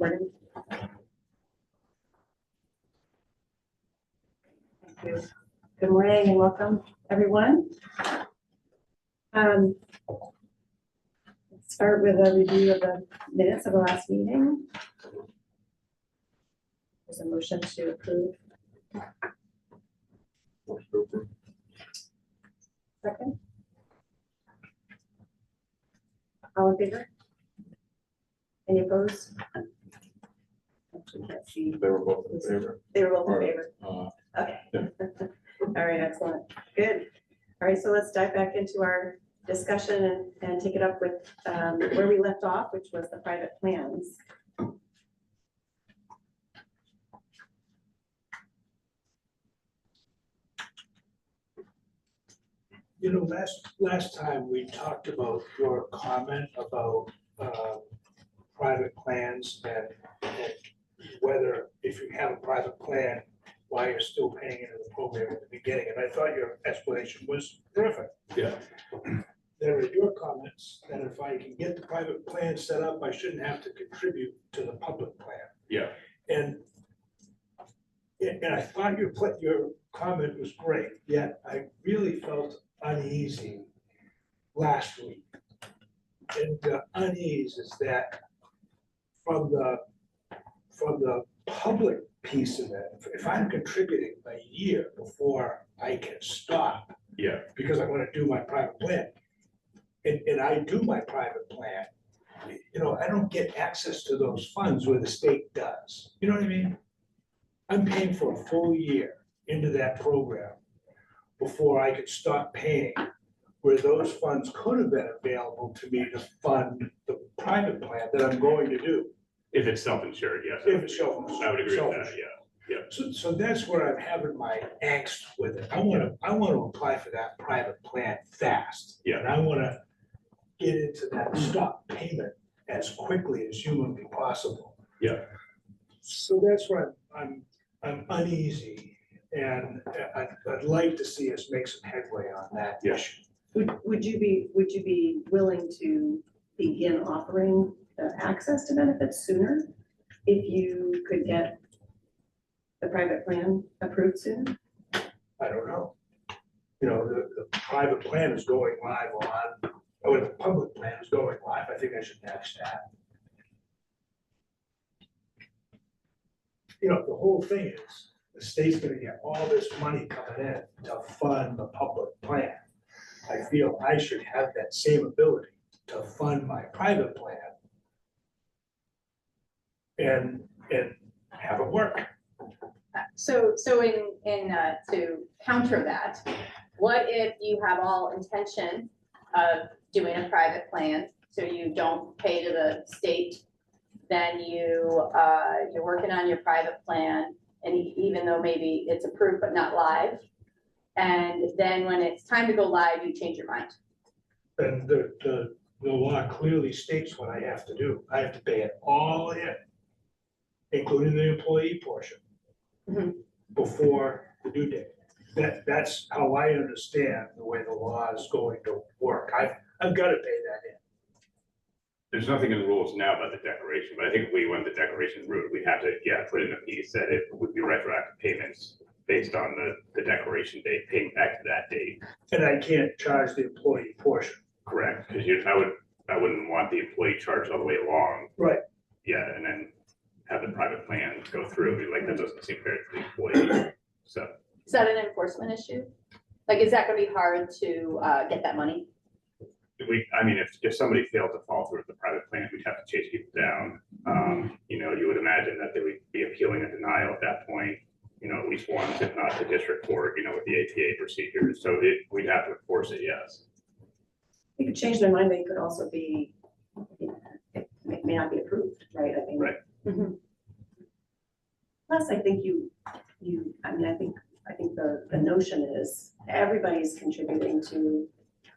recording. Thank you. Good morning and welcome, everyone. Let's start with a review of the minutes of the last meeting. There's a motion to approve. Second. All in favor? Any opposed? Actually, can't see. They were both in favor. They were both in favor. Uh, Okay. Yeah. All right, excellent. Good. All right, so let's dive back into our discussion and take it up with where we left off, which was the private plans. You know, last time we talked about your comment about private plans and whether if you have a private plan, why you're still paying into the program at the beginning. And I thought your explanation was terrific. Yeah. There are your comments that if I can get the private plan set up, I shouldn't have to contribute to the public plan. Yeah. And I thought your comment was great, yet I really felt uneasy last week. And the unease is that from the public piece of it, if I'm contributing a year before I can stop Yeah. because I want to do my private plan, and I do my private plan, you know, I don't get access to those funds where the state does. You know what I mean? I'm paying for a full year into that program before I could stop paying, where those funds could have been available to me to fund the private plan that I'm going to do. If it's self-insured, yes. If it's self- I would agree with that, self-insured. yeah. So that's where I'm having my angst with it. I want to apply for that private plan fast. Yeah. And I want to get into that stop payment as quickly as humanly possible. Yeah. So that's where I'm uneasy, and I'd like to see us make some headway on that Yeah. issue. Would you be willing to begin offering the access to benefits sooner if you could get the private plan approved soon? I don't know. You know, the private plan is going live or the public plan is going live. I think I should match that. You know, the whole thing is, the state's gonna get all this money coming in to fund the public plan. I feel I should have that same ability to fund my private plan and have it work. So to counter that, what if you have all intention of doing a private plan, so you don't pay to the state, then you're working on your private plan, and even though maybe it's approved but not live, and then when it's time to go live, you change your mind. And the law clearly states what I have to do. I have to pay it all in, including the employee portion, Mhm. before the due date. That's how I understand the way the law is going to work. I've got to pay that in. There's nothing in the rules now about the declaration, but I think if we went the declaration route, we'd have to, put in a piece that it would be retroactive payments based on the declaration date, paying back to that date. And I can't charge the employee portion. Correct, because I wouldn't want the employee charged all the way along. Right. Yeah, and then have the private plan go through, like, that doesn't seem fair to the employee, so. Is that an enforcement issue? Like, is that gonna be hard to get that money? If somebody failed to follow through with the private plan, we'd have to chase people down. You would imagine that they would be appealing a denial at that point, at least once, if not to district court, with the APA procedures. So we'd have to enforce it, yes. You could change their mind, but you could also be, it may not be approved, right? I think. Right. Mhm. Plus, I think I think the notion is everybody's contributing to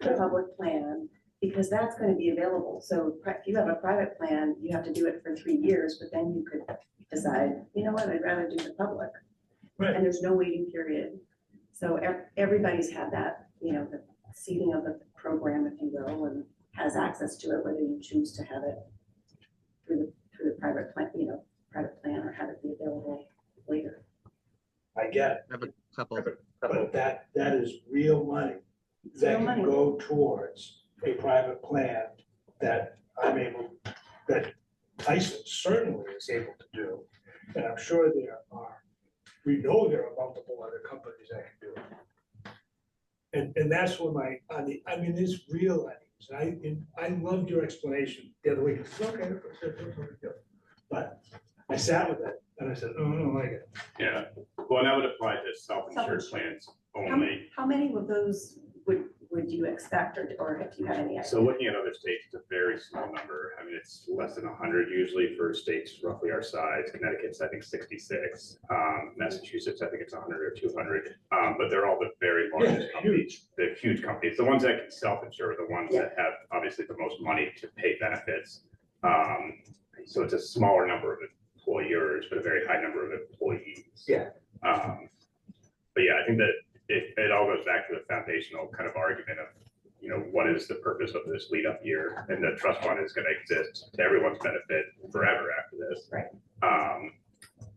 the public plan because that's going to be available. So if you have a private plan, you have to do it for 3 years, but then you could decide, you know what, I'd rather do the public. Right. And there's no waiting period. So everybody's had that, the seeding of the program, if you will, and has access to it, whether you choose to have it through the private plan, get it. I have a couple. But that is real money It's that real can money. go towards a private plan that that Tyson certainly is able to do. And I'm sure we know there are multiple other companies that can do it. And that's what it's real unease. I loved your explanation the other week. It's okay. But I sat with it and I said, oh, I don't like it. Yeah, well, and that would apply to self-insured plans only. How many of those would you expect, or if you had any idea? So looking at other states, it's a very small number. I mean, it's less than 100 usually for states roughly our size. Connecticut's, I think, 66. Massachusetts, I think it's 100 or 200. But they're all the very largest companies, the huge companies. The ones that can self-insure are the ones that have obviously the most money to pay benefits. So it's a smaller number of employers, but a very high number of employees. Yeah. But yeah, I think that it all goes back to the foundational kind of argument of, you know, what is the purpose of this lead up year? And the trust fund is going to exist to everyone's benefit forever after this. Right.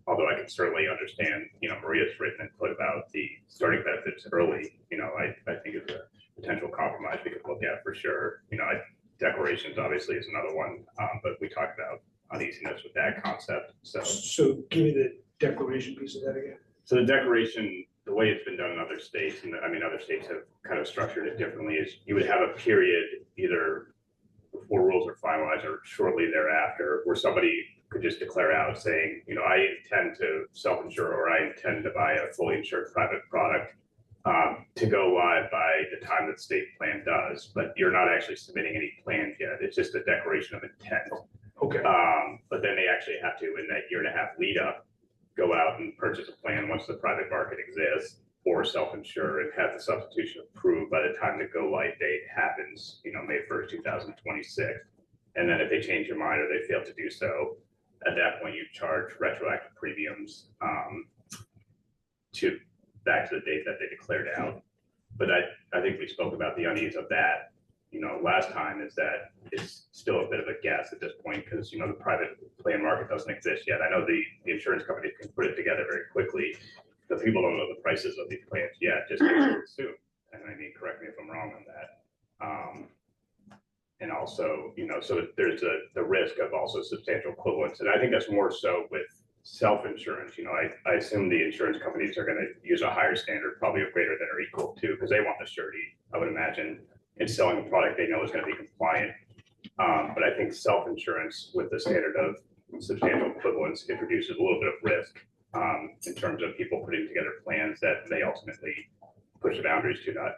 Although I can certainly understand, you know, Maria's written and put about the starting benefits early, you know, I think is a potential compromise we could look at for sure. You know, declarations obviously is another one, but we talked about uneasiness with that concept. So give me the declaration piece of that again. So the declaration, the way it's been done in other states, and I mean, other states have kind of structured it differently, is you would have a period either before rules are finalized or shortly thereafter, where somebody could just declare out saying, you know, I intend to self-insure or I intend to buy a fully insured private product to go live by the time that state plan does, but you're not actually submitting any plans yet. It's just a declaration of intent. Okay. But then they actually have to, in that year and a half lead up, go out and purchase a plan once the private market exists, or self-insure and have the substitution approved by the time the go live date happens, you know, May 1st, 2026. And then if they change their mind or they fail to do so, at that point you charge retroactive premiums to back to the date that they declared out. But I think we spoke about the unease of that, you know, last time, is that it's still a bit of a guess at this point because, you know, the private plan market doesn't exist yet. I know the insurance companies can put it together very quickly. The people don't know the prices of these plans yet, just assume. And I mean, correct me if I'm wrong on that. And also, you know, so there's the risk of also substantial equivalence. And I think that's more so with self-insurance. You know, I assume the insurance companies are going to use a higher standard, probably of greater than or equal to, because they want the surety, I would imagine, in selling a product they know is going to be compliant. But I think self-insurance with the standard of substantial equivalence introduces a little bit of risk in terms of people putting together plans that may ultimately push the boundaries to not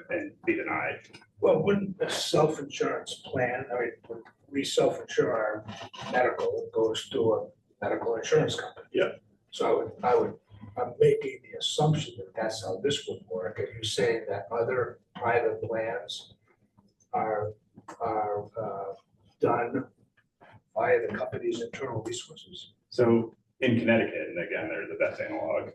and be denied. Well, wouldn't a self-insurance plan, I mean, when we self-insure our medical, it goes to a medical insurance company. Yeah. So I'm making the assumption that that's how this would work. Are you saying that other private plans are done via the company's internal resources? So in Connecticut, and again, they're the best analog,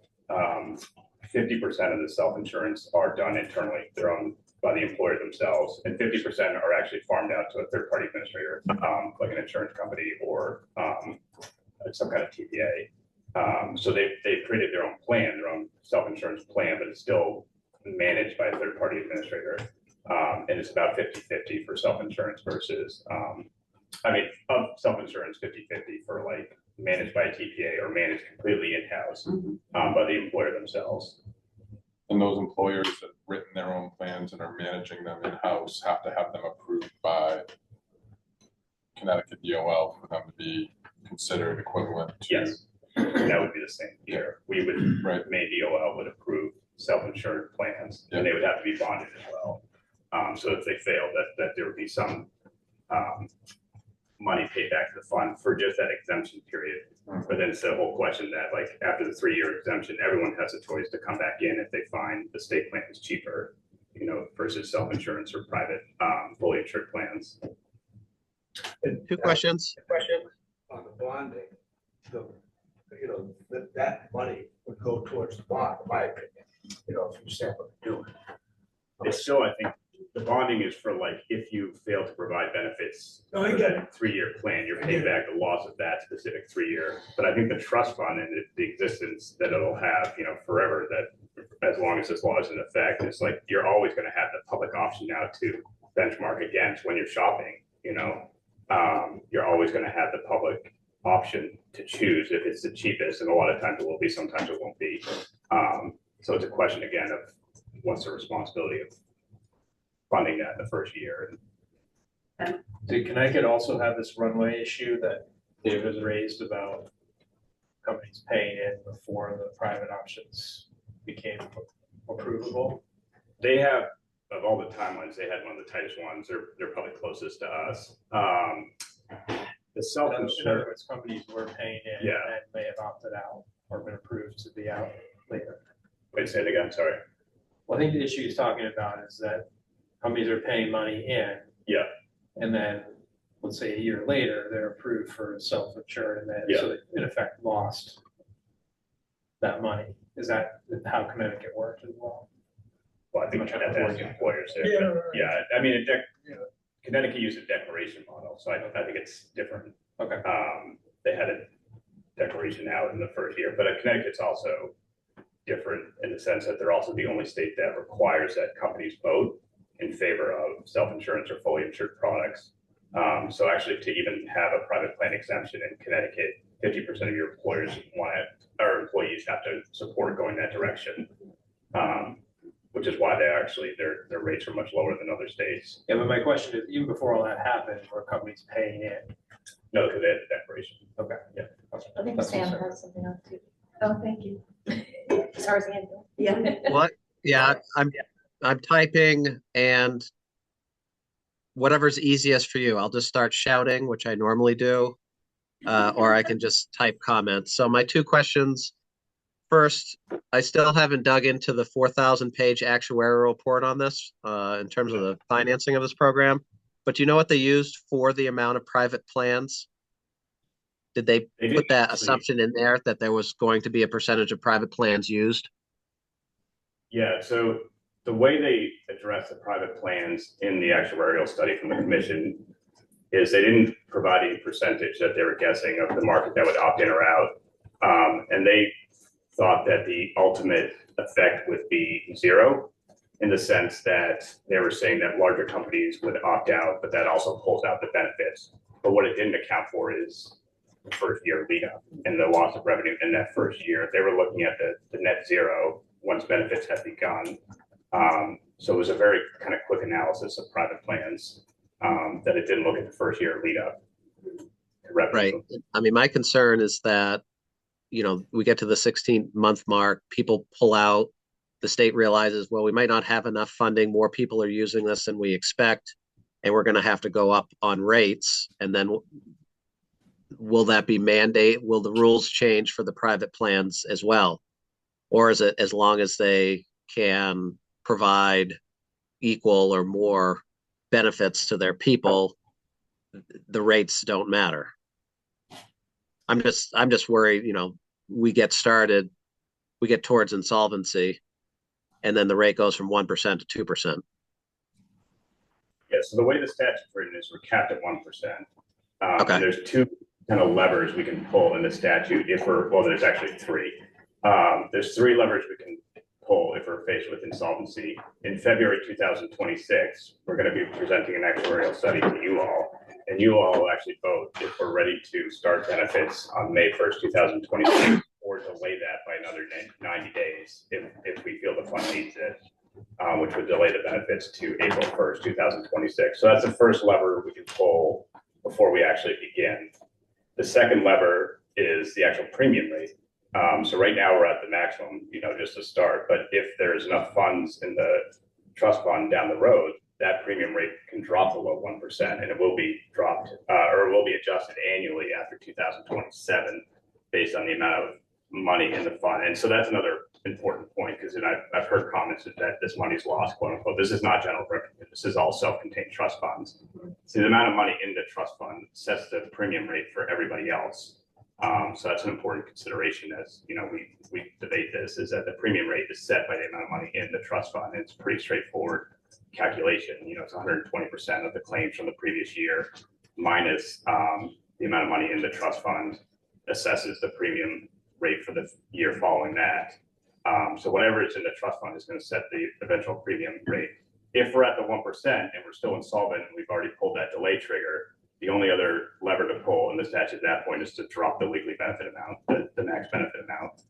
50% of the self-insurance are done internally. They're owned by the employer themselves, and 50% are actually farmed out to a third-party administrator, like an insurance company or some kind of TPA. So they've created their own plan, their own self-insurance plan, but it's still managed by a third-party administrator. And it's about 50-50 for self-insurance versus, of self-insurance, 50-50 for like managed by a TPA or managed completely in-house by the employer themselves. And those employers that have written their own plans and are managing them in-house have to have them approved by Connecticut DOL for them to be considered equivalent to. Yes, that would be the same here. We would, Right. May DOL would approve self-insured plans, and they would have to be bonded as well. So if they fail, that there would be some money paid back to the fund for just that exemption period. But then it's the whole question that, like, after the 3-year exemption, everyone has a choice to come back in if they find the state plan is cheaper, you know, versus self-insurance or private fully insured plans. And, Two questions. Question on the bonding, that money would go towards the bond, in my opinion, if you said what to do. It's still, I think, the bonding is for like, if you fail to provide benefits Oh, I for get that 3-year plan, you're I paying get back the loss of that specific 3-year. But I think the trust fund and the existence that it'll have, forever, that as long as this law is in effect, it's like, you're always gonna have the public option now to benchmark against when you're shopping, you're always gonna have the public option to choose if it's the cheapest, and a lot of times it will be, sometimes it won't be. So it's a question again of what's the responsibility of funding that in the first year. Did Connecticut also have this runway issue that David has raised about companies paying in before the private options became approvable? They have, of all the timelines, they had one of the tightest ones. They're probably closest to us. The In self-insured, other words, companies were paying in Yeah. and may have opted out or been approved to be out later. wait, say it again, sorry. Well, I think the issue he's talking about is that companies are paying money in. Yeah. And then, let's say a year later, they're approved for self-insured and then, Yeah. so they in effect lost that money. Is that how Connecticut worked as well? Well, I think you have to ask the employers there. Yeah, but right. Yeah, I mean, Connecticut used a declaration model, so I think it's different. Okay. They had a declaration out in the first year, but Connecticut's also different in the sense that they're also the only state that requires that companies vote in favor of self-insurance or fully insured products. So actually, to even have a private plan exemption in Connecticut, 50% of your employers want it, or employees have to support going that direction. Which is why their rates are much lower than other states. Yeah, but my question is, even before all that happened, were companies paying in? No, because they had a declaration. Okay. Yeah. I think That's Sam what's up. has something on too. Oh, thank you. Sorry, Sam. Yeah. What? Yeah, I'm typing and whatever's easiest for you. I'll just start shouting, which I normally do, or I can just type comments. So my two questions. First, I still haven't dug into the 4,000-page actuarial report on this in terms of the financing of this program. But do you know what they used for the amount of private plans? Did they They put didn't that actually- assumption in there that there was going to be a percentage of private plans used? Yeah, so the way they address the private plans in the actuarial study from the commission is they didn't provide any percentage that they were guessing of the market that would opt in or out. And they thought that the ultimate effect would be zero, in the sense that they were saying that larger companies would opt out, but that also pulls out the benefits. But what it didn't account for is the first year lead up and the loss of revenue in that first year. They were looking at the net zero once benefits had begun. So it was a very kind of quick analysis of private plans that it didn't look at the first year lead up to revenue. Right. I mean, my concern is that, we get to the 16-month mark, people pull out, the state realizes, well, we might not have enough funding, more people are using this than we expect, and we're going to have to go up on rates. And then will that be mandate? Will the rules change for the private plans as well? Or is it as long as they can provide equal or more benefits to their people, the rates don't matter? I'm just worried, we get started, we get towards insolvency, and then the rate goes from 1% to 2%. Yeah, so the way the statute's written is we're capped at 1%. Okay. And there's two kind of levers we can pull in the statute there's actually three. There's three levers we can pull if we're faced with insolvency. In February 2026, we're going to be presenting an actuarial study to you all, and you all will actually vote if we're ready to start benefits on May 1st, 2026, or delay that by another 90 days if we feel the fund needs it, which would delay the benefits to April 1st, 2026. So that's the first lever we can pull before we actually begin. The second lever is the actual premium rate. So right now we're at the maximum, just to start, but if there's enough funds in the trust fund down the road, that premium rate can drop below 1%, and it will be dropped or it will be adjusted annually after 2027 based on the amount of money in the fund. And so that's another important point, because I've heard comments that this money's lost, quote unquote. This is not general revenue. This is all self-contained trust funds. So the amount of money in the trust fund sets the premium rate for everybody else. So that's an important consideration as we debate this, is that the premium rate is set by the amount of money in the trust fund. It's pretty straightforward. calculation, it's 120% of the claims from the previous year minus the amount of money in the trust fund assesses the premium rate for the year following that. So whatever is in the trust fund is going to set the eventual premium rate. If we're at the 1% and we're still insolvent and we've already pulled that delay trigger, the only other lever to pull in the statute at that point is to drop the weekly benefit amount, the max benefit amount.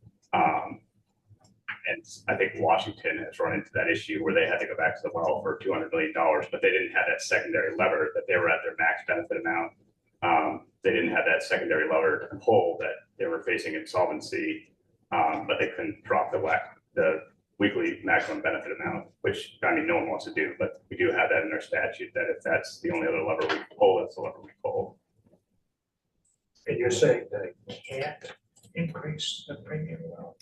And I think Washington has run into that issue where they had to go back to the well for $200 million, but they didn't have that secondary lever that they were at their max benefit amount. They didn't have that secondary lever to pull that they were facing insolvency, but they couldn't drop the weekly maximum benefit amount, which, I mean, no one wants to do, but we do have that in our statute that if that's the only other lever we can pull, that's the lever we pull. And you're saying that it can't increase the premium amount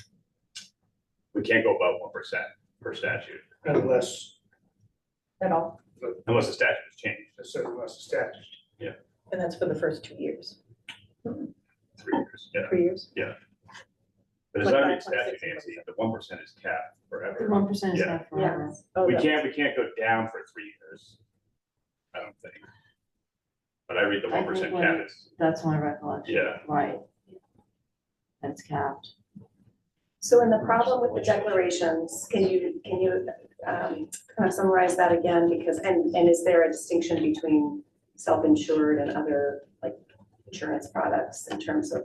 We can't go above 1% per statute unless, At all, unless the statute is changed. unless the statute. and that's for the first 2 years, 3 years, yeah. 3 years. But as Like I read 5.6%. statute, Nancy, the 1% is capped forever. 1% is Yeah. not forever. Oh, We yeah. can't go down for 3 years. I don't think. But I read the I 1% think cap is, That's my recollection. yeah. Right. That's capped. So in the problem with the declarations, can you kind of summarize that again? Because, and is there a distinction between self-insured and other like insurance products in terms of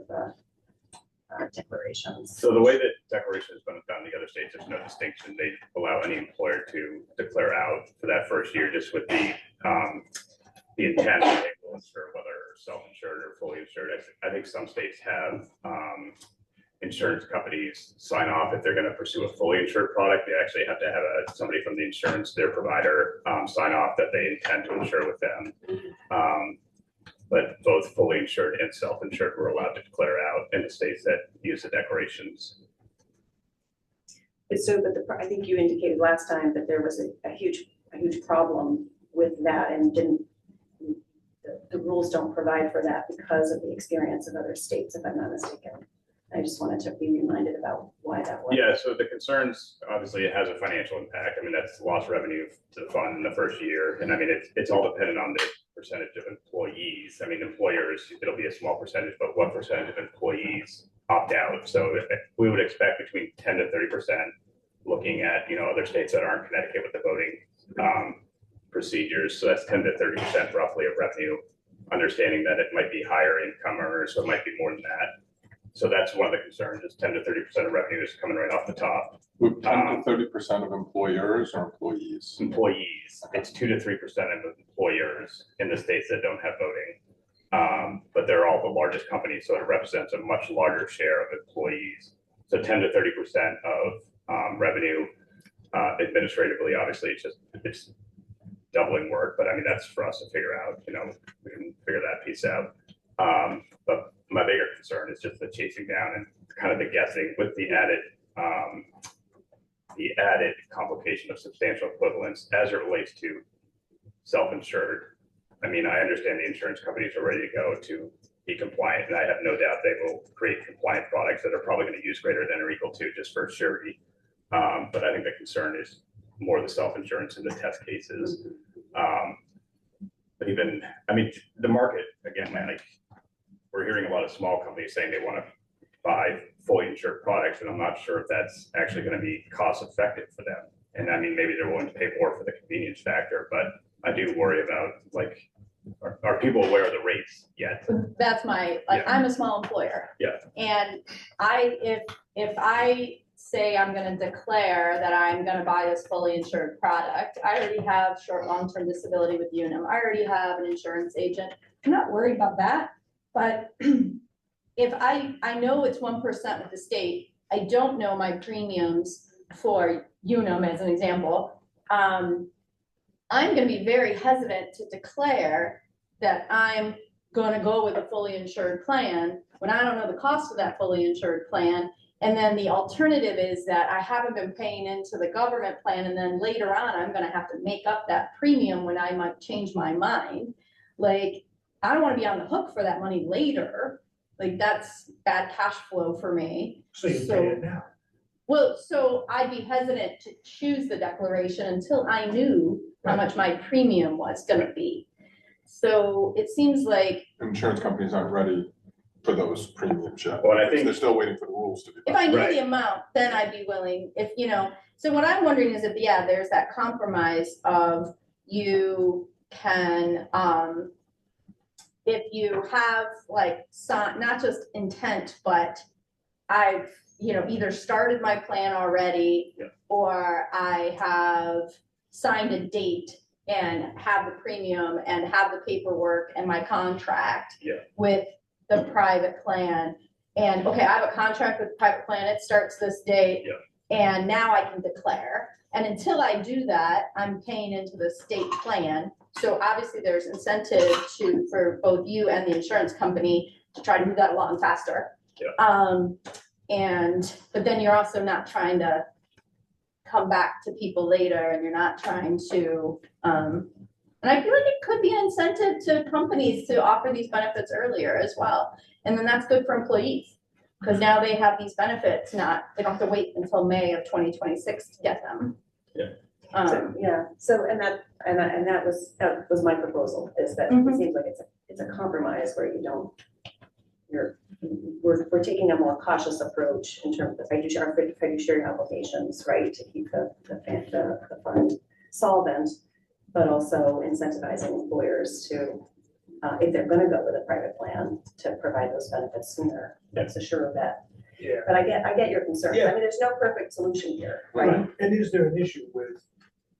declarations? So the way that declaration has been done in the other states, there's no distinction. They allow any employer to declare out for that first year, just with the intent that they will insure whether self-insured or fully insured. I think some states have insurance companies sign off if they're going to pursue a fully insured product. They actually have to have somebody from the insurance, their provider, sign off that they intend to insure with them. But both fully insured and self-insured were allowed to declare out in the states that use the declarations. So, but I think you indicated last time that there was a huge problem with that and the rules don't provide for that because of the experience of other states, if I'm not mistaken. I just wanted to be reminded about why that was. Yeah, so the concerns, obviously it has a financial impact. I mean, that's lost revenue to the fund in the first year. And I mean, it's all dependent on the percentage of employees. I mean, employers, it'll be a small percentage, but what percentage of employees opt out? So we would expect between 10 to 30%, looking at, other states that aren't Connecticut with the voting procedures. So that's 10 to 30% roughly of revenue, understanding that it might be higher income earners, so it might be more than that. So that's one of the concerns, is 10 to 30% of revenue is coming right off the top. Would 10 to 30% of employers or employees? Employees, it's 2 to 3% of employers in the states that don't have voting. But they're all the largest companies, so it represents a much larger share of employees. So 10 to 30% of revenue administratively, obviously, it's doubling work, but I mean, that's for us to figure out, we can figure that piece out. But my bigger concern is just the chasing down and kind of the guessing with the added complication of substantial equivalence as it relates to self-insured. I mean, I understand the insurance companies are ready to go to be compliant, and I have no doubt they will create compliant products that are probably going to use greater than or equal to just for surety. But I think the concern is more the self-insurance in the test cases. But even, I mean, the market, again, like, we're hearing a lot of small companies saying they want to buy fully insured products, and I'm not sure if that's actually going to be cost effective for them. And I mean, maybe they're willing to pay more for the convenience factor, but I do worry about, like, are people aware of the rates yet? That's my, Yeah. I'm a small employer. Yeah. And if I say I'm gonna declare that I'm gonna buy this fully insured product, I already have short, long-term disability with Unum. I already have an insurance agent. I'm not worried about that. But if I know it's 1% with the state, I don't know my premiums for Unum as an example. I'm gonna be very hesitant to declare that I'm gonna go with a fully insured plan when I don't know the cost of that fully insured plan. And then the alternative is that I haven't been paying into the government plan, and then later on, I'm gonna have to make up that premium when I might change my mind. Like, I don't wanna be on the hook for that money later. Like, that's bad cash flow for me. So you pay it now. Well, so I'd be hesitant to choose the declaration until I knew how much my premium was gonna be. So it seems like Insurance companies aren't ready for those premiums yet. Well, I because think- they're still waiting for the rules to be. if I knew Right. the amount, then I'd be willing, if, you know, so what I'm wondering is if, yeah, there's that compromise of you can, if you have like, not just intent, but I've, you know, either started my plan already, Yeah. or I have signed a date and have the premium and have the paperwork and my contract Yeah. with the private plan. And, okay, I have a contract with the private plan, it starts this date. Yeah. And now I can declare. And until I do that, I'm paying into the state plan. So obviously there's incentive for both you and the insurance company to try to move that along faster. Yeah. But then you're also not trying to come back to people later, and you're not trying to, and I feel like it could be an incentive to companies to offer these benefits earlier as well. And then that's good for employees, because now they have these benefits, they don't have to wait until May of 2026 to get them. Yeah. So, and that was my proposal, is that it Mhm. seems like it's a compromise where you don't, we're taking a more cautious approach in terms of fiduciary obligations, right, to keep the fund solvent, but also incentivizing employers to, if they're gonna go with a private plan, to provide those benefits sooner. That's a sure bet. Yeah. But I get your concern. Yeah. I mean, there's no perfect solution here, right? And is there an issue with,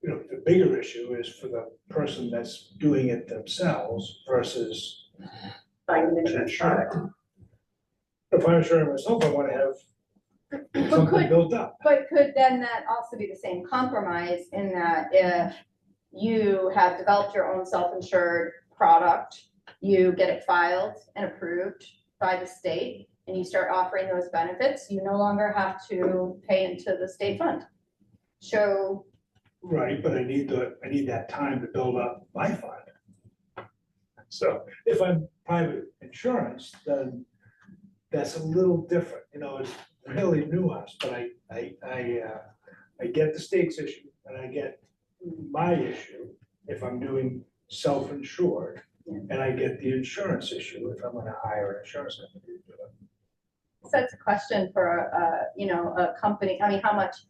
you know, the bigger issue is for the person that's doing it themselves versus Buying an an insurance insurer. product. If I'm insuring myself, I wanna have something could- built up. But could then that also be the same compromise in that if you have developed your own self-insured product, you get it filed and approved by the state, and you start offering those benefits, you no longer have to pay into the state fund. So, Right, but I need that time to build up my fund. So if I'm private insurance, then that's a little different, you know, it's really nuanced, but I get the state's issue and I get my issue if I'm doing self-insured. And I get the insurance issue if I'm gonna hire an insurance company to do it. so that's a question for a company. I mean, how much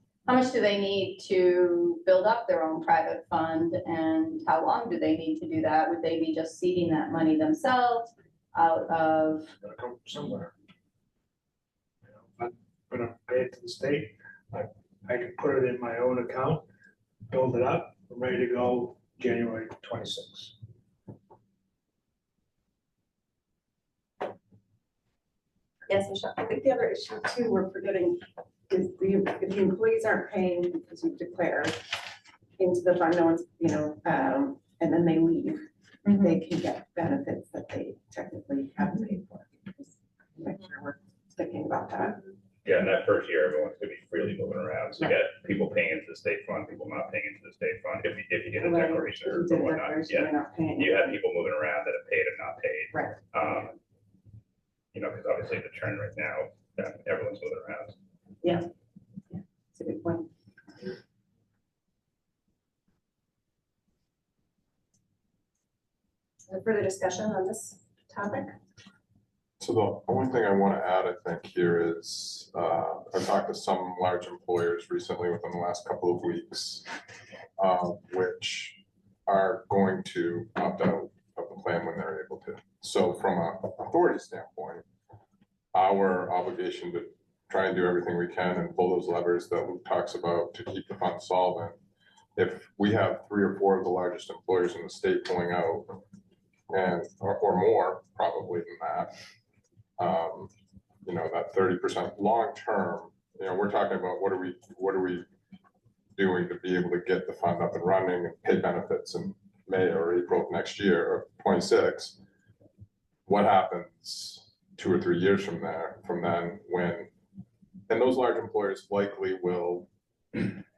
do they need to build up their own private fund, and how long do they need to do that? Would they be just seeding that money themselves out of? It's gonna come from somewhere. You know, if I'm gonna pay it to the state, I can put it in my own account, build it up, I'm ready to go January 26th. Yes, Michelle? I think the other issue too, we're forgetting is if the employees aren't paying because you've declared into the fund, no one's, and then they leave, they can get benefits that they technically haven't paid for. Make sure we're thinking about that. Yeah, in that first year, everyone's gonna be freely moving around, so you got people paying into the state fund, people not paying into the state fund, if you get a Right. declaration If or you did a whatnot, declaration, yeah. you're not paying. You have people moving around that have paid and not paid. Right. Because obviously the trend right now, everyone's moving around. That's a good point. Further discussion on this topic? So the only thing I want to add, I think, here is, I've talked to some large employers recently within the last couple of weeks, which are going to opt out of the plan when they're able to. So from an authority standpoint, our obligation to try and do everything we can and pull those levers that Luke talks about to keep the fund solvent. If we have 3 or 4 of the largest employers in the state pulling out, and or more probably than that, that 30% long term, we're talking about what are we doing to be able to get the fund up and running and pay benefits in May or April of next year of 26. What happens 2 or 3 years from then when, and those large employers likely will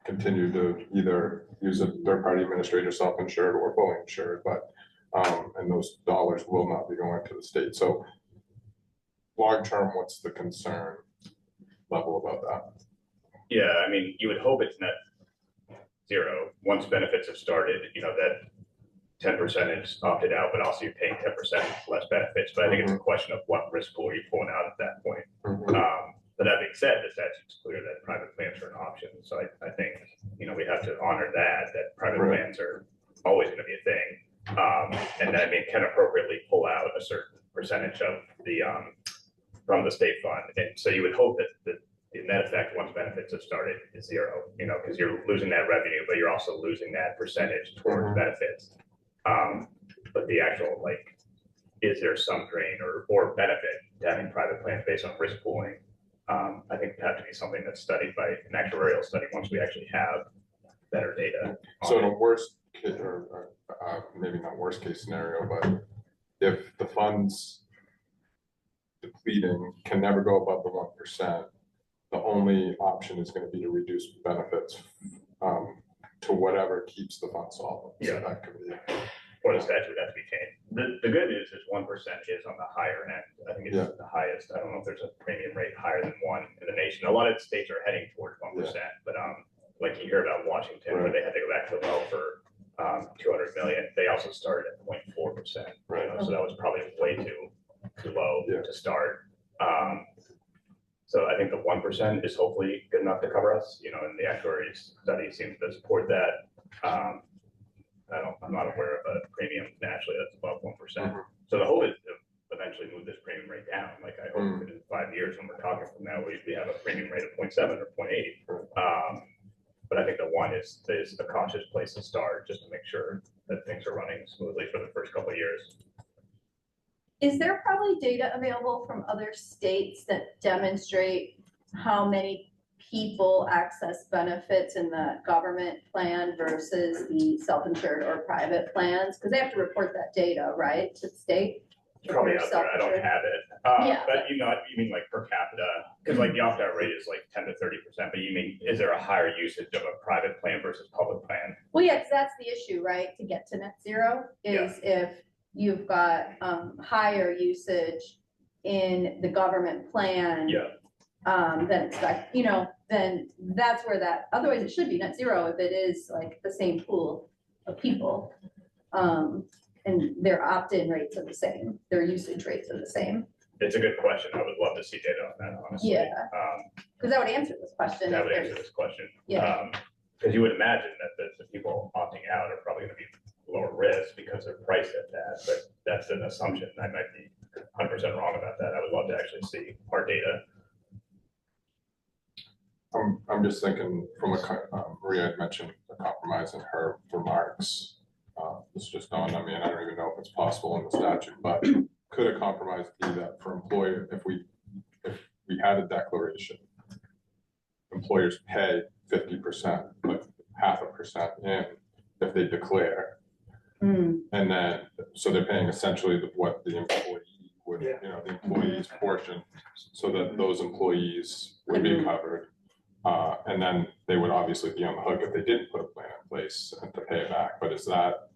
continue to either use a third-party administrator, self-insured or fully insured, but and those dollars will not be going to the state. So long term, what's the concern level about that? Yeah, I mean, you would hope it's net zero. Once benefits have started, that 10% is opted out, but also you're paying 10% less benefits. But I think it's a question of what risk pool you're pulling out at that point. But that being said, the statute's clear that private plans are an option. So I think, we have to honor that private plans are always going to be a thing. And I mean, can appropriately pull out a certain percentage of the, from the state fund. And so you would hope that the net effect once benefits have started is zero, because you're losing that revenue, but you're also losing that percentage towards benefits. But the actual, is there some drain or benefit to having private plans based on risk pooling? I think it have to be something that's studied by an actuarial study once we actually have better data. So in a worst case, or maybe not worst case scenario, but if the funds depleting can never go above the 1%, the only option is going to be to reduce benefits to whatever keeps the fund solvent. So that could be. Or the statute would have to be changed. The good news is 1% is on the higher end. I think it's the highest. I don't know if there's a premium rate higher than 1 in the nation. A lot of states are heading towards 1%, but like you hear about Washington, where they had to go back to the well for 200 million. They also started at 0.4%. So that was probably way too low to start. So I think the 1% is hopefully good enough to cover us. And the actuaries study seems to support that. I'm not aware of a premium nationally that's above 1%. So the hope is to eventually move this premium rate down. Like I hope in 5 years when we're talking from now, we have a premium rate of 0.7 or 0.8. But I think the 1 is a cautious place to start, just to make sure that things are running smoothly for the first couple of years. Is there probably data available from other states that demonstrate how many people access benefits in the government plan versus the self-insured or private plans? Because they have to report that data, right, to the state? It's probably out there. I don't have it. But you mean like per capita, because like the opt-out rate is like 10 to 30%, but you mean, is there a higher usage of a private plan versus public plan? Well, yeah, because that's the issue, right? To get to net zero is if you've got higher usage in the government plan than expect, then that's where otherwise it should be net zero if it is like the same pool of people. And their opt-in rates are the same, their usage rates are the same. It's a good question. I would love to see data on that, honestly. Yeah, because that would answer this question. That would answer this question. Yeah. Because you would imagine that the people opting out are probably going to be lower risk because they're priced at that, but that's an assumption. I might be 100% wrong about that. I would love to actually see our data. I'm just thinking from Maria had mentioned a compromise in her remarks. This just dawned on me, and I don't even know if it's possible in the statute, but could a compromise be that for employer, if we had a declaration, employers pay 50%, but 0.5% in if they declare, and then so they're paying essentially what the employee would, the employee's portion, so that those employees would be covered. And then they would obviously be on the hook if they didn't put a plan in place to pay it back. But is that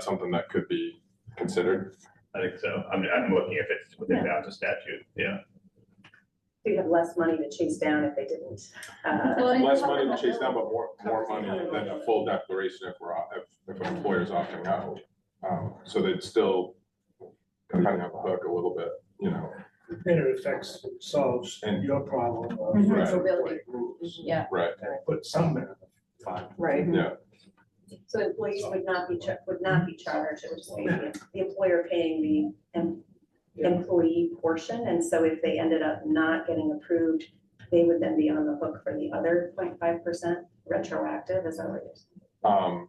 something that could be considered? I think so. I'm looking if it's within bounds of statute. Yeah. You have less money to chase down if they didn't. Less money to chase down, but more money than a full declaration if an employer's opting out. So they'd still kind of have a hook a little bit, And it solves your problem of Affordability. rules. Yeah. Right. And put some in the fund. Right. Yeah. So employees would not be charged, it would just be the employer paying the employee portion, and so if they ended up not getting approved, they would then be on the hook for the other 0.5% retroactive, is that what you're saying?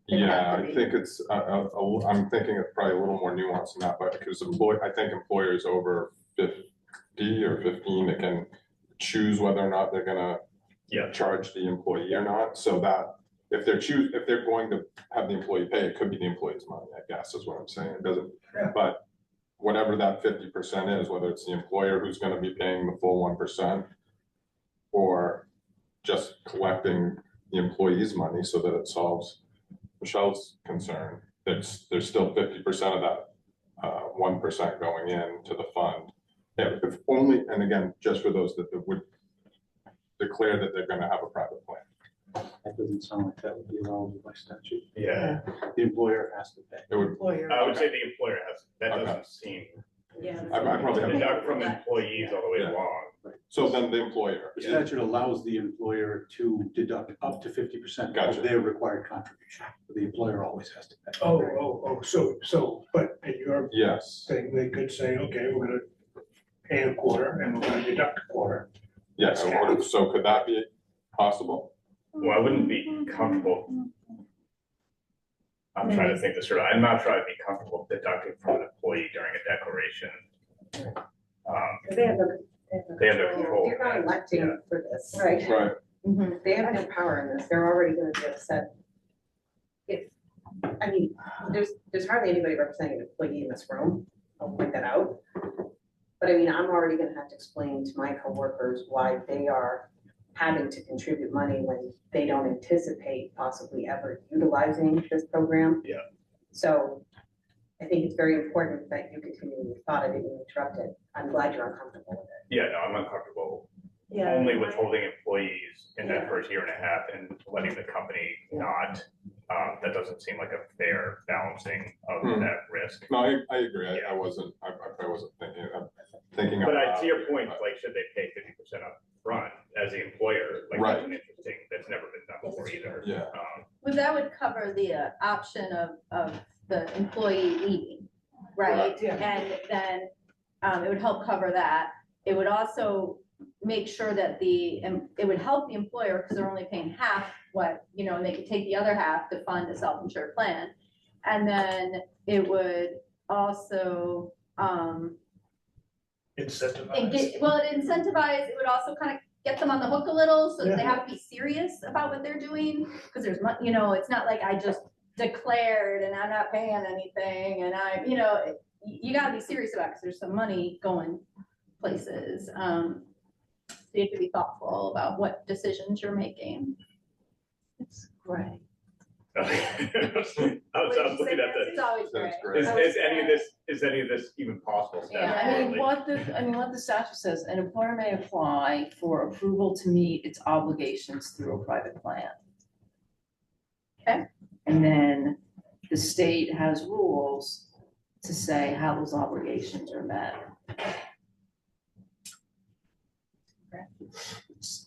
Yeah, I think it's, I'm thinking it's probably a little more nuanced than that, but because I think employers over 50 or 15, they can choose whether or not they're gonna charge the employee or not, so that if they're going to have the employee pay, it could be the employee's money, I guess is what I'm saying. It doesn't, but whatever that 50% is, whether it's the employer who's going to be paying the full 1% or just collecting the employee's money so that it solves Michelle's concern, there's still 50% of that 1% going in to the fund Yeah, if only, and again, just for those that would declare that they're gonna have a private plan. That doesn't sound like that would be allowable by statute. Yeah, The employer has to pay. It would, Employer. I would say the employer has, that Okay. doesn't seem, Yeah. I probably have. deduct from employees all the way Yeah. along. So then the employer. The statute allows the employer to deduct up to 50% Gotcha. of their required contribution. But the employer always has to pay. So, but in your Yes, thing, they could say, okay, we're gonna pay a quarter and we're gonna deduct a quarter. yes, so could that be possible? Well, I wouldn't be comfortable. I'm trying to think this through. I'm not sure I'd be comfortable deducting from an employee during a declaration. Because they have the. They have the control. You're not electing for this. Right. Right, They have no power in this. They're already gonna be upset. If, I mean, there's hardly anybody representing an employee in this room. I'll point that out. But I mean, I'm already gonna have to explain to my coworkers why they are having to contribute money when they don't anticipate possibly ever utilizing this program. Yeah. So I think it's very important that you continue your thought. I didn't interrupt it. I'm glad you're uncomfortable with it. Yeah, no, I'm uncomfortable Yeah. only withholding employees in that first year and a half and letting the company not. That doesn't seem like a fair balancing of that risk. no, I agree, I wasn't, I probably wasn't thinking. But out to your loud, point, but- like, should they pay 50% up front as the employer? Like, Right. that's an interesting, that's never been done before either. Yeah. Well, that would cover the option of the employee leaving, right? Correct, yeah. And then it would help cover that. It would also make sure that it would help the employer because they're only paying half what, and they could take the other half to fund a self-insured plan. And then it would also, Incentivize. it incentivize, it would also kind of get them on the hook a little so that they have to be serious about what they're doing. Because there's, it's not like I just declared and I'm not paying anything and you gotta be serious about it because there's some money going places. So you have to be thoughtful about what decisions you're making. It's great. I was looking at It's always great. That's great. Is any of this even possible? Yeah, I mean, statutorily? what the statute says, an employer may apply for approval to meet its obligations through a private plan. Okay. And then the state has rules to say how those obligations are met.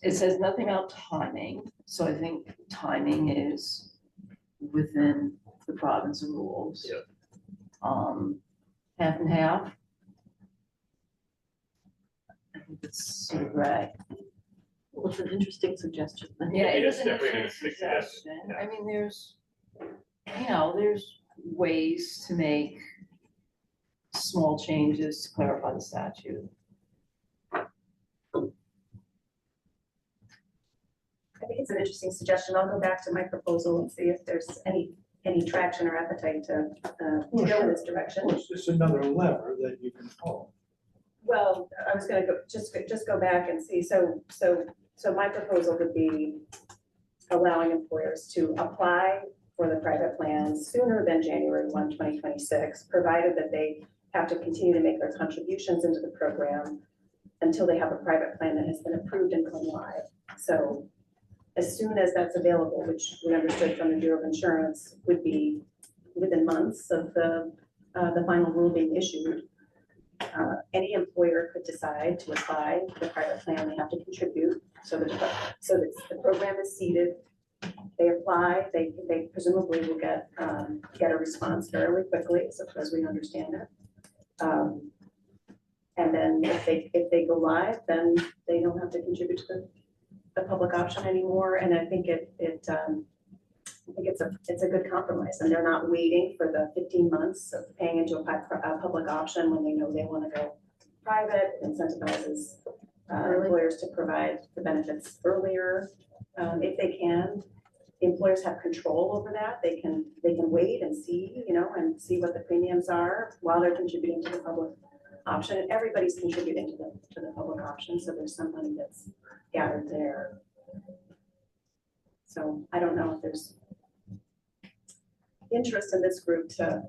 It says nothing about timing, so I think timing is within the province of rules. Yeah. Half and half. I think it's sort of right. Well, it's an interesting suggestion. Yeah, it Yes, is an definitely an interesting interesting, yes, suggestion. yeah. I mean, there's ways to make small changes to clarify the statute. I think it's an interesting suggestion. I'll go back to my proposal and see if there's any traction or appetite to go in this direction. It's just another lever that you can pull. Well, I was gonna just go back and see, so my proposal would be allowing employers to apply for the private plan sooner than January 1, 2026, provided that they have to continue to make their contributions into the program until they have a private plan that has been approved and gone live. So as soon as that's available, which we understood from the Bureau of Insurance would be within months of the final rule being issued, any employer could decide to apply for the private plan. They have to contribute so that the program is seeded. They apply, they presumably will get a response fairly quickly, as we understand it. And then if they go live, then they don't have to contribute to the public option anymore. And I think it's a good compromise, and they're not waiting for the 15 months of paying into a public option when they know they want to go private. It incentivizes employers to provide the benefits earlier if they can. The employers have control over that. They can wait and see, and see what the premiums are while they're contributing to the public option. And everybody's contributing to the public option, so there's some money that's gathered there. So I don't know if there's interest in this group to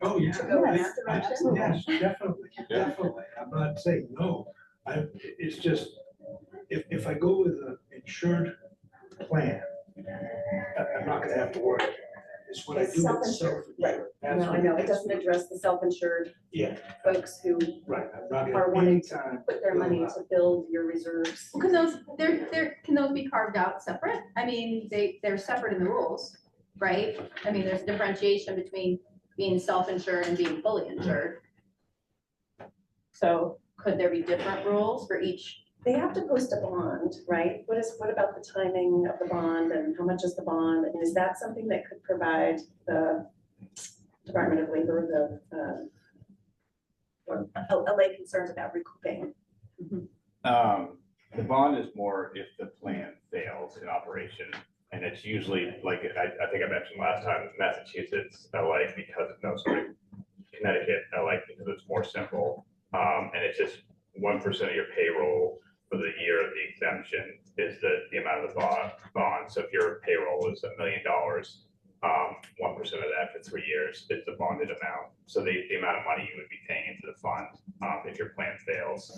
Oh, yeah. to go in Yes, that direction? Yes, definitely, Yeah. definitely. I'm not saying no. It's just, if I go with an insured plan, I'm not gonna have to worry. It's when I It's do it self-insured, self-insured. That's No, I when know, it gets doesn't me. address the self-insured Yeah, folks who right. I'm not Are gonna wanting anytime. put their money to build your reserves. Can those, can those be carved out separate? I mean, they're separate in the rules, right? I mean, there's differentiation between being self-insured and being fully insured. So could there be different rules for each? They have to post a bond, right? What about the timing of the bond and how much is the bond? And is that something that could provide the Department of Labor, or allay concerns about recouping? The bond is more if the plan fails in operation. And it's usually like, I think I mentioned last time, Massachusetts, LA, because of no, sorry, Connecticut, LA, because it's more simple. And it's just 1% of your payroll for the year of the exemption is the amount of the bond. So if your payroll is $1 million, 1% of that for 3 years is the bonded amount. So the amount of money you would be paying into the fund if your plan fails.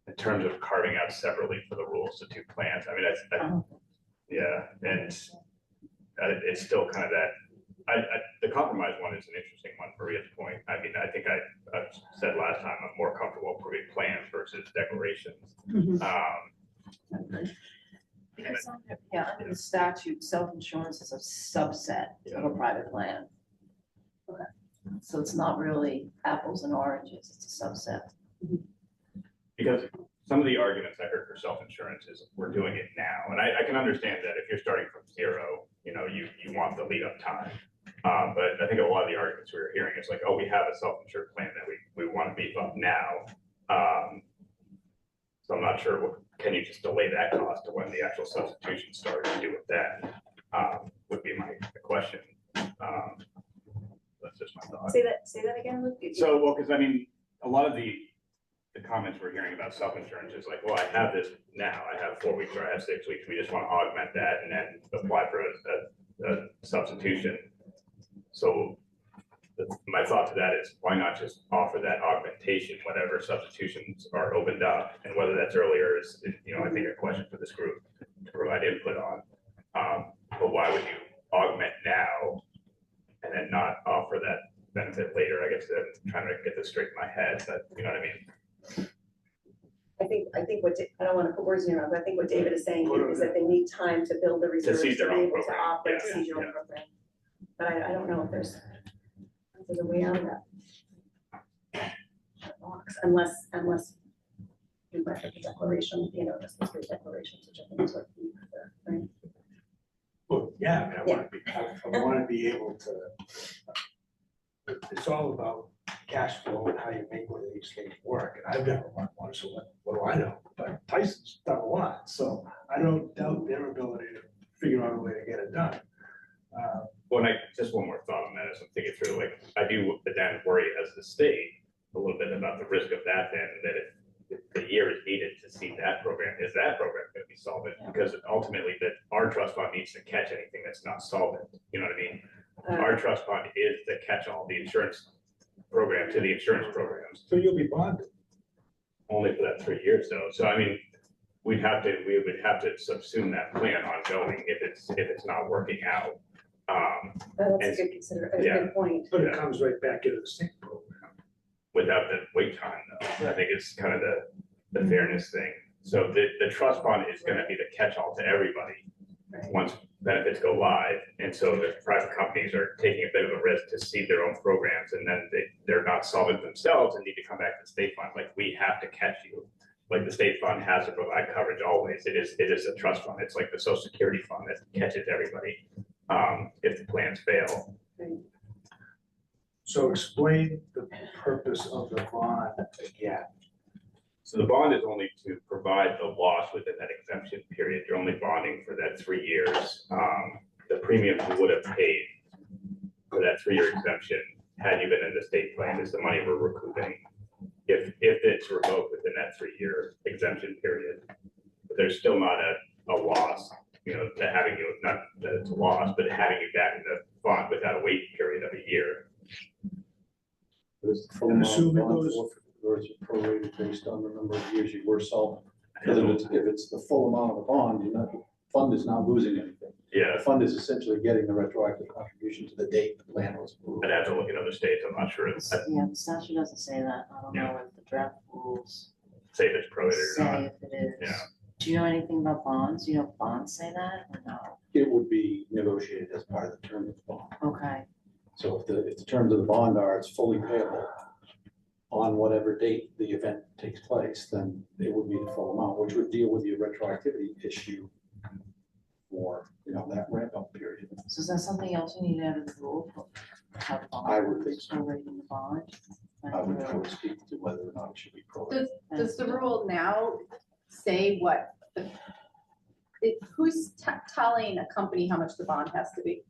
In terms of carving out separately for the rules, the two plans, I mean, yeah, and it's still kind of that, the compromise one is an interesting one for Rhea's point. I mean, I think I said last time, I'm more comfortable approving plans versus declarations. Because under the statute, self-insurance is a subset of a private plan. Okay. So it's not really apples and oranges, it's a subset. Because some of the arguments I heard for self-insurance is we're doing it now. And I can understand that if you're starting from zero, you know, you want the lead up time. But I think a lot of the arguments we were hearing is like, oh, we have a self-insured plan that we want to beef up now. So I'm not sure, can you just delay that cost to when the actual substitution starts and do it then? Would be my question. That's just my thought. Say that again, Luke. So, well, because I mean, a lot of the comments we're hearing about self-insurance is like, well, I have this now, I have 4 weeks or I have 6 weeks, we just want to augment that and then apply for a substitution. So my thought to that is why not just offer that augmentation, whatever substitutions are opened up, and whether that's earlier is, you know, I think a question for this group to provide input on. But why would you augment now and then not offer that benefit later? I guess I'm trying to get this straight in my head, but you know what I mean? I think I don't want to put words in your mouth, but I think what David is saying is that they need time to build the reserves seed to their be own able to program. operate, Yeah, seed your own yeah. program. But I don't know if there's a way out of that box, unless you write a declaration, you know, just the three declarations, which I think is what you prefer, right? Well, yeah, I mean, I want to be able to, it's all about cash flow and how you make one of these things work. And I've never run one, so what do I know? But Tyson's done a lot, so I don't doubt their ability to figure out a way to get it done. Well, and just one more thought on that as I'm thinking through, like, I do then worry as the state a little bit about the risk of that then, that if the year is needed to see that program, is that program going to be solvent? Because ultimately that our trust fund needs to catch anything that's not solvent, you know what I mean? Our trust fund is the catch-all, the insurance program to the insurance programs, So you'll be bonded. only for that 3 years though. So I mean, we would have to subsume that plan ongoing if it's not working out. That's a good point. But it comes right back into the same program. Without the wait time though. I think it's kind of the fairness thing. So the trust fund is gonna be the catch-all to everybody Right. once benefits go live. And so the private companies are taking a bit of a risk to seed their own programs, and then they're not solvent themselves and need to come back to the state fund. Like, we have to catch you. Like, the state fund has to provide coverage always. It is a trust fund. It's like the Social Security fund that catches everybody if the plans fail. So explain the purpose of the bond again. So the bond is only to provide the loss within that exemption period. You're only bonding for that 3 years. The premiums you would have paid for that 3-year exemption, had you been in the state plan, is the money we're recouping if it's revoked within that 3-year exemption period. But there's still not a loss. you know, to having you, not that it's a loss, but having you back in the fund without a wait period of a year. Is the full And amount assuming bond those- forfeit, or is it prorated based on the number of years you were solvent? Because if it's the full amount of the bond, you're not, the fund is not losing anything. Yeah, The fund is essentially getting the retroactive contribution to the date the plan was approved. I'd have to look at other states, I'm not sure, it's, Yeah, the statute doesn't say that. I don't know if the draft rules say if it's prorated or not. say if it is. Yeah. Do you know anything about bonds? Do you know if bonds say that or no? It would be negotiated as part of the term of the bond. Okay, So if the terms of the bond are it's fully payable on whatever date the event takes place, then it would be the full amount, which would deal with your retroactivity issue for, you know, that ramp up period. so is that something else we need to add in the rule for how the bond? I would think so. Or rating the bond? I would speak to whether or not it should be prorated. Does the rule now say what, who's telling a company how much the bond has to be?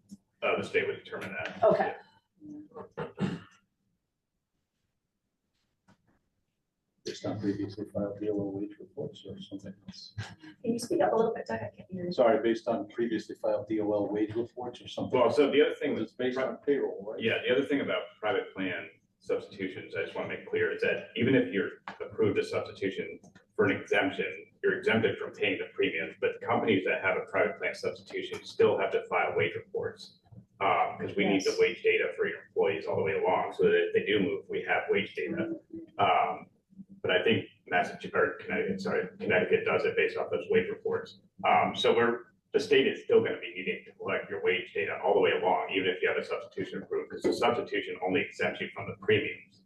The state would determine that. Okay. Based on previously filed DOL wage reports or something else. Can you speak up a little bit, Doug? I can't hear you. Sorry, based on previously filed DOL wage reports or something. Well, so the other thing It's based on payroll, right? Yeah, the other thing about private plan substitutions, I just want to make clear, is that even if you're approved a substitution for an exemption, you're exempted from paying the premiums, but the companies that have a private plan substitution still have to file wage reports. Because we need the Yes. wage data for your employees all the way along, so that if they do move, we have wage data. But I think Massachusetts, or Connecticut does it based off those wage reports. So the state is still gonna be needing to collect your wage data all the way along, even if you have a substitution approved, because the substitution only exempts you from the premiums.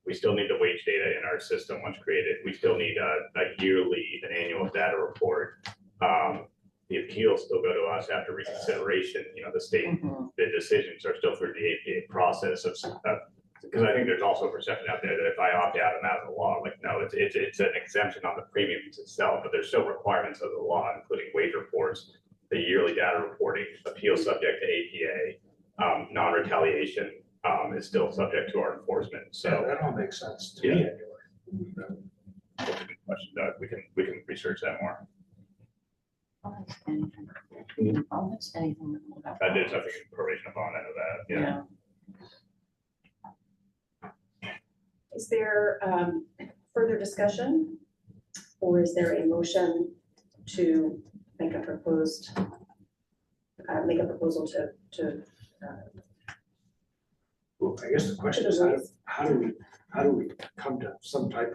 We still need the wage data in our system once created. We still need a yearly, an annual data report. The appeals still go to us after reconsideration, you know, the state, Mhm. the decisions are still through the APA process of, because I think there's also a perception out there that if I opt out, I'm out of the law. Like, no, it's an exemption on the premiums itself, but there's still requirements of the law, including wage reports, the yearly data reporting, appeal subject to APA, non-retaliation, is still subject to our enforcement. So So, that all makes sense to me anyway. that's a good question, Doug. We can research that more. I'll ask anything. I'll ask anything about. I did bonds. something in proration bond, I know that, yeah. Is there further discussion? Or is there a motion to make a proposal to Well, I guess the question is, how do we come to some type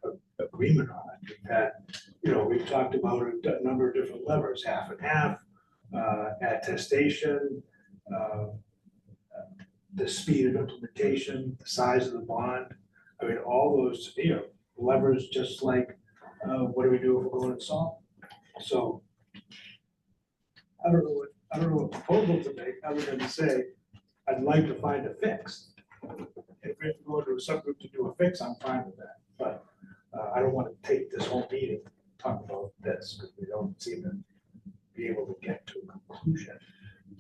of agreement on it? We've had, you know, we've talked about a number of different levers, half and half, attestation, the speed of implementation, the size of the bond. I mean, all those, you know, levers, just like, what do we do if we're going to solve? So I don't know what proposal to make, other than to say, I'd like to find a fix. If we have to go to a subgroup to do a fix, I'm fine with that, but I don't want to take this whole meeting, to talk about this, because we don't seem to be able to get to a conclusion.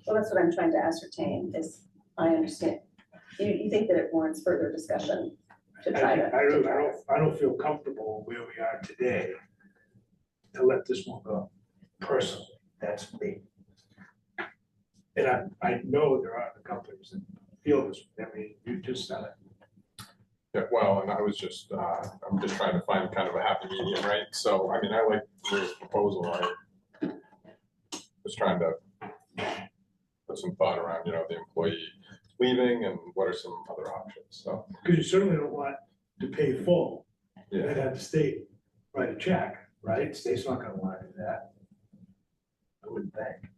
Well, that's what I'm trying to ascertain, is I understand. You think that it warrants further discussion to try to. I don't feel comfortable where we are today to let this one go, personally, that's me. And I know there are other companies that feel this, I mean, you just said it. Yeah, well, and I was just, I'm just trying to find kind of a happy medium, right? So, I mean, I like Ray's proposal, I was trying to put some thought around, you know, the employee leaving and what are some other options, so. Because you certainly don't want to pay full and Yeah, have the state write a check, right? State's not gonna wanna do that. I wouldn't think.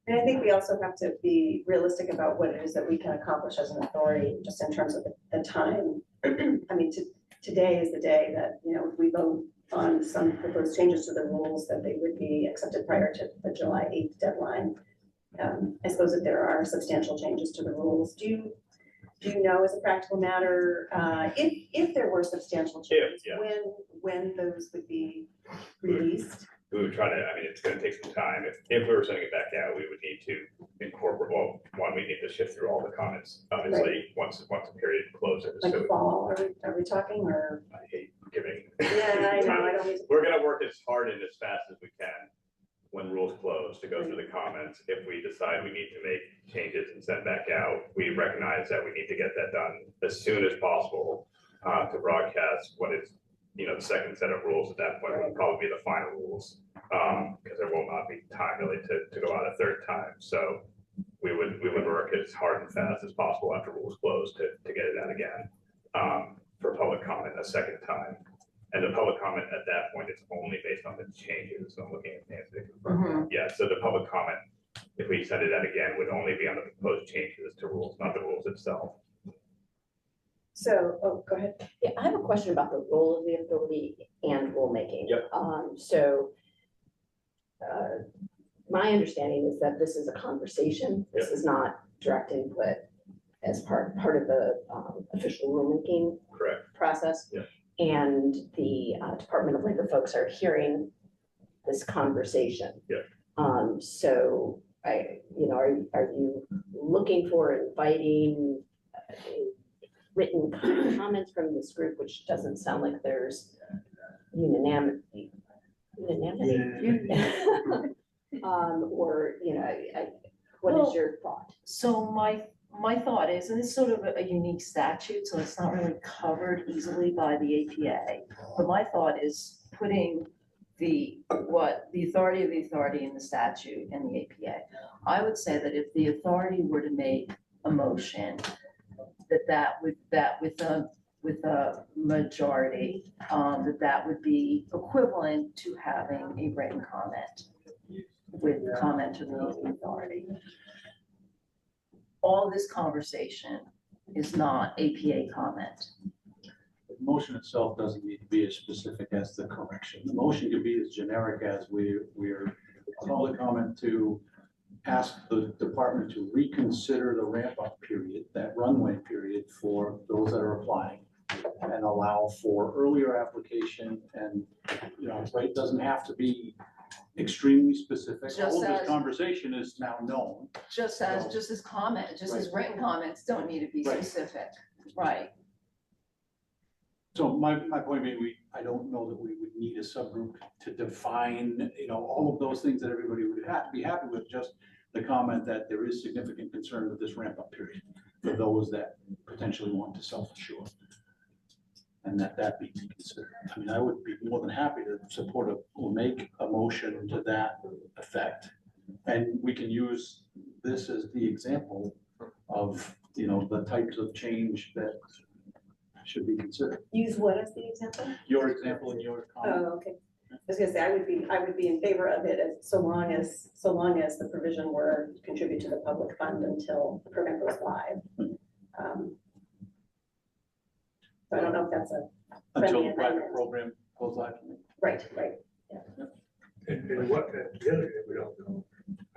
And I think we also have to be realistic about what it is that we can accomplish as an authority, just in terms of the time. I mean, today is the day that, you know, if we vote on some proposed changes to the rules, that they would be accepted prior to the July 8th deadline. I suppose if there are substantial changes to the rules, do you know as a practical matter, if there were substantial changes, yeah. when those would be released? We would try to, I mean, it's gonna take some time. If we were sending it back out, we would need to incorporate, well, one, we need to shift through all the comments, obviously, once the period closes. Like So fall, are we talking, or? I hate giving. Yeah, I know, I don't need to. We're gonna work as hard and as fast as we can. when rules close, to go through the comments. If we decide we need to make changes and send back out, we recognize that we need to get that done as soon as possible to broadcast what is, the second set of rules. At that point will probably be the final rules, because there will not be time really to go out a third time. So we would work as hard and fast as possible after rules close to get it out again for public comment a second time. And the public comment at that point is only based on the changes. So I'm looking at Nancy to confirm. Yeah, so the public comment, if we send it out again, would only be on the proposed changes to rules, not the rules itself. So, oh, go ahead. Yeah, I have a question about the role of the authority and rulemaking. Yep. My understanding is that this is a conversation. This is not direct input as part of the official rulemaking Correct. process. Yeah. And the Department of Labor folks are hearing this conversation. Yeah. So are you looking for inviting written comments from this group, which doesn't sound like there's unanimity? Or, what is your thought? So my thought is, and it's sort of a unique statute, so it's not really covered easily by the APA. But my thought is putting the authority of the authority in the statute and the APA. I would say that if the authority were to make a motion, that with a majority, that would be equivalent to having a written comment with comment to the authority. All this conversation is not APA comment. The motion itself doesn't need to be as specific as the correction. The motion can be as generic as we're public comment to ask the department to reconsider the ramp-up period, that runway period for those that are applying, and allow for earlier application. And, it doesn't have to be extremely specific. Just All of as- this conversation is now known. Just as comment, just as written comments don't need to be Right. specific, right? So my point being, I don't know that we would need a subgroup to define, all of those things that everybody would have to be happy with, just the comment that there is significant concern with this ramp-up period for those that potentially want to self-assure. And that be considered. I mean, I would be more than happy to support or make a motion to that effect. And we can use this as the example of, the types of change that should be considered. Use what as the example? Your example and your comment. Oh, okay. I was gonna say, I would be in favor of it so long as the provision were contribute to the public fund until the program goes live. So I don't know if that's a Until friendly the private amendment. program goes live. Right. And what, the other thing we don't know,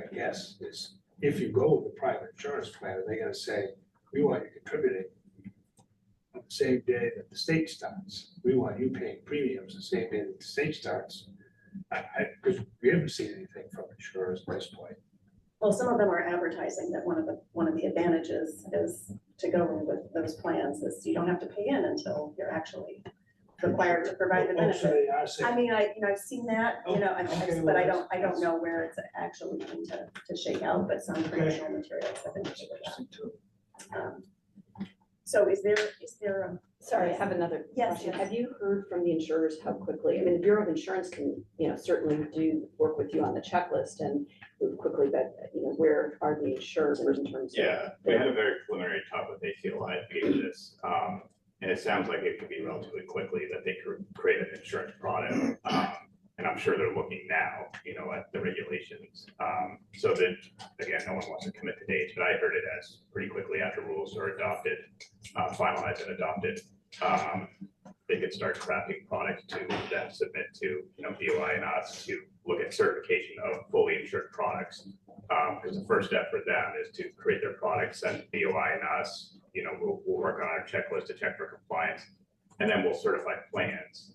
I guess, is if you go with the private insurance plan, they're gonna say, we want you contributing on the same day that the state starts. We want you paying premiums the same day that the state starts. Because we haven't seen anything from insurers at this point. Well, some of them are advertising that one of the advantages is to go with those plans is you don't have to pay in until you're actually required to provide the Oh, so benefit. they are I saying, mean, I've seen that, Okay, but I well, don't know where it's actually going to shake out, but some promotional materials have been that's figured interesting too. out. So is there, Sorry, I have another Yes, question. yes. Have you heard from the insurers how quickly, I mean, the Bureau of Insurance can, certainly work with you on the checklist and move quickly, but, where are the insurers in terms of? Yeah, we had a very preliminary talk with ACLI at the beginning of this, and it sounds like it could be relatively quickly that they could create an insurance product. And I'm sure they're looking now, at the regulations. So that, again, no one wants to commit to dates, but I heard it as pretty quickly after rules are adopted, finalized and adopted. They could start crafting products to then submit to, BOI and us to look at certification of fully insured products. Because the first step for them is to create their products, send BOI and us, we'll work on our checklist to check for compliance. And then we'll certify plans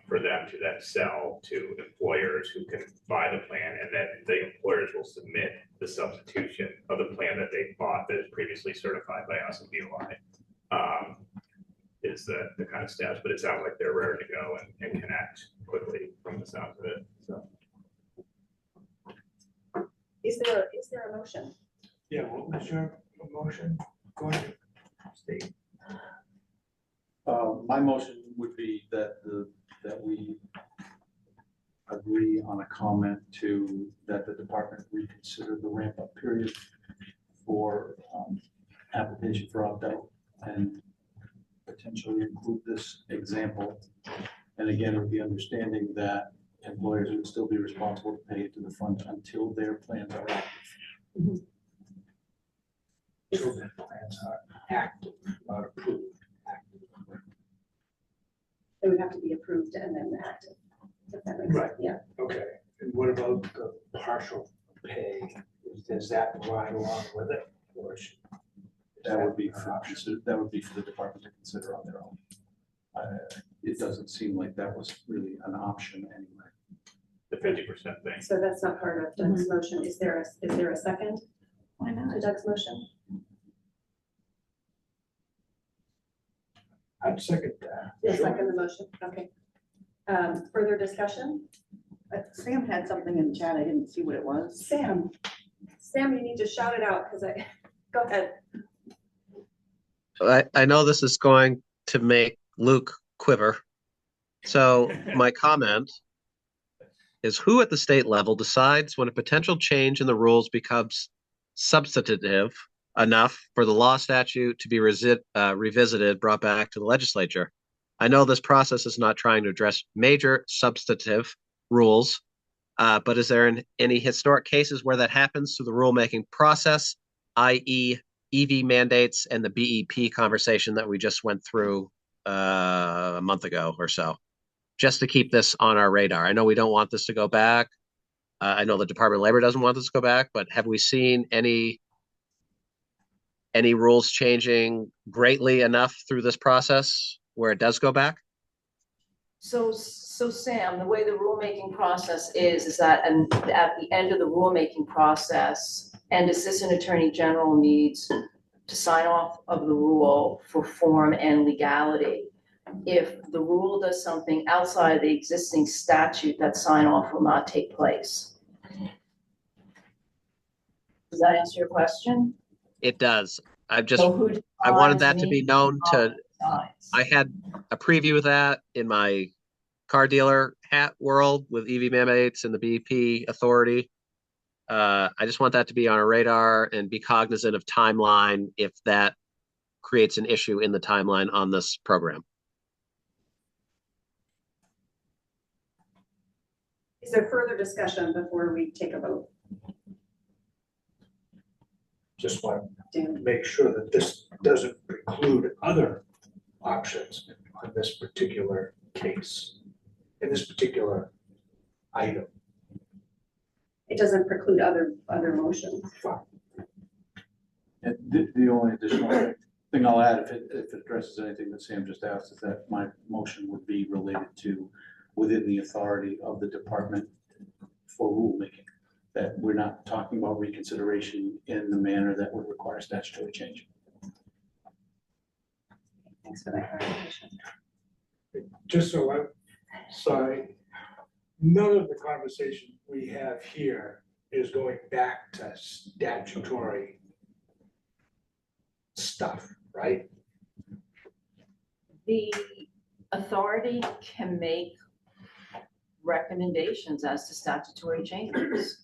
for them to then sell to employers who can buy the plan. And then the employers will submit the substitution of the plan that they bought that is previously certified by us and BOI. Is the kind of steps, but it sounds like they're ready to go and connect quickly from the sounds of it, so. Is there a motion? Yeah, what was your motion? Go ahead, Steve. My motion would be that that we agree on a comment that the department reconsider the ramp up period for application for opt-out and potentially include this example. And again, with the understanding that employers would still be responsible to pay into the fund until their plans are active. So that plans are active, not approved. Active. It would have to be approved and then active. If that makes Right. sense, yeah. Okay, and what about the partial pay? Does that ride along with it? Or should- That would be an for, option? that would be for the department to consider on their own. It doesn't seem like that was really an option anyway. The 50% thing. So that's not part of Doug's motion. Is there a second Why to not? Doug's motion? I'd second that. You'll Sure. second the motion, okay. Further discussion? Sam had something in the chat, I didn't see what it was. Sam, you need to shout it out because go ahead. I know this is going to make Luke quiver. So my comment is, who at the state level decides when a potential change in the rules becomes substantive enough for the law statute to be revisited, brought back to the legislature? I know this process is not trying to address major substantive rules, but is there any historic cases where that happens through the rulemaking process, i.e. EV mandates and the BEP conversation that we just went through a month ago or so, just to keep this on our radar? I know we don't want this to go back. I know the Department of Labor doesn't want this to go back, but have we seen any rules changing greatly enough through this process where it does go back? So Sam, the way the rulemaking process is that at the end of the rulemaking process, and Assistant Attorney General needs to sign off of the rule for form and legality. If the rule does something outside of the existing statute, that sign off will not take place. Does that answer your question? It does. I I wanted that to be known to, I had a preview of that in my car dealer hat world with EV mandates and the BP authority. I just want that to be on our radar and be cognizant of timeline if that creates an issue in the timeline on this program. Is there further discussion before we take a vote? Just want to Dan? make sure that this doesn't preclude other options on this particular case, in this particular item. It doesn't preclude other motions. Fine. And the only additional thing I'll add, if it addresses anything that Sam just asked, is that my motion would be related to within the authority of the department for rulemaking, that we're not talking about reconsideration in the manner that would require statutory change. Thanks for that clarification. Just so I'm sorry, none of the conversation we have here is going back to statutory stuff, right? The authority can make recommendations as to statutory changes.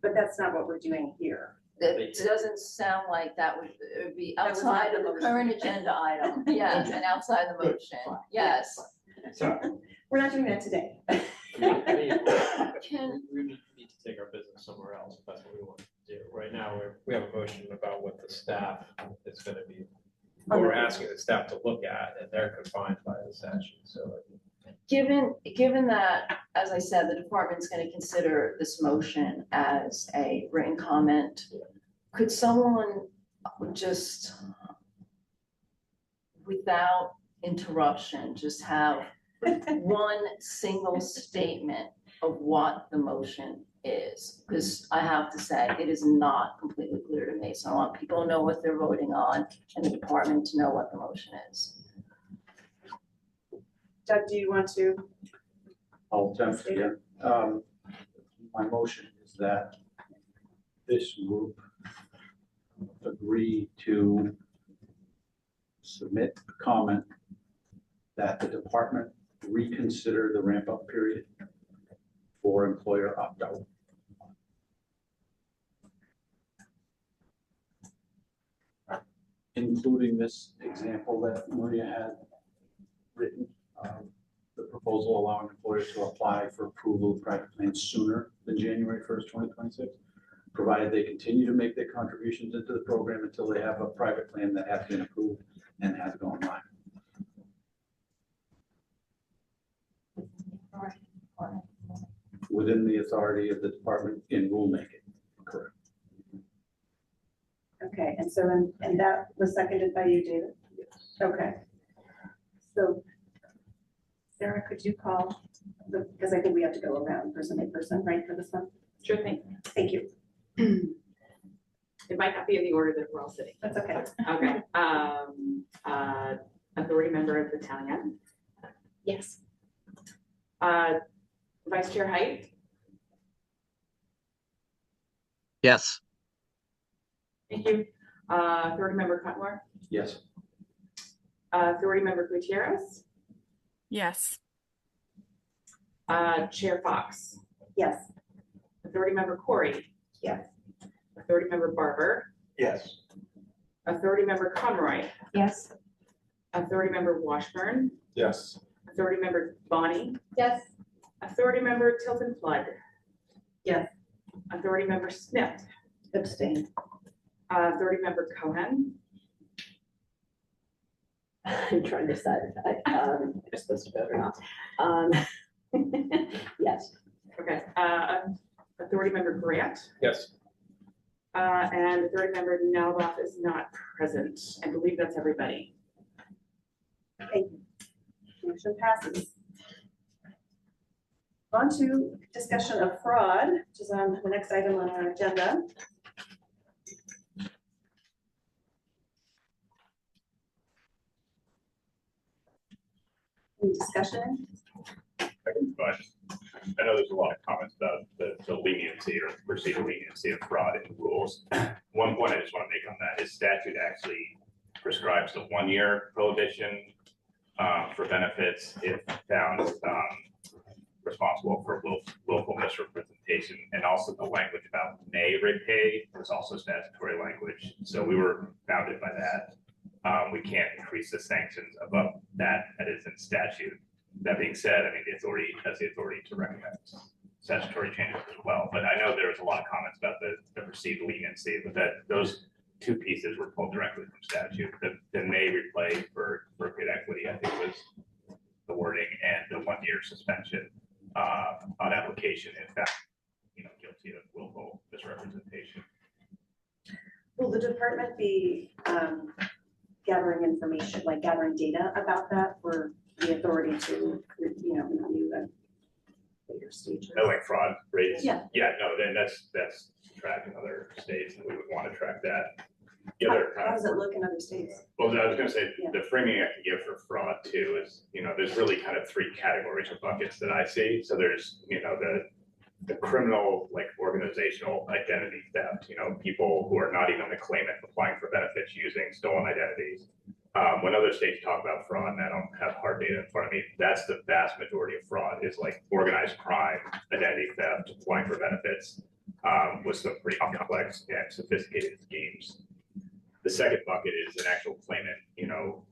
But that's not what we're doing here. It doesn't sound like that would it would be That was outside not of the the motion. current agenda item, yes, and outside the Good, motion, fine. yes. So, We're not doing that today. Can, We need to take our business somewhere else, if that's what we want to do. Right now, we have a motion about what the staff is gonna be, what we're asking the staff to look at, and they're confined by the statute, so. given that, as I said, the department's gonna consider this motion as a written comment, could someone just, without interruption, just have one single statement of what the motion is? Because I have to say, it is not completely clear to me, so I want people to know what they're voting on and the department to know what the motion is. Doug, do you want to? I'll attempt again. my motion is that this group agree to submit a comment that the department reconsider the ramp-up period for employer opt-out. Including this example that Maria had written, the proposal allowing employers to apply for approval of private plans sooner than January 1st, 2026, provided they continue to make their contributions into the program until they have a private plan that has been approved and has gone live. Within the authority of the department in rulemaking, correct? Okay, and so, and that was seconded by you, David? Okay. So, Sarah, could you call the, because I think we have to go around person by person, right, for this one? Sure thing. Thank you. It might not be in the order that we're all sitting. That's okay. Okay. Authority member of the town, yeah? Yes. Vice Chair Height, Yes. thank you. Authority member Cutmore, Yes. Authority member Gutierrez, Yes. Chair Fox, Yes. Authority member Corey. Yes. Authority member Barber, Yes. Authority member Conroy, Yes. Authority member Washburn, Yes. Authority member Bonnie, Yes. Authority member Tilton Flood. Yes. Authority member Smith, Abstain. Authority member Cohen, I'm trying to decide if I'm supposed to vote or not. Yes. okay, Authority member Grant, Yes. and Authority member Nalbach is not present. I believe that's everybody. Thank you. Motion passes. On to discussion of fraud, which is on the next item on our agenda. Any discussion? But I know there's a lot of comments about the leniency or perceived leniency of fraud in the rules. One point I just want to make on that is statute actually prescribes the 1-year prohibition for benefits if found responsible for willful misrepresentation, and also the language about may repay was also statutory language. So we were bounded by that. We can't increase the sanctions above that is in statute. That being said, I mean, the authority has the authority to recommend statutory changes as well. But I know there was a lot of comments about the perceived leniency, but those two pieces were pulled directly from statute. The may replay for good equity, I think, was the wording, and the 1-year suspension on application if found, guilty of willful misrepresentation. Will the department be gathering information, like gathering data about that for the authority to, review at later stages? No, like fraud rates? Yeah. Yeah, no, then that's tracked in other states, and we would want to track that. The other How does it look in other states? Well, I was gonna say, Yeah. the framing I can give for fraud too is, there's really kind of 3 categories or buckets that I see. So there's, the criminal, like organizational identity theft, people who are not even the claimant applying for benefits using stolen identities. When other states talk about fraud, and I don't have hard data in front of me, that's the vast majority of fraud is like organized crime, identity theft, applying for benefits, with some pretty complex and sophisticated schemes. The second bucket is an actual claimant,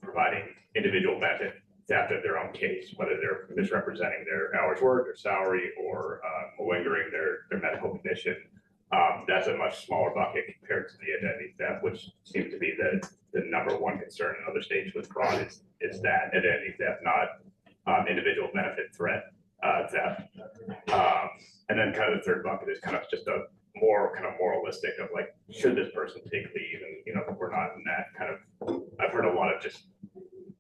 providing individual benefit theft of their own case, whether they're misrepresenting their hours worked, their salary, or malingering their medical condition. That's a much smaller bucket compared to the identity theft, which seems to be the number one concern in other states with fraud is that identity theft, not individual benefit theft. And then kind of the third bucket is kind of just a more kind of moralistic of like, should this person take leave? And, we're not in that kind of, I've heard a lot of just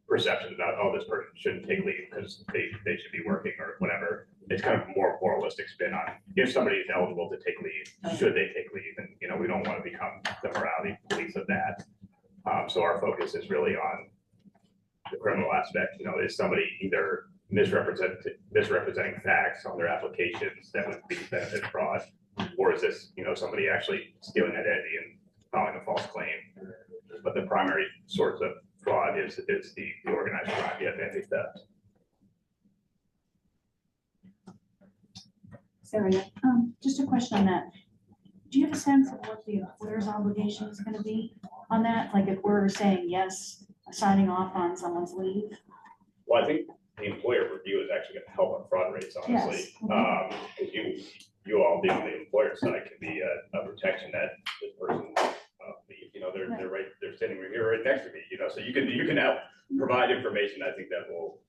perceptions about, oh, this person shouldn't take leave because they should be working or whatever. It's kind of more moralistic spin on if somebody is eligible to take leave, should they take leave? And, we don't want to become the morality police of that. So our focus is really on the criminal aspect. Is somebody either misrepresenting facts on their applications that would be benefit fraud? Or is this, somebody actually stealing identity and filing a false claim? But the primary source of fraud is the organized crime, the identity theft. Sarah, yeah. Just a question on that. Do you have a sense of what the employer's obligation is gonna be on that? Like if we're saying yes, signing off on someone's leave? Well, I think the employer review is actually gonna help on fraud rates, honestly. Yes. Because you all being on the employer side can be a protection that this person, they're right, they're standing here right next to me, so you can help provide information, I think that will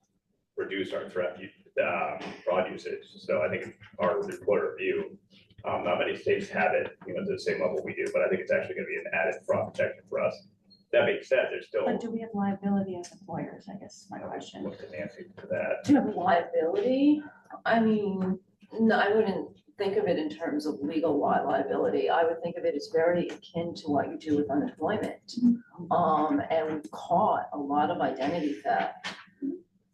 reduce our fraud usage. So I think our employer review, not many states have it, to the same level we do, but I think it's actually gonna be an added fraud protection for us. That being said, there's still. But do we have liability as employers, I guess is my question. Look to Nancy for that. Do you have liability? I mean, no, I wouldn't think of it in terms of legal liability. I would think of it as very akin to what you do with unemployment. And we've caught a lot of identity theft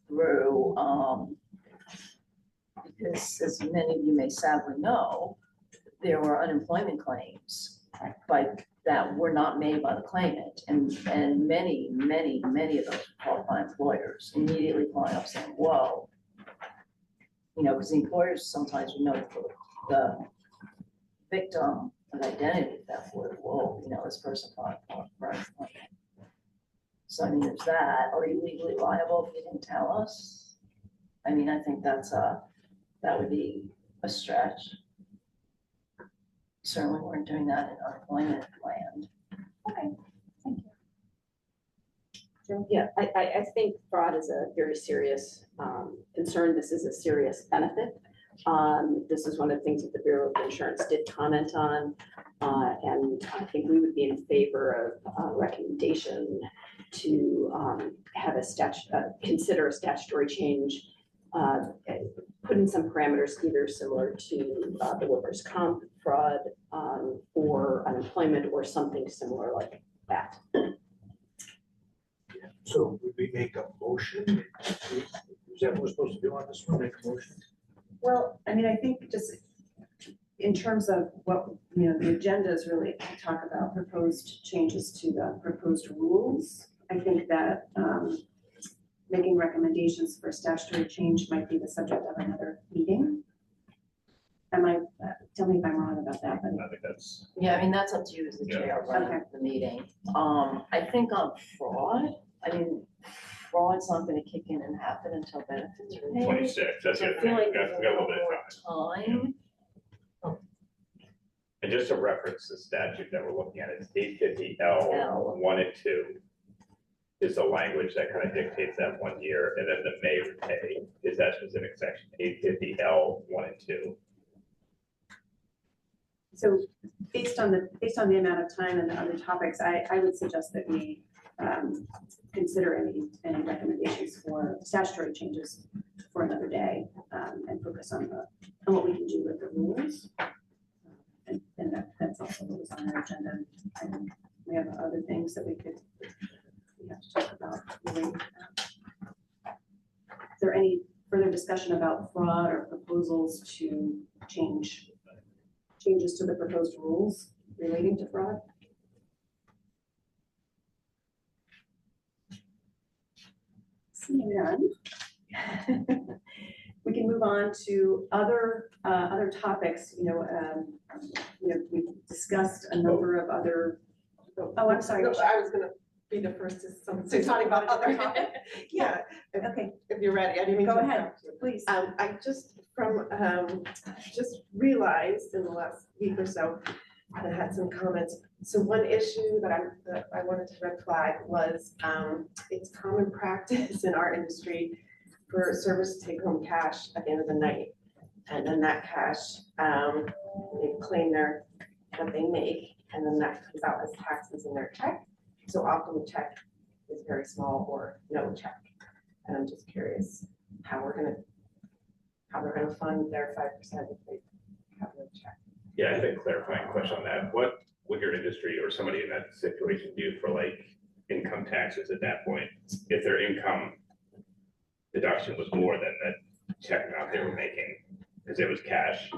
through, because as many of you may sadly know, there were unemployment claims, but that were not made by the claimant. And many of those qualified employers immediately calling up saying, whoa. Because the employers sometimes would know the victim of identity theft would, whoa, this person thought, right. So I mean, there's that. Are you legally liable if you didn't tell us? I mean, I think that would be a stretch. Certainly weren't doing that in unemployment land. Okay, thank you. Yeah, I think fraud is a very serious concern. This is a serious benefit. This is one of the things that the Bureau of Insurance did comment on. And I think we would be in favor of a recommendation to have consider a statutory change, put in some parameters either similar to the workers' comp fraud or unemployment or something similar like that. So would we make a motion? Is that what we're supposed to do on this one, make a motion? Well, I mean, I think just in terms of what, the agenda is really to talk about proposed changes to the proposed rules. I think that making recommendations for statutory change might be the subject of another meeting. Tell me if I'm wrong about that, but. I think that's. Yeah, I mean, that's up to you as the chair running the meeting. I think on fraud, fraud's not gonna kick in and happen until benefits are paid. 26, that's So it. I feel like We got there's a little bit of time. time. And just to reference the statute that we're looking at, it's 850L 1 and 2 is the language that kind of dictates that 1 year, and then the may repay is that specific section, 850L 1 and 2. So based on the amount of time and the other topics, I would suggest that we consider any recommendations for statutory changes for another day, and focus on what we can do with the rules. And that's also what was on our agenda. And we have other things that we have to talk about related to that. Is there any further discussion about fraud or proposals to changes to the proposed rules relating to fraud? Seeing none. We can move on to other topics. We've discussed a number of other. Oh, I'm sorry. No, I was gonna be the first to say something about other topic. Yeah, Okay, if you're ready, I didn't mean to. go ahead, interrupt you. please. I just realized in the last week or so, I had some comments. So one issue that I wanted to red flag was, it's common practice in our industry for servers to take home cash at the end of the night. And then that cash, they claim what they make, and then that comes out as taxes in their check. So often the check is very small or no check. And I'm just curious how they're gonna fund their 5% if they have no check. Yeah, I think clarifying question on that. What would your industry or somebody in that situation do for like income taxes at that point? If their income deduction was more than the check amount they were making, because it was cash.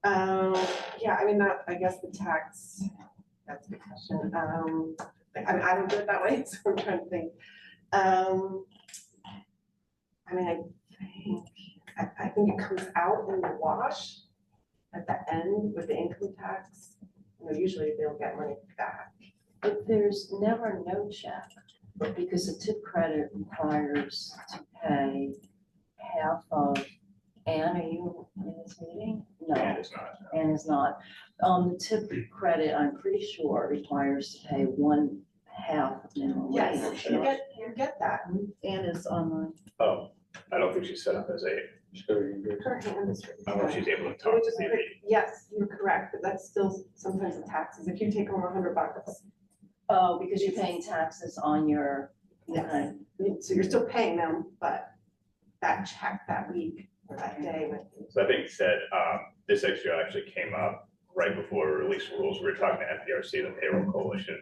Yeah, I mean, that, I guess the tax, that's a good question. I don't do it that way, so I'm trying to think. I mean, I think it comes out in the wash at the end with the income tax. You know, usually they'll get money back. But there's never no check, because the tip credit requires to pay half of, Anne, are you in this meeting? No, And it's not. Anne is not. The tip credit, I'm pretty sure, requires to pay 1/2 of minimum wage. Yes, you get that. Anne is online. Oh, I don't think she's set up as a, Her hand is. I don't know if she's able to So talk we to just the. put- Yes, you're correct, but that's still sometimes the taxes. If you take home $100, Oh, because you're paying taxes on your, yes, so you're still paying them, but that check that week or that day went. So that being said, this issue actually came up right before we released rules. We were talking to NPRC, the payroll coalition.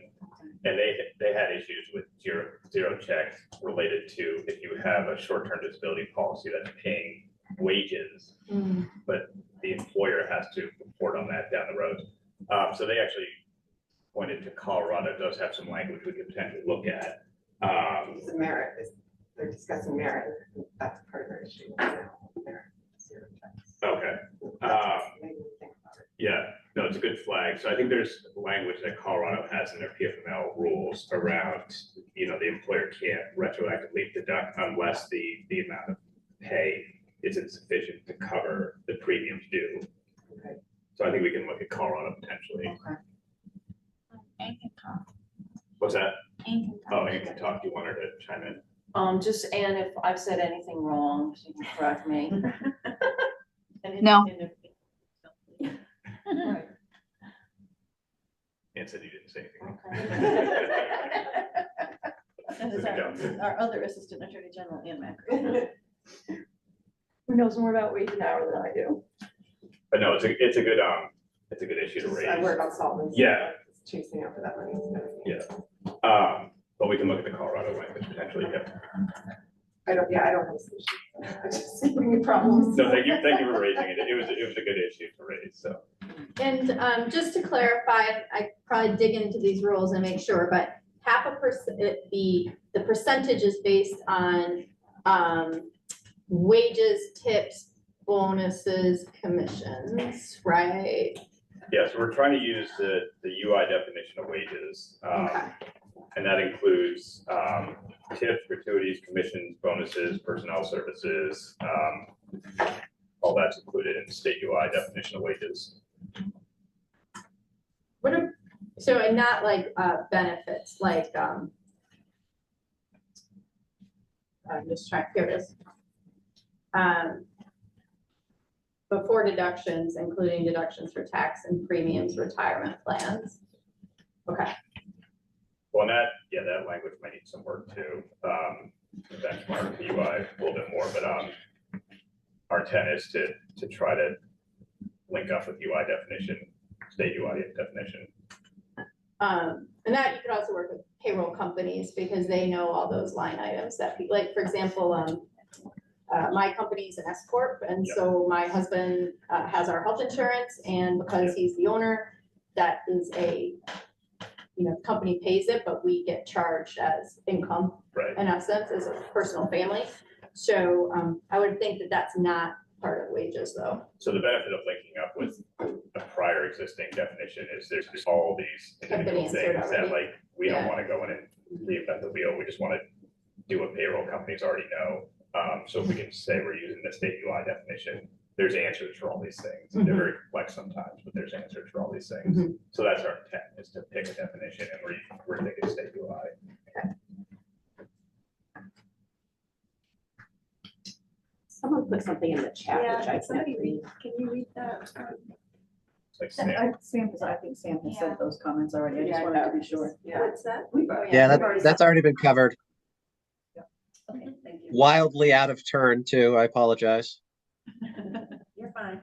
And they had issues with zero checks related to if you have a short-term disability policy that's paying wages, but the employer has to report on that down the road. So they actually pointed to Colorado, does have some language we could potentially look at. It's a merit, they're discussing merit, that's part of their issue. Merit, zero checks. Okay. Maybe we think about it. Yeah, no, it's a good flag. So I think there's language that Colorado has in their PFML rules around, the employer can't retroactively deduct unless the amount of pay isn't sufficient to cover the premiums due. Okay. So I think we can look at Colorado potentially. okay. Anne can talk. What's that? Anne can talk. Oh, you can talk. You want her to chime in? Just Anne, if I've said anything wrong, you can correct me. No. Right. Ann said you didn't say anything. And it's Good our other Assistant Attorney General, Ann Macker, who knows more about wage and hour than I do. But no, it's a good issue to raise. I work on solvency. Yeah. Chasing after that money. Yeah. But we can look at the Colorado language potentially. Yeah. I don't have a solution. I just see problems. No, thank you for raising it. It was a good issue to raise, so. And just to clarify, I probably dig into these rules and make sure, but 0.5%, the percentage is based on wages, tips, bonuses, commissions, right? Yeah, so we're trying to use the UI definition of wages. Okay. And that includes tips, gratuities, commissions, bonuses, personnel services. All that's included in the state UI definition of wages. And not like benefits, like I'm just trying, here it is. Before deductions, including deductions for tax and premiums, retirement plans. Okay. Well, that language might need some work too. Benchmark the UI a little bit more, but our intent is to try to link up with UI definition, state UI definition. And that you could also work with payroll companies because they know all those line items that people, like, for example, my company's an S Corp, and so my husband has our health insurance, and because he's the owner, that is company pays it, but we get charged as income, right, in essence, as a personal family. So I would think that that's not part of wages, though. So the benefit of linking up with a prior existing definition is there's just all these individual Have been things answered that already. we don't Yeah. want to go in and reinvent the wheel. We just want to do what payroll companies already know. So if we can say we're using the state UI definition, there's answers for all these things. They're very complex sometimes, but there's answers for all these things. So that's our intent, is to pick a definition and we're thinking state UI. Someone put something in the chat, which I can't somebody read. can you read that? It's like Sam. I think Sam has said those comments already, I just Yeah, wanted to be sure. What's that? Yeah, that's already been covered. Okay, thank you. Wildly out of turn too. I apologize. You're fine.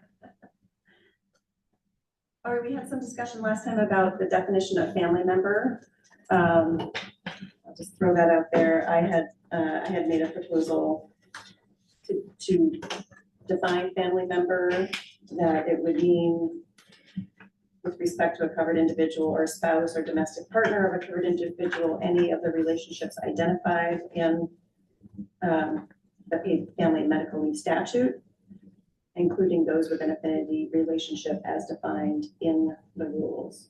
All right, we had some discussion last time about the definition of family member. I'll just throw that out there. I had made a proposal to define family member, that it would mean with respect to a covered individual or spouse or domestic partner of a covered individual, any of the relationships identified in the family medical leave statute, including those with an affinity relationship as defined in the rules.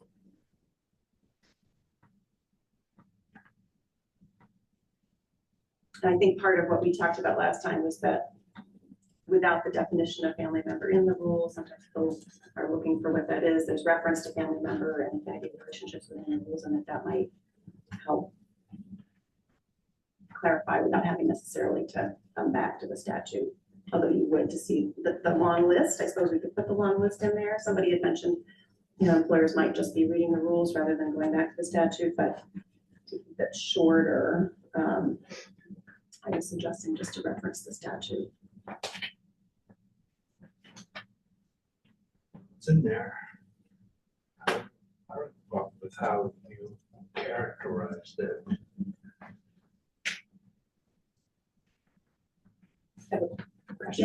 And I think part of what we talked about last time was that without the definition of family member in the rules, sometimes people are looking for what that is. There's reference to family member and affinity relationships within the rules, and that might help clarify without having necessarily to come back to the statute. Although you would to see the long list, I suppose we could put the long list in there. Somebody had mentioned, you know, employers might just be reading the rules rather than going back to the statute, but to keep it shorter, I was suggesting just to reference the statute. It's in there. I don't know with how you characterized it.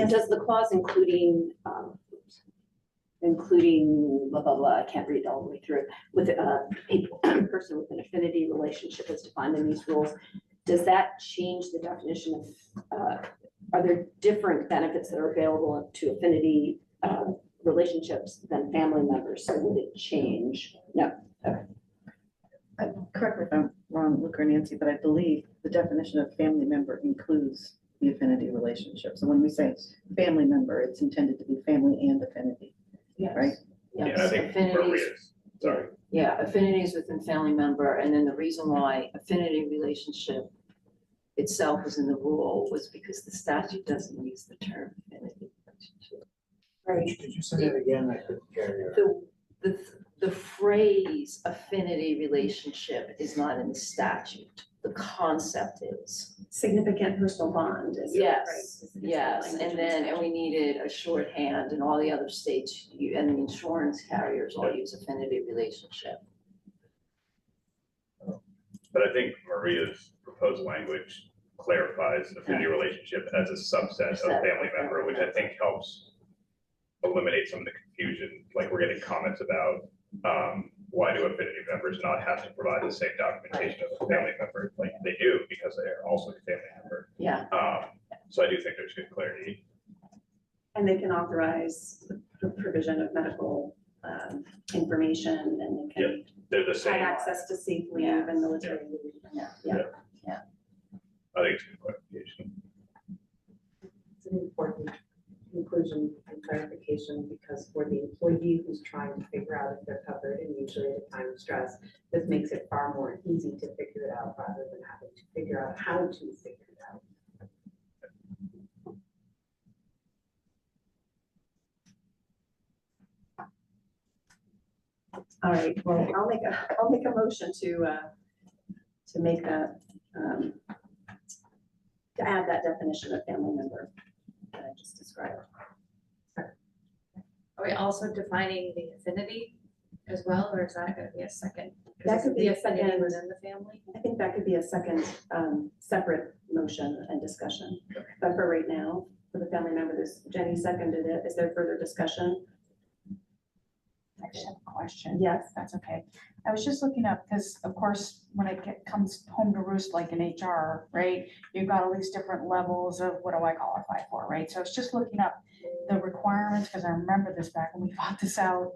Does the clause including blah, blah, blah, I can't read all the way through, with a person with an affinity relationship as defined in these rules, does that change the definition of, are there different benefits that are available to affinity relationships than family members? So would it change? No. Okay. Correct me if I'm wrong, Luke or Nancy, but I believe the definition of family member includes the affinity relationship. So when we say family member, it's intended to be family and affinity, right? Yeah, I think Affinities, sorry. yeah, affinities within family member, and then the reason why affinity relationship itself was in the rule was because the statute doesn't use the term affinity relationship. Right. Could you say that again? I couldn't hear you. The phrase affinity relationship is not in the statute. The concept is. Significant personal bond is. Yes, right, is the yes, language and in then, the and we needed a shorthand, and all the other states, and the insurance carriers all use affinity relationship. But I think Maria's proposed language clarifies affinity relationship as a subset of family member, which I think helps eliminate some of the confusion. Like we're getting comments about why do affinity members not have to provide the same documentation as a family member? Like they do because they are also a family member. Yeah. So I do think there's good clarity. And they can authorize the provision of medical information, and they can They're the have same. access to safe leave and military leave. Yeah. I think it's good clarification. It's an important inclusion and clarification because for the employee who's trying to figure out if they're covered, and usually at a time of stress, this makes it far more easy to figure it out rather than having to figure out how to figure it out. All right, well, I'll make a motion to make a, to add that definition of family member that I just described. Are we also defining the affinity as well, or is that gonna be a second? 'Cause That isn't could be the a second. affinity within the family. I think that could be a second, separate motion and discussion. But for right now, for the family member, Jenny seconded it. Is there further discussion? I just have a question. Yes. If that's okay. I was just looking up, because of course, when it comes home to roost, like in HR, right? You've got all these different levels of what do I qualify for, right? So I was just looking up the requirements, because I remember this back when we fought this out,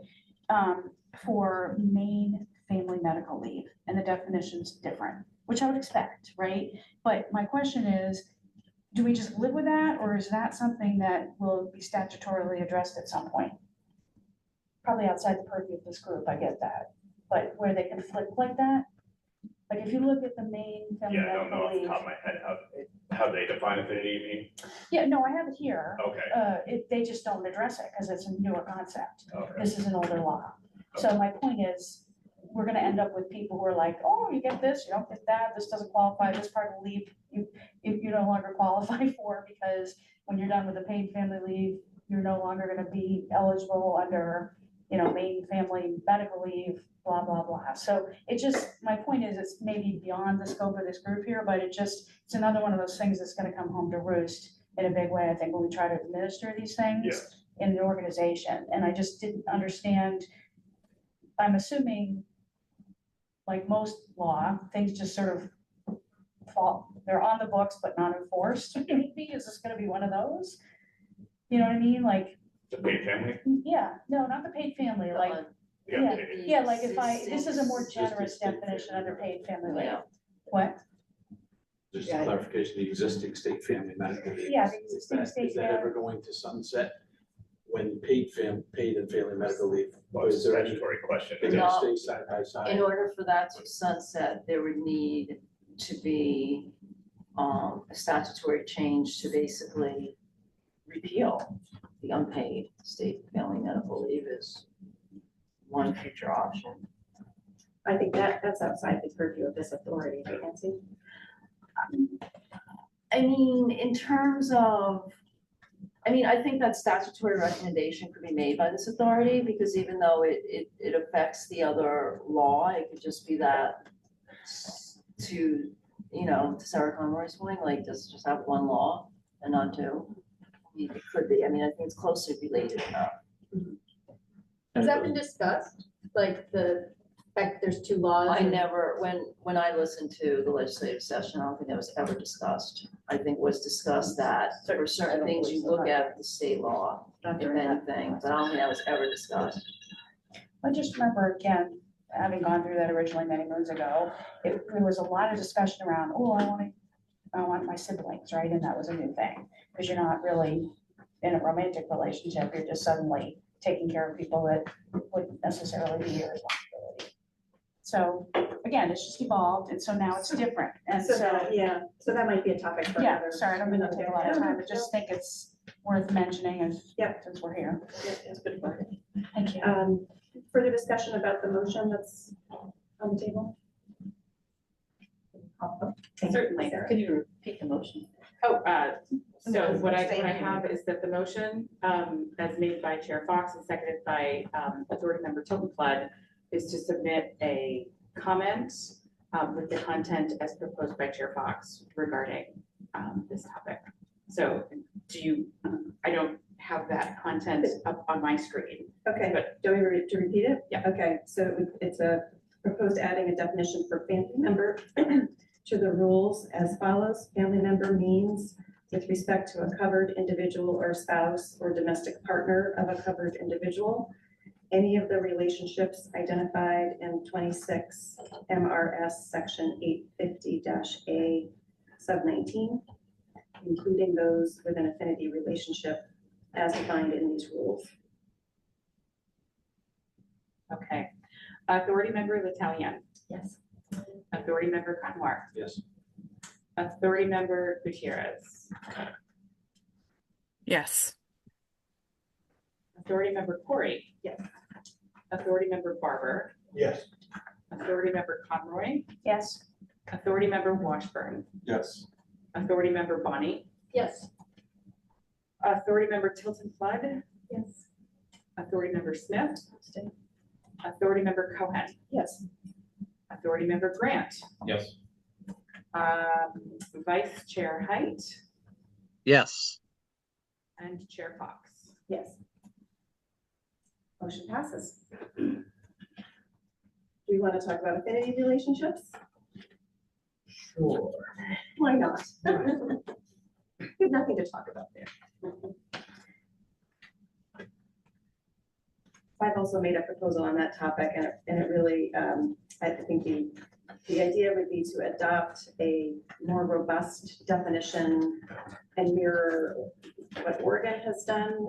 for main family medical leave, and the definition's different, which I would expect, right? But my question is, do we just live with that, or is that something that will be statutorily addressed at some point? Probably outside the purview of this group, I get that, but where they can flip like that? Like if you look at the main family Yeah, I don't know medical off the leave. top of my head how they define affinity, you mean? Yeah, no, I have it here. Okay, They just don't address it because it's a newer concept. okay. This is an older law. So my point is, we're gonna end up with people who are like, oh, you get this, you don't get that, this doesn't qualify, this part of the leave, you no longer qualify for, because when you're done with the paid family leave, you're no longer gonna be eligible under, main family medical leave, blah, blah, blah. So it just, my point is, it's maybe beyond the scope of this group here, but it's another one of those things that's gonna come home to roost in a big way, I think, when we try to administer these things Yes. in an organization. And I just didn't understand, I'm assuming, like most law, things just sort of fall, they're on the books but not enforced. Maybe, is this gonna be one of those? You know what I mean? Like, The paid family? yeah, no, not the paid family, like, Yeah. yeah, like if this is a more generous Existing definition under paid family leave. Yeah. What? Just a clarification, the existing state family medical leave. Yeah, the Is existing that- state Is that ever going to sunset when paid and family medical leave? Well, Or it's is a there any, statutory question. they No. gonna stay side by side? In order for that to sunset, there would need to be a statutory change to basically repeal the unpaid state family medical leave is one future option. I think that's outside the purview of this authority, right, Nancy? I mean, in terms of, I think that statutory recommendation could be made by this authority, because even though it affects the other law, it could just be that to Sarah Conroy's point, like, just have one law and not two. It could be, I think it's closely related enough. Has that been discussed? Like the fact there's two laws? I never, when I listened to the legislative session, I don't think that was ever discussed. I think was discussed that for certain things you look at the state law, if anything, but I don't think that was ever discussed. I just remember, again, having gone through that originally many moons ago, there was a lot of discussion around, oh, I want my siblings, right? And that was a new thing, because you're not really in a romantic relationship, you're just suddenly taking care of people that wouldn't necessarily be your responsibility. So, again, it's just evolved, and so now it's different, and so, So that might be a topic for yeah, another. sorry, I don't mean to take a lot of time, but just think it's worth mentioning, and Yep. since we're here. That's good point. Thank you. Further discussion about the motion that's on the table? Certainly. Sarah. Could you repeat the motion? Oh, so what I have is that the motion, as made by Chair Fox and seconded by, Authority Member Tilton Flood, is to submit a comment, with the content as proposed by Chair Fox regarding, this topic. So I don't have that content up on my screen. Okay, But- do we to repeat it? Yeah. Okay, so it's a proposed adding a definition for family member to the rules as follows. Family member means with respect to a covered individual or spouse or domestic partner of a covered individual, any of the relationships identified in 26 MRS section 850-A sub 19, including those with an affinity relationship as defined in these rules. Okay. Authority Member L'Italien. Yes. Authority Member Conwar. Yes. Authority Member Gutierrez. Yes. Authority Member Corey. Yes. Authority Member Barber. Yes. Authority Member Conroy. Yes. Authority Member Washburn. Yes. Authority Member Bonnie. Yes. Authority Member Tilton Flood. Yes. Authority Member Smith. Authority Member Cohen. Yes. Authority Member Grant. Yes. Vice Chair Height Yes. and Chair Fox. Yes. Motion passes. Do we want to talk about affinity relationships? Sure. Why not? We have nothing to talk about there. I've also made a proposal on that topic, and it really, I think the idea would be to adopt a more robust definition and mirror what Oregon has done,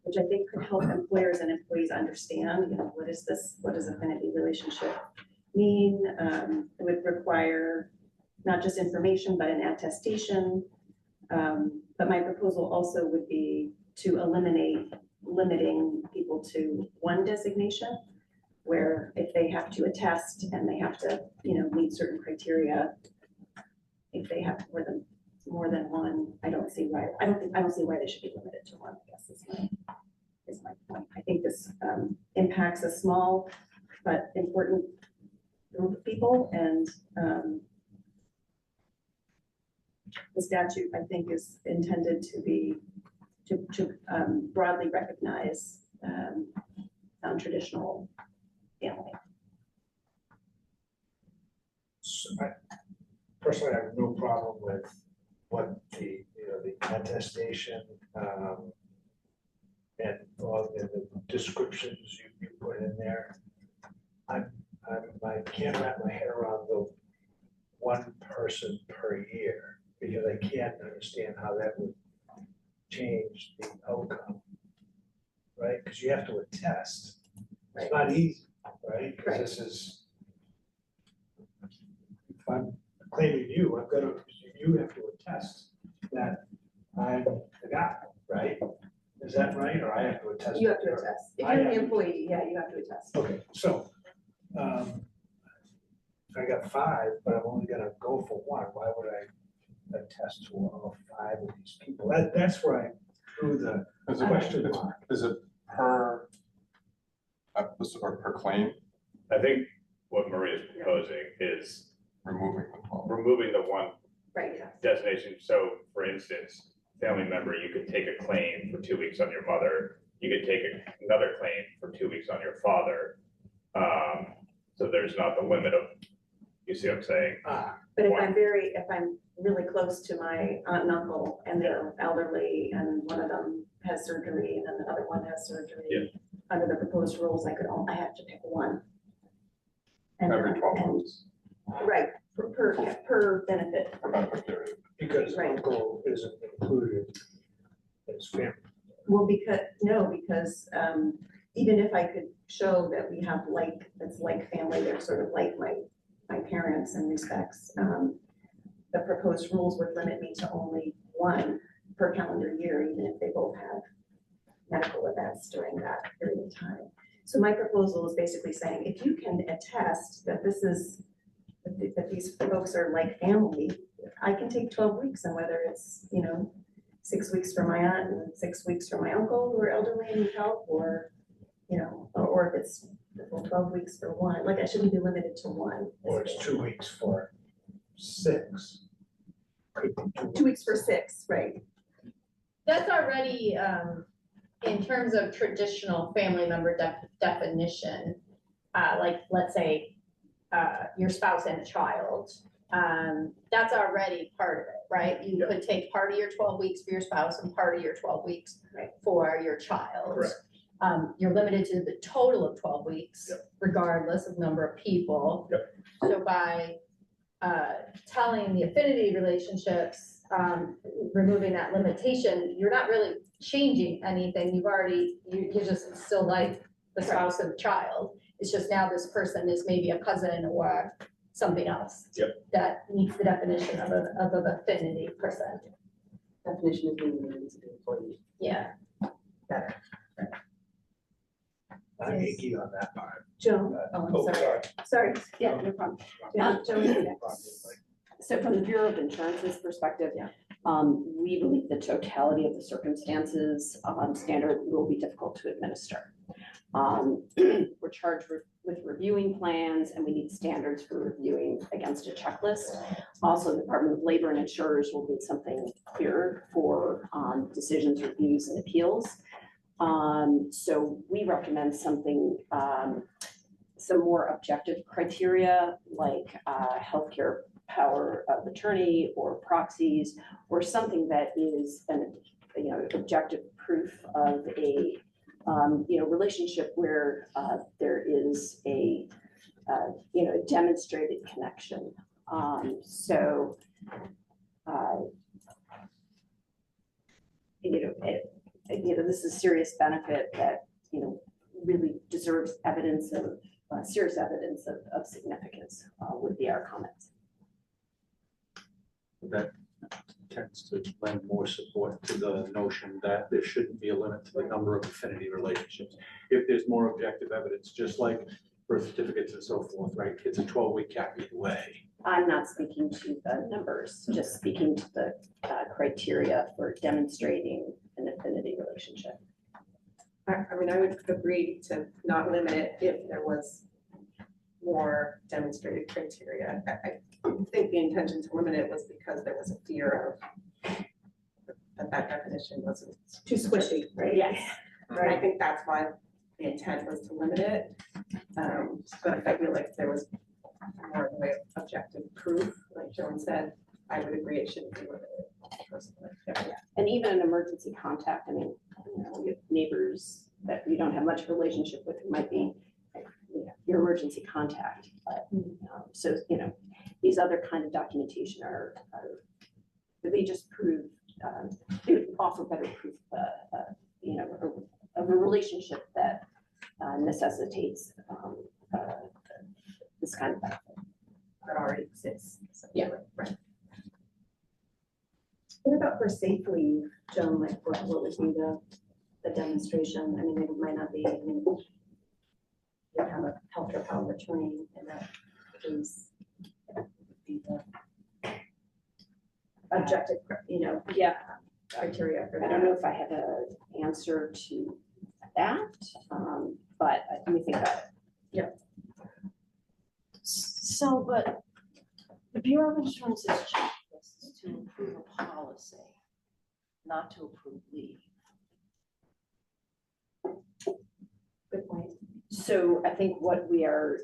which I think could help employers and employees understand, what is this, what does affinity relationship mean? It would require not just information, but an attestation. But my proposal also would be to eliminate limiting people to one designation, where if they have to attest and they have to, meet certain criteria, if they have more than one, I don't see why they should be limited to one, I guess is my point. I think this impacts a small but important group of people, and the statute, I think, is intended to be, to broadly recognize non-traditional family. So personally, I have no problem with what the, the attestation, and all the descriptions you put in there. I can't wrap my head around the one person per year, because I can't understand how that would change the outcome. Right, because you have to attest. It's not easy, right? 'Cause this is, if I'm claiming you, you have to attest that I'm the guy, right? Is that right, or I have to attest? You have to attest. If I you're have the to- employee, yeah, you have to attest. Okay, so, if I got 5, but I'm only gonna go for 1, why would I attest to all 5 of these people? That's where I threw the Is it, question mark. is it per episode or per claim, I think what Maria's proposing is removing the 12? removing the one Right. designation. So for instance, family member, you could take a claim for 2 weeks on your mother. You could take another claim for 2 weeks on your father. So there's not the limit of, you see what I'm saying? But if I'm really close to my aunt and uncle and they're elderly and one of them has surgery and then the other one has surgery. Under the proposed rules, I have to pick one. And Every 12 and- months. Right, per benefit. per benefit period. Because Right. uncle isn't included as family. Well, because even if I could show that we have it's like family, they're sort of like my parents in respects, the proposed rules would limit me to only one per calendar year, even if they both have medical events during that period of time. So my proposal is basically saying, if you can attest that that these folks are like family, I can take 12 weeks, and whether it's, 6 weeks for my aunt and 6 weeks for my uncle who are elderly and need help, or, or if it's the full 12 weeks for one, I shouldn't be limited to one. Or it's 2 weeks for 6. Could be 2 weeks for 6, right? That's already, in terms of traditional family member definition, let's say, your spouse and a child, that's already part of it, right? You could take part of your 12 weeks for your spouse and part of your 12 weeks for your child. Correct. You're limited to the total of 12 weeks, regardless of number of people. So by telling the affinity relationships, removing that limitation, you're not really changing anything. You're just still like the spouse and child. It's just now this person is maybe a cousin or something else. That meets the definition of an affinity person. Definition is being limited to the employee. Yeah. I'm icky on that part. Joan? Oh, sorry. Sorry, yeah, no problem. Joan, you're next. So from the Bureau of Insurance's perspective, we believe the totality of the circumstances standard will be difficult to administer. We're charged with reviewing plans, and we need standards for reviewing against a checklist. Also, the Department of Labor and insurers will need something clearer for decisions, reviews, and appeals. So we recommend something, some more objective criteria like healthcare power of attorney or proxies, or something that is an objective proof of a relationship where there is a demonstrated connection. This is serious benefit that really deserves evidence of serious evidence of significance would be our comments. That tends to lend more support to the notion that there shouldn't be a limit to the number of affinity relationships. If there's more objective evidence, just like birth certificates and so forth, right? It's a 12-week cap either way. I'm not speaking to the numbers, just speaking to the criteria for demonstrating an affinity relationship. I would agree to not limit it if there was more demonstrated criteria. think the intention to limit it was because there was a fear of that definition wasn't Too squishy, right? Yes, and I think that's why the intent was to limit it. But I feel like there was more in the way of objective proof, like Joan said, I would agree it shouldn't be limited personally. And even an emergency contact, I mean, you know, we have neighbors that you don't have much relationship with, who might be, you know, your emergency contact. But, so, you know, these other kind of documentation are they just prove, they offer better proof, you know, of a relationship that necessitates this kind of benefit. That already exists. So, Yeah. Right. What about for safe leave, Joan, like what would be the demonstration? I mean, it might not be, I mean, you have a healthcare power of attorney and that is be the objective, you know, Yeah. criteria for I that. don't know if I have an answer to that, but let me think about it. So, but the Bureau of Insurance is checklists to approve a policy, not to approve leave. Good point. So I think what we are,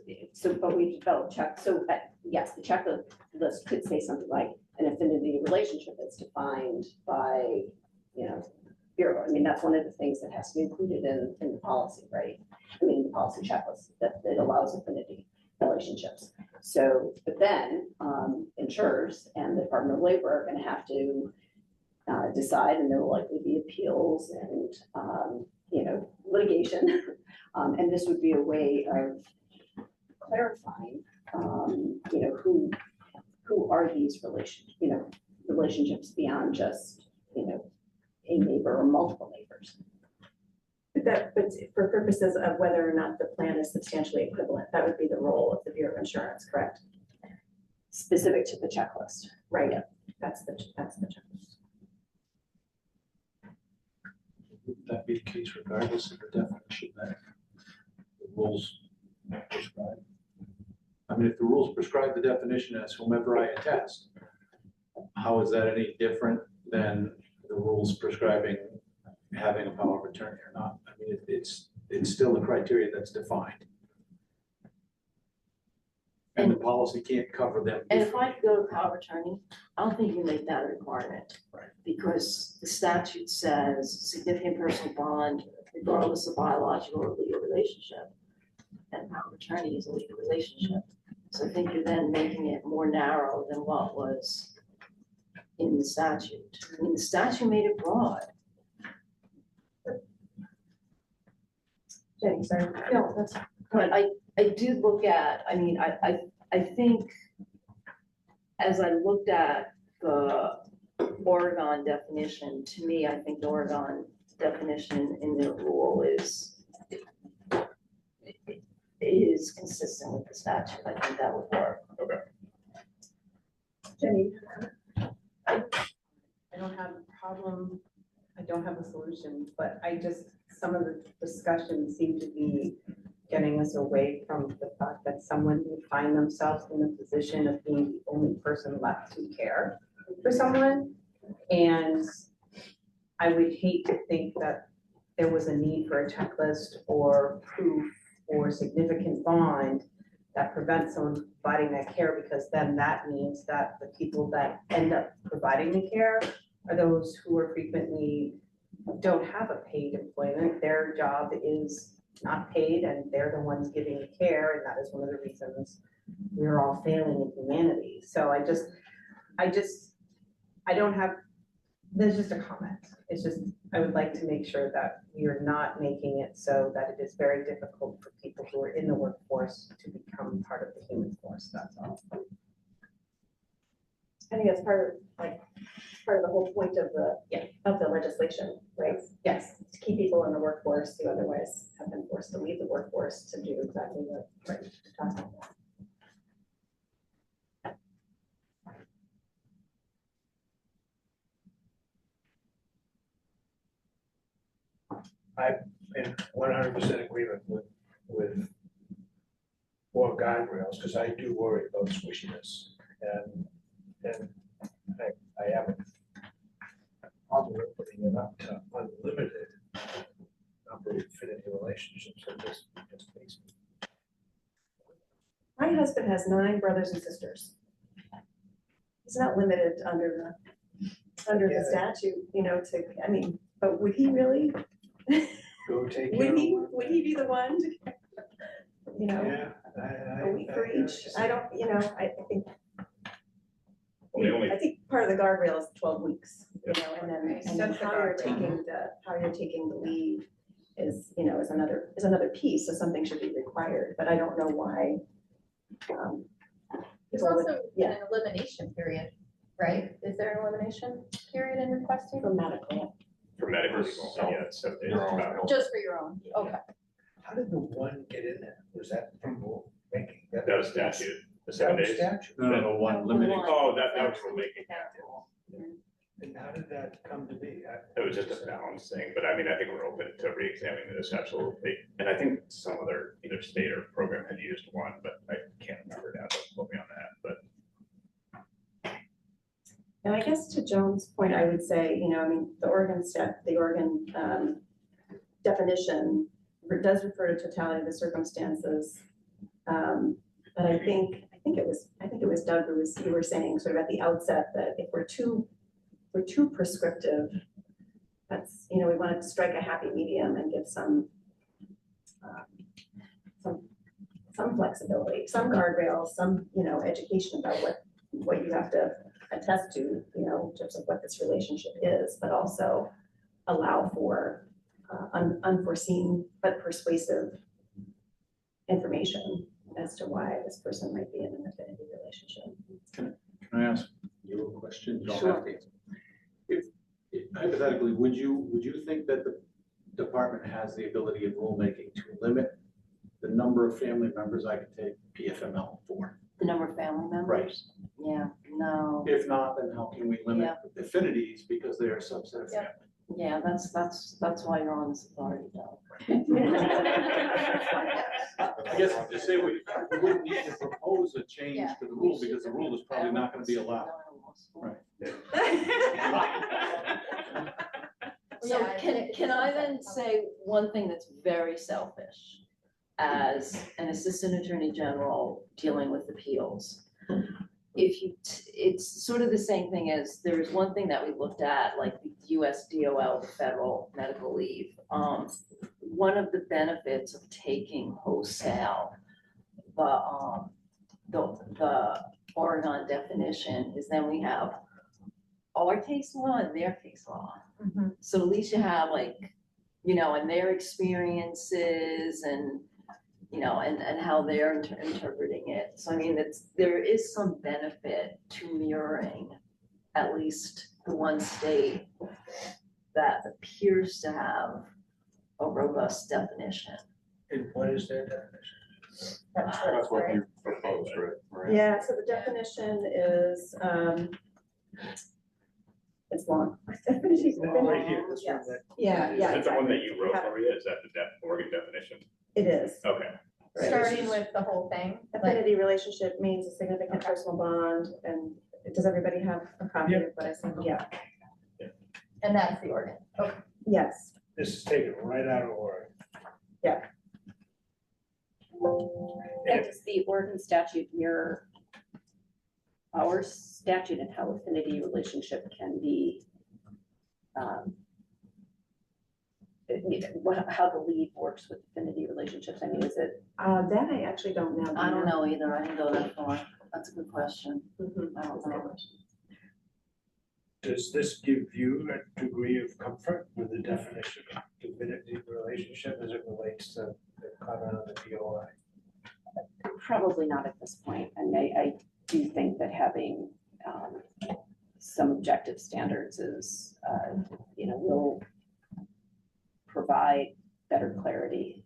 but we developed check, so yes, the checklist could say something like an affinity relationship that's defined by, you know, Bureau. I mean, that's one of the things that has to be included in the policy, right? I mean, the policy checklist that allows affinity relationships. So, but then insurers and the Department of Labor are going to have to decide, and there will likely be appeals and you know, litigation. And this would be a way of clarifying, you know, who are these relationships beyond just, you know, a neighbor or multiple neighbors. But for purposes of whether or not the plan is substantially equivalent, that would be the role of the Bureau of Insurance, correct? Specific to the checklist. Right, that's the checklist. Would that be the case regardless of the definition that the rules prescribe? I mean, if the rules prescribe the definition as whomever I attest, how is that any different than the rules prescribing having a power of attorney or not? I mean, it's still the criteria that's defined. And the policy can't cover them. And if I could go to power of attorney, I don't think you make that a requirement. Right. Because the statute says significant personal bond regardless of biological or legal relationship. And power of attorney is a legal relationship. So I think you're then making it more narrow than what was in the statute. I mean, the statute made it broad. Jenny, sorry. No, that's, but I do look at, I mean, I think as I looked at the Oregon definition, to me, I think the Oregon definition in their rule is consistent with the statute. I think that would work. Okay. Jenny, I don't have a problem, I don't have a solution, but some of the discussions seem to be getting us away from the fact that someone would find themselves in a position of being the only person left to care for someone. And I would hate to think that there was a need for a checklist or proof or significant bond that prevents someone from providing that care, because then that means that the people that end up providing the care are those who are frequently don't have a paid employment. Their job is not paid and they're the ones giving the care, and that is one of the reasons we're all failing in humanity. So I don't have, there's just a comment. It's just, I would like to make sure that we are not making it so that it is very difficult for people who are in the workforce to become part of the human force, that's all. I think that's part of the whole point of the legislation, right? Yes. To keep people in the workforce who otherwise have been forced to leave the workforce to do exactly what you're talking about. I'm in 100% agreement with more guardrails, because I do worry about squishiness. And And I haven't probably opening it up to unlimited number of affinity relationships in this case. My husband has 9 brothers and sisters. He's not limited under the Yeah. statute, you know, to, I mean, but would he really? Go take care Would of he, one. would he be the one to, you know, Yeah. a week for each? I don't, you know, I think, Well, the only, I think part of the guardrail is 12 weeks, you know, and then Okay, and then that's the how you're guardrail. how you're taking the leave is, you know, is another piece, so something should be required, but I don't know why. There's people would- also yeah. an elimination period, right? Is there an elimination period in requesting? For medical. for medical, So- yeah, it's 7 days. Your own Wow. health. Just for your own, okay. How did the one get in there? Was that from making? That was statute, the That 7 was days. statute. No, one limiting. Oh, that was rulemaking. And how did that come to be? It was just a balance thing, but I mean, I think we're open to re-examining this absolutely. And I think some other either state or program had used one, but I can't remember now, don't quote me on that, but. And I guess to Joan's point, I would say, you know, I mean, the Oregon definition does refer to totality of the circumstances. But I think it was Doug you were saying sort of at the outset that if we're too prescriptive, that's, you know, we want to strike a happy medium and give some flexibility, some guardrails, some, you know, education about what you have to attest to, you know, in terms of what this relationship is, but also allow for unforeseen but persuasive information as to why this person might be in an affinity relationship. Can I ask you a question? You don't Sure. have to answer. If hypothetically, would you think that the department has the ability of rulemaking to limit the number of family members I can take PFML for? The number of family members? Right. Yeah, no, If not, then how can we limit affinities because they are a subset of family? yeah, that's why you're on this authority, though. I guess to say we wouldn't need to propose a change Yeah. to the rule because the rule is probably not gonna be allowed. Right. So Yeah, can I then say one thing that's very selfish as an assistant attorney general dealing with appeals? It's sort of the same thing as, there's one thing that we looked at, like the US DOL, the federal medical leave. One of the benefits of taking wholesale the Oregon definition is then we have our case law and their case law. So at least you have like, you know, and their experiences and, you know, and how they're interpreting it. So I mean, there is some benefit to mirroring at least the one state that appears to have a robust definition. And what is their definition? That's what you proposed, right? Yeah, so the definition is, it's long. Right here, this one Yes. that. Yeah, Is yeah. it the one that exactly. you wrote, Have it. Maria? Is that the Oregon definition? It is. Okay. Right. Starting with the whole thing, like, Affinity relationship means a significant personal bond, and does everybody have a copy of what I sent? Yeah, and that's the Oregon. yes. This is taken right out of Oregon. And does the Oregon statute mirror our statute and how affinity relationship can be, how the leave works with affinity relationships? I mean, is it? That I actually don't know. I don't know either, I didn't go that far. That's a good question. Mhm. I don't know. Does this give you a degree of comfort with the definition of divinity relationship as it relates to the comment on the DOI? Probably not at this point, and I do think that having some objective standards is, you know, will provide better clarity.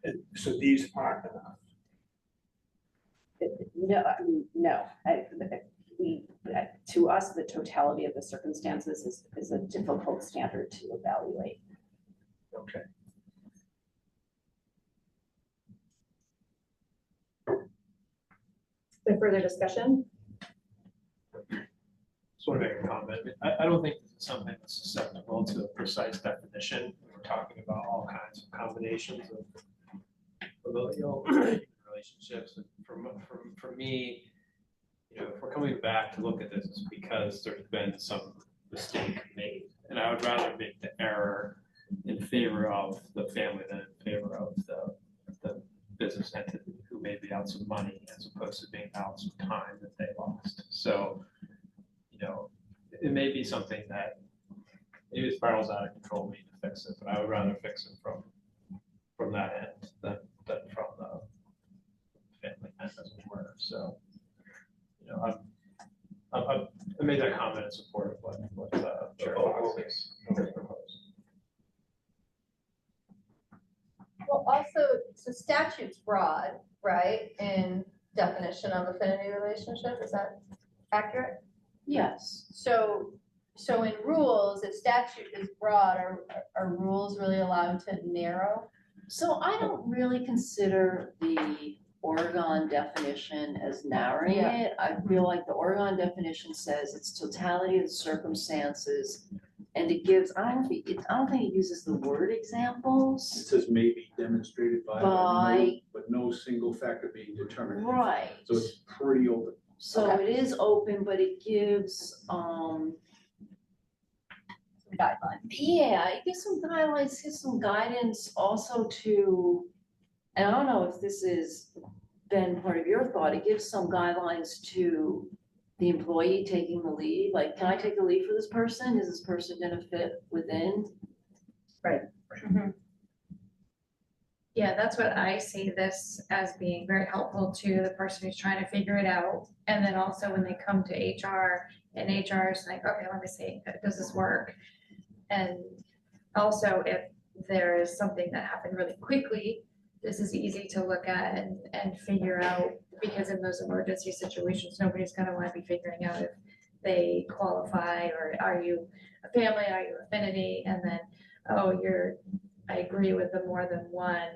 And so these aren't enough. No, I mean, no, to us, the totality of the circumstances is a difficult standard to evaluate. Okay. Any further discussion? Just want to make a comment. I don't think this is something that's susceptible to a precise definition. We're talking about all kinds of combinations of familial relationships. And for me, you know, if we're coming back to look at this, it's because there's been some mistake made. And I would rather make the error in favor of the family than in favor of the business entity who may be out some money as opposed to being out some time that they lost. So, you know, it may be something that maybe it spirals out of control, we need to fix it, but I would rather fix it from that end than from the family end, as it were. So, you know, I made that comment in support of what Chair Fox has proposed. Well, also, so statute's broad, right, in definition of affinity relationship, is that accurate? Yes. So in rules, if statute is broad, are rules really allowed to narrow? So I don't really consider the Oregon definition as narrowing Yeah. it. I feel like the Oregon definition says it's totality of the circumstances. And it gives, I don't think it uses the word It examples. says may be demonstrated by, By- but no single factor being determined. Right. So it's pretty open. So it is open, but it gives, Guideline. yeah, it gives some guidelines, gives some guidance also to, and I don't know if this has been part of your thought, it gives some guidelines to the employee taking the leave, like, can I take the leave for this person? Is this person gonna fit within? Yeah, that's what I see this as being very helpful to the person who's trying to figure it out. And then also when they come to HR and HR is like, okay, let me see, does this work? And also if there is something that happened really quickly, this is easy to look at and figure out, because in those emergency situations, nobody's gonna wanna be figuring out if they qualify, or are you a family, are you affinity, and then, oh, I agree with the more than one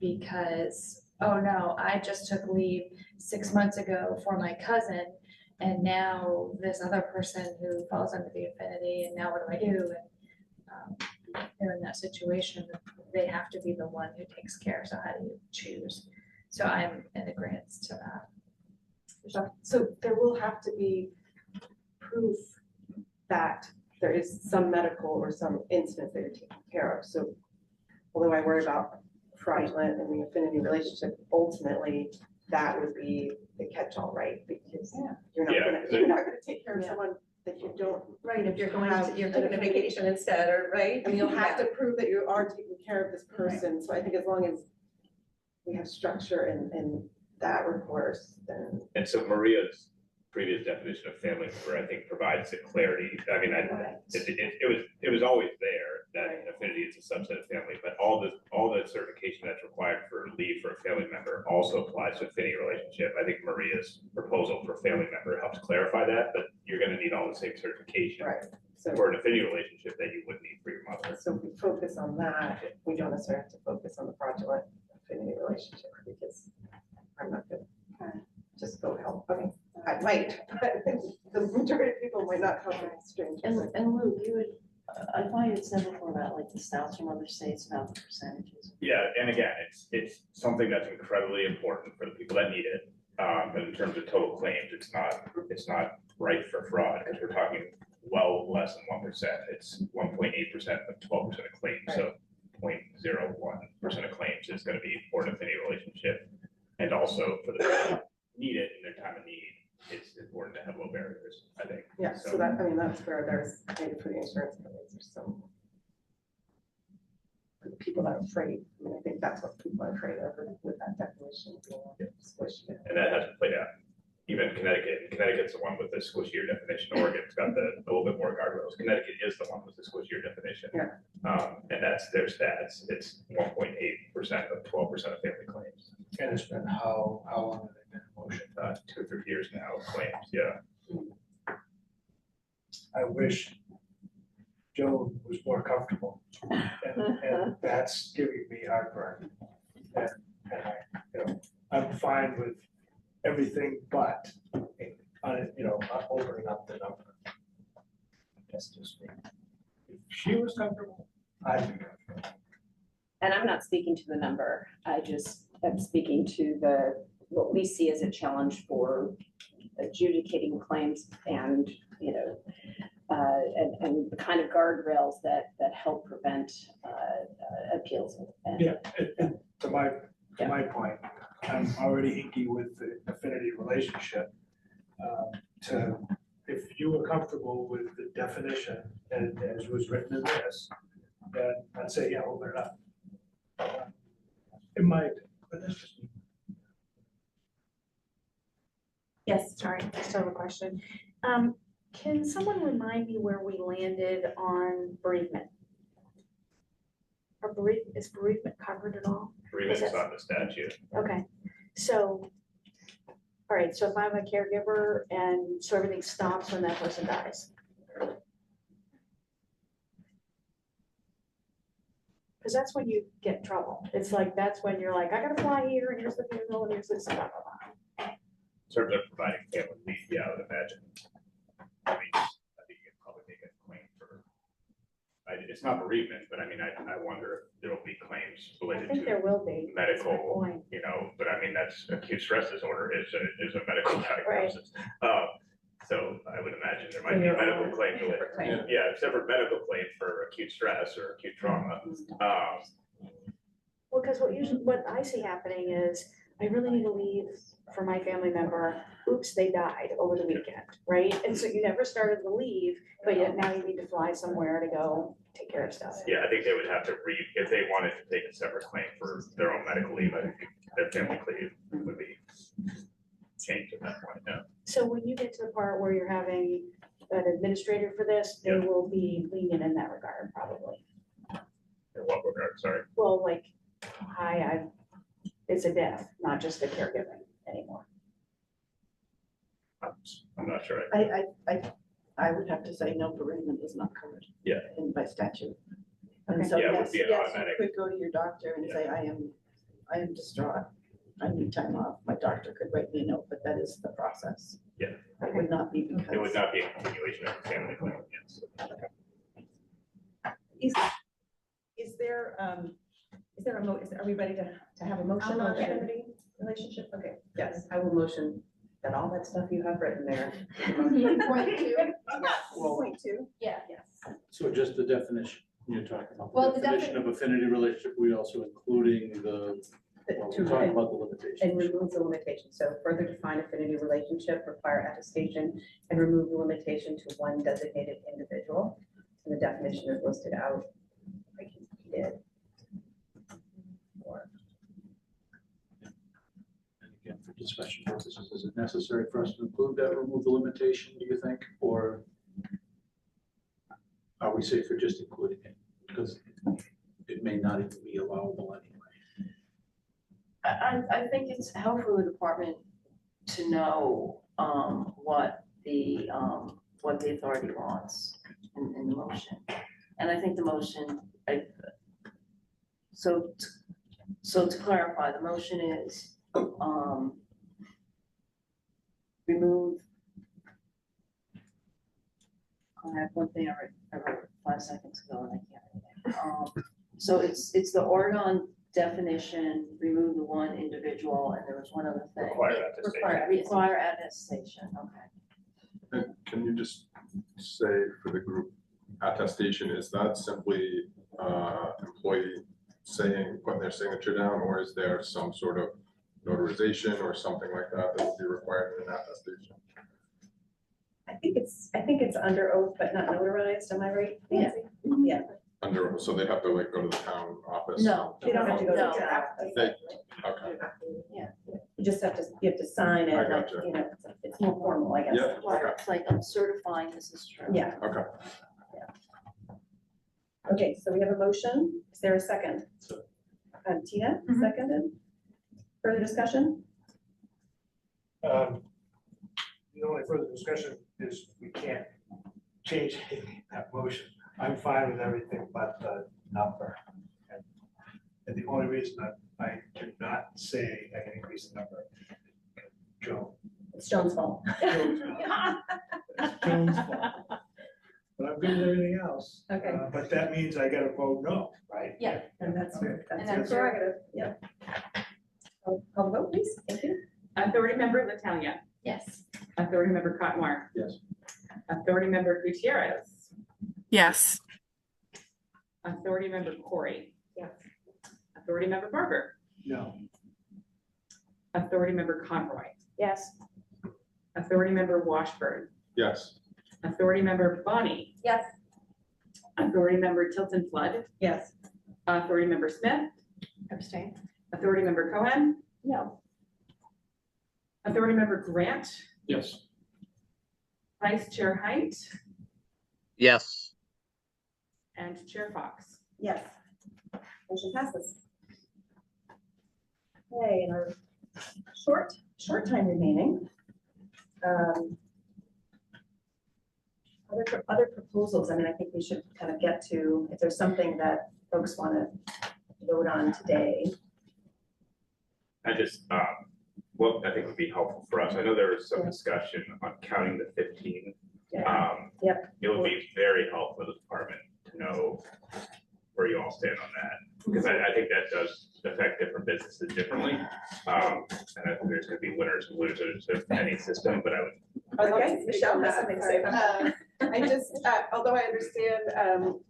because, oh no, I just took leave 6 months ago for my cousin, and now this other person who falls under the affinity, and now what do I do? And they're in that situation, they have to be the one who takes care, so how do you choose? So I'm in agreement to that. So there will have to be proof that there is some medical or some incident that you're taking care of. So although I worry about fraudulent and the affinity relationship, ultimately that would be the catch-all, right? Because you're not gonna take care of someone that you don't. Right, if you're going have to, you're an taking a affinity. vacation instead, or, right? I mean, you'll have to prove that you are taking care of this person. So I think as long as we have structure in that report, then. And so Maria's previous definition of family member, I think, provides the clarity. I mean, it was always there that affinity is a subset of family, but all the certification that's required for leave for a family member also applies to affinity relationship. I think Maria's proposal for family member helps clarify that, but you're going to need all the same certification for an affinity relationship that you would need for your mother. So if we focus on that, we don't necessarily have to focus on the fraudulent affinity relationship, because I'm not gonna just go help. Okay, I might, but the majority of people might not help in strange. And Lou, you would, I thought you had said before about like the stats from other states about the percentages. Yeah, and again, it's something that's incredibly important for the people that need it. But in terms of total claims, it's not ripe for fraud, because we're talking well less than 1%. It's 1.8% of 12% of claims. So 0.01% of claims is going to be for an affinity relationship. And also for the people who need it in their time of need, it's important to have low barriers, I think. Yeah, so that, I mean, that's where there's, maybe for the insurance companies, there's some. For the people that are afraid, I mean, I think that's what people are afraid of with that definition. Being squished. And that hasn't played out. Even Connecticut's the one with the squishier definition. Oregon's got a little bit more guardrails. Connecticut is the one with the squishier definition. And that's their stats. It's 1.8% of 12% of family claims. And it's been how long have they been in motion? 2 or 3 years now, claims, yeah. I wish Joe was more comfortable, and that's giving me heartburn. And I, I'm fine with everything but, not opening up the number. That's just me. If she was comfortable, I'd be comfortable. And I'm not speaking to the number, I just am speaking to what we see as a challenge for adjudicating claims and, and the kind of guardrails that help prevent appeals. And- Yeah, and to my point, I'm already inky with the affinity relationship. If you were comfortable with the definition as was written in this, then I'd say, yeah, open it up. It might, but that's just me. Yes, Sorry, I still have a question. Can someone remind me where we landed on bereavement? Is bereavement covered at all? Agreements on the statute. Okay, so, all right, so if I'm a caregiver and so everything stops when that person dies. Because that's when you get in trouble. It's like, that's when you're like, I gotta fly here and here's the funeral and here's this, blah, blah, blah. In terms of providing family leave, yeah, I would imagine. I mean, I think you could probably make a claim for, it's not bereavement, but I mean, I wonder if there'll be claims I related think there to will be. That's my medical, point. but I mean, that's acute stress disorder is a medical diagnosis. So I would imagine there might be a medical claim related, separate medical claim for acute stress or acute trauma. Well, because what I see happening is, I really need to leave for my family member. Oops, they died over the weekend, right? And so you never started the leave, but yet now you need to fly somewhere to go take care of stuff. Yeah, I think they would have to if they wanted to take a separate claim for their own medical leave, I think their family leave would be changed at that point, yeah. So when you get to the part where you're having an administrator for this, they will be lenient in that regard, probably. In what regard, sorry? Well, like, it's a death, not just a caregiving anymore. I'm not sure. I would have to say no, bereavement is not covered. Yeah. By statute. Okay. And so, Yeah, it would yes, be an yes, automatic. you could go to your doctor and say, I am distraught. I need time off. My doctor could write me a note, but that is the process. Yeah. It would not be because. It would not be a continuation of the family claim, yes. Are we ready to have a motion on affinity relationship? Okay. Yes, I will motion that all that stuff you have written there. 3.2. Well- 3.2. Yeah. Yes. So just the definition you're talking about, Well, the the definition of affinity relationship, we also including well, we talked about the limitations. And remove the limitation. So further define affinity relationship, require attestation, and remove the limitation to one designated individual. And the definition is listed out like you did. And again, for discussion purposes, is it necessary for us to include that, remove the limitation, do you think? Or are we safe for just including it? Because it may not even be allowable anyway. I think it's helpful for the department to know, what the authority wants in the motion. And I think the motion, so to clarify, the motion is, remove. I have one thing I wrote 5 seconds ago and I can't read it. So it's the Oregon definition, remove the one individual, and there was one other thing. Require attestation. Require attestation, okay. And can you just say for the group, attestation, is that simply employee putting their signature down, or is there some sort of notarization or something like that that would be required in an attestation? I think it's under oath, but not notarized. Am I right, Nancy? Yeah. So they have to like go to the town office? No. You don't have to go to No. the town. Okay, You just have to sign it, I like, gotcha. it's more formal, I guess. yeah, okay, It's like, I'm certifying this is true. Yeah, okay. okay, so we have a motion. Is there a second? So- Tina, Mhm. seconded. Further discussion? The only further discussion is we can't change anything in that motion. I'm fine with everything but the number. And the only reason that I did not say I can increase the number, Joan It's Joan's fault. It's Joan's fault. But I'm good with everything else. Okay. But that means I gotta vote no, right? Yeah. And that's Okay. And your that's your- prerogative, yeah. Call the vote, please, thank you. Authority member Latalia, Yes. authority member Cotnoir. Yes. Authority member Gutierrez, Yes. authority member Corey. Yes. Authority member Barber, No. authority member Conroy, Yes. authority member Washburn, Yes. authority member Bonnie, Yes. authority member Tilton Flood, Yes. authority member Smith, Abstain. authority member Cohen, No. authority member Grant, Yes. vice chair Height, Yes. and chair Fox. Yes. Motion passes. Okay, in our short time remaining. Other proposals, I mean, I think we should kind of get to, if there's something that folks want to vote on today. I just, what I think would be helpful for us, I know there was some discussion on counting the 15. Yep. It would be very helpful for the department to know where you all stand on that, because I think that does affect different businesses differently. And I think there's gonna be winners and losers of any system, but I would. Okay, Michelle has something to say about that. I just, although I understand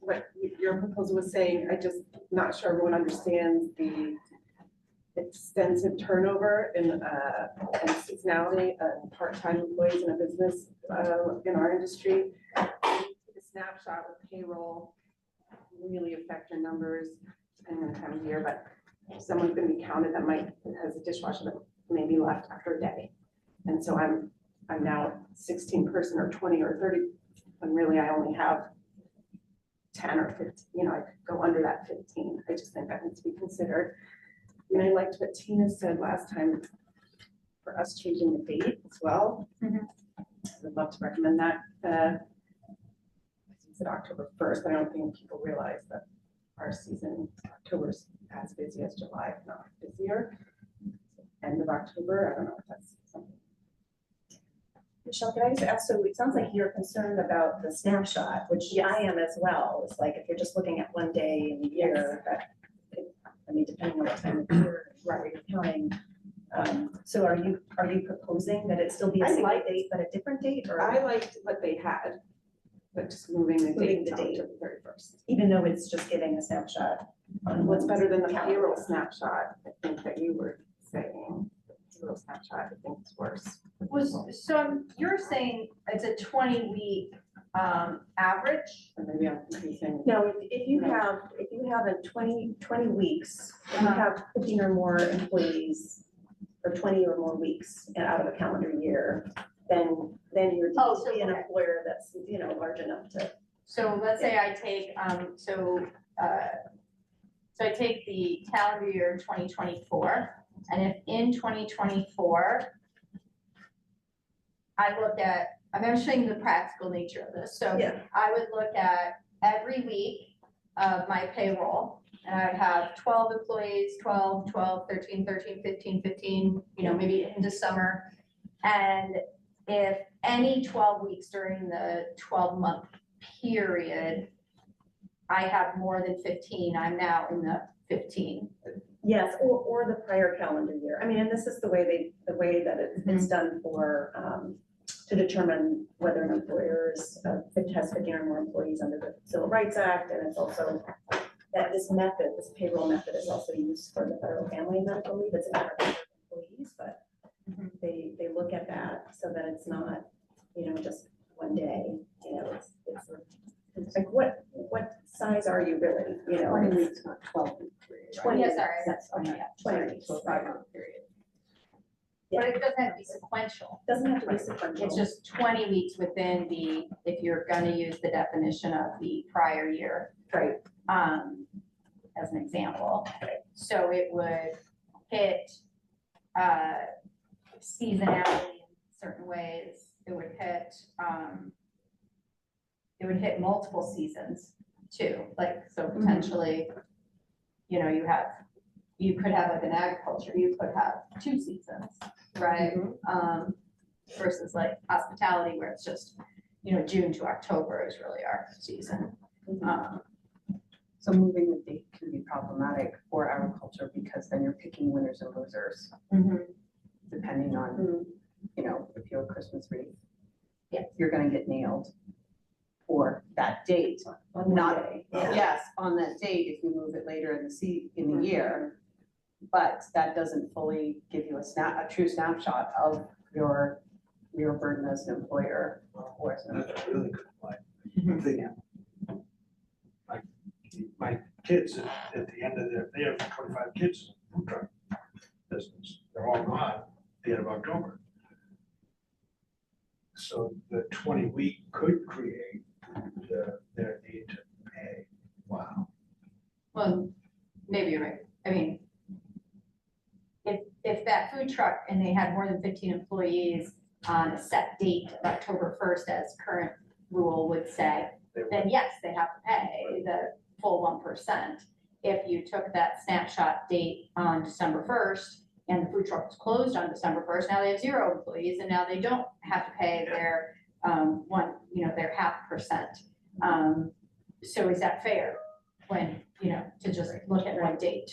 what your proposal was saying, I just not sure everyone understands the extensive turnover and seasonality of part-time employees in a business in our industry. The snapshot with payroll really affect your numbers depending on the time of year, but someone's gonna be counted that has a dishwasher that may be left after a day. And so I'm now 16 person or 20 or 30, when really I only have 10 or 15, I could go under that 15. I just think that needs to be considered. And I liked what Tina said last time for us changing the date as well. I would love to recommend that. It's October 1st, but I don't think people realize that our season, October's as busy as July, if not busier. End of October, I don't know if that's something. Michelle, can I just ask, so it sounds like you're concerned about the snapshot, which I am as well. It's like if you're just looking at one day in the year, that, I mean, depending on what time of year, right, you're counting. So are you proposing that it still be a single date, but a different date, or? I liked what they had, but just moving the Moving date the down date. to the 31st. Even though it's just giving a snapshot on What's better than the calendar. payroll snapshot, I think that you were saying, the payroll snapshot, I think is worse. So you're saying it's a 20-week average? Or maybe I'm confusing. No, if you have a 20 weeks, if you have 15 or more employees, or 20 or more weeks out of a calendar year, then you're Oh, so, an okay. employer that's, large enough to. So let's say I take, so I take the calendar year 2024, and if in 2024, I look at, I'm showing the practical nature of this, so Yeah. I would look at every week of my payroll, and I would have 12 employees, 12, 12, 13, 13, 15, 15, maybe into summer. And if any 12 weeks during the 12-month period, I have more than 15, I'm now in the 15. Yes, or the prior calendar year. I mean, and this is the way that it's done for, to determine whether an employer has 15 or more employees under the Civil Rights Act, and it's also that this payroll method is also used for the federal family and medical leave. It's not for employees, but they look at that so that it's not, just one day, it's like, what size are you really, 20 weeks, not 12 weeks. 20, Yeah, sorry. that's, Okay. 20 weeks. So 5-month period. But it doesn't have to be sequential. Doesn't have to be sequential. It's just 20 weeks within if you're gonna use the definition of the prior year. Right. As an example. So it would hit, seasonality in certain ways. It would hit multiple seasons too. Like, so potentially, you could have like an agriculture, you could have 2 seasons, right? versus like hospitality where it's just, June to October is really our season. So moving the date can be problematic for agriculture because then you're picking winners and losers, depending on, if you're a Christmas wreath. Yeah. You're gonna get nailed for that date, not, yes, on that date, if you move it later in the year. But that doesn't fully give you a true snapshot of your burden as an employer or as an That's a really good point. I'm thinking, my kids at the end of they have 25 kids in food truck business. They're all gone at the end of October. So the 20-week could create their need to pay. Wow. Well, maybe you're right. I mean, if that food truck and they had more than 15 employees on a set date of October 1st, as current rule would say, then yes, they have to pay the full 1%. If you took that snapshot date on December 1st and the food truck was closed on December 1st, now they have 0 employees and now they don't have to pay their their 0.5%. So is that fair when, to just look at one date?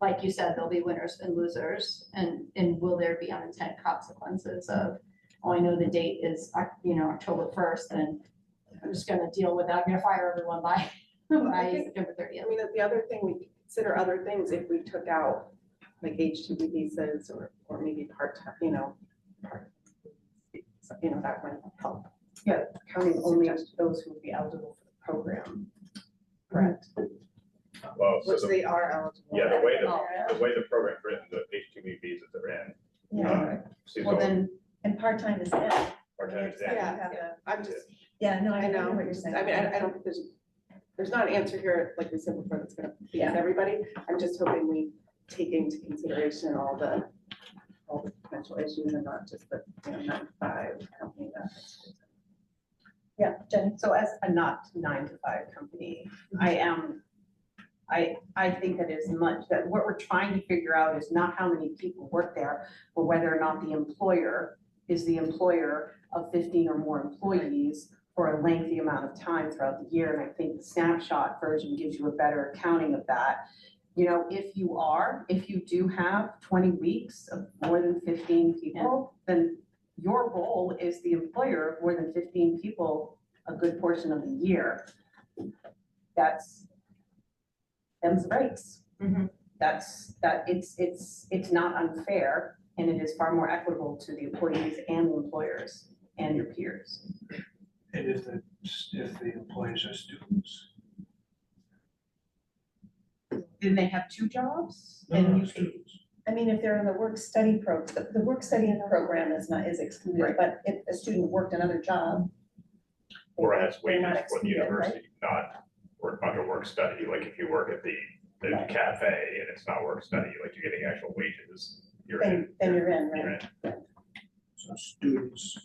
Like you said, there'll be winners and losers, and will there be unintended consequences of, I know the date is, October 1st, and I'm just gonna deal with that, I'm gonna fire everyone by September 30th. I mean, the other thing, we could consider other things if we took out like H-2B visas or maybe part-time, that might help. Yeah, counting only those who would be eligible for the program. Correct. Well, so Which the, they are eligible. yeah, the way Oh, the program's written, the H-2B visas are in. Yeah, Well, then, and part-time is in. Part-time is in. I'm just, Yeah, no, I know, what you're saying. I mean, I don't think there's not an answer here, like we said before, that's gonna please everybody. I'm just hoping we take into consideration all the potential issues and not just the, 9-to-5 company that. Yeah, Jenny. So as a not 9-to-5 company, I think that is much, that what we're trying to figure out is not how many people work there, but whether or not the employer is the employer of 15 or more employees for a lengthy amount of time throughout the year. And I think the snapshot version gives you a better accounting of that. If you do have 20 weeks of more than 15 people, then your role is the employer of more than 15 people a good portion of the year. That's them's rights. It's not unfair, and it is far more equitable to the employees and the employers and your peers. And if the employees are students. Then they have 2 jobs? No, students. I mean, if they're in the work-study the work-study program is excluded, but if a student worked another job. Or has they're not wages for the excluded, right? university, not work under work study, like if you work at the cafe and it's not work study, like you're getting actual wages, you're in. Then you're in, You're right? in. So students,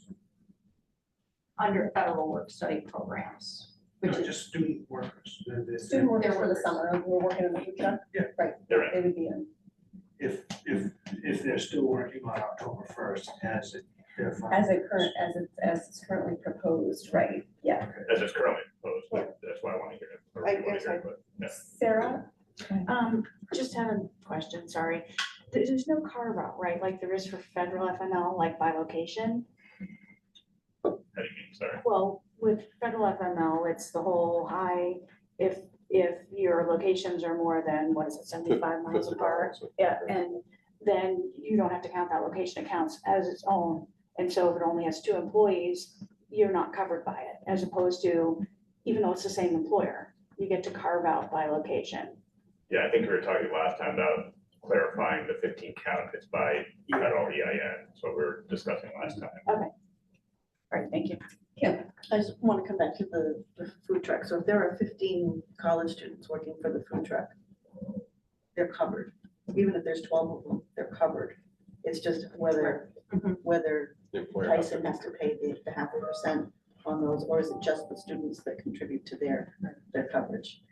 Under federal work study programs, which is just student workers. Student workers They're for the workers. summer, who are working in the food truck. Yeah. Right, They're in. they would be in. If they're still working on October 1st as they're fine. As it's currently proposed, right, yeah. As it's currently proposed, but that's why I want to hear it. or I we wanna guess hear it, but, yeah. Sarah? Just had a question, sorry. There's no carve out, right, like there is for federal FML, like by location? How do you mean, sorry? Well, with federal FML, it's the whole if your locations are more than, 75 miles apart? Yeah, and then you don't have to count that location, it counts as its own. And so if it only has 2 employees, you're not covered by it, as opposed to, even though it's the same employer, you get to carve out by location. Yeah, I think we were talking last time about clarifying the 15 count, it's by federal EIN, so we were discussing last time. All right, thank you. I just want to come back to the food truck. So if there are 15 college students working for the food truck, they're covered. Even if there's 12 of them, they're covered. It's just whether The employer has to Tyson has to pay the 0.5% on those, or is it just the students that contribute to their coverage?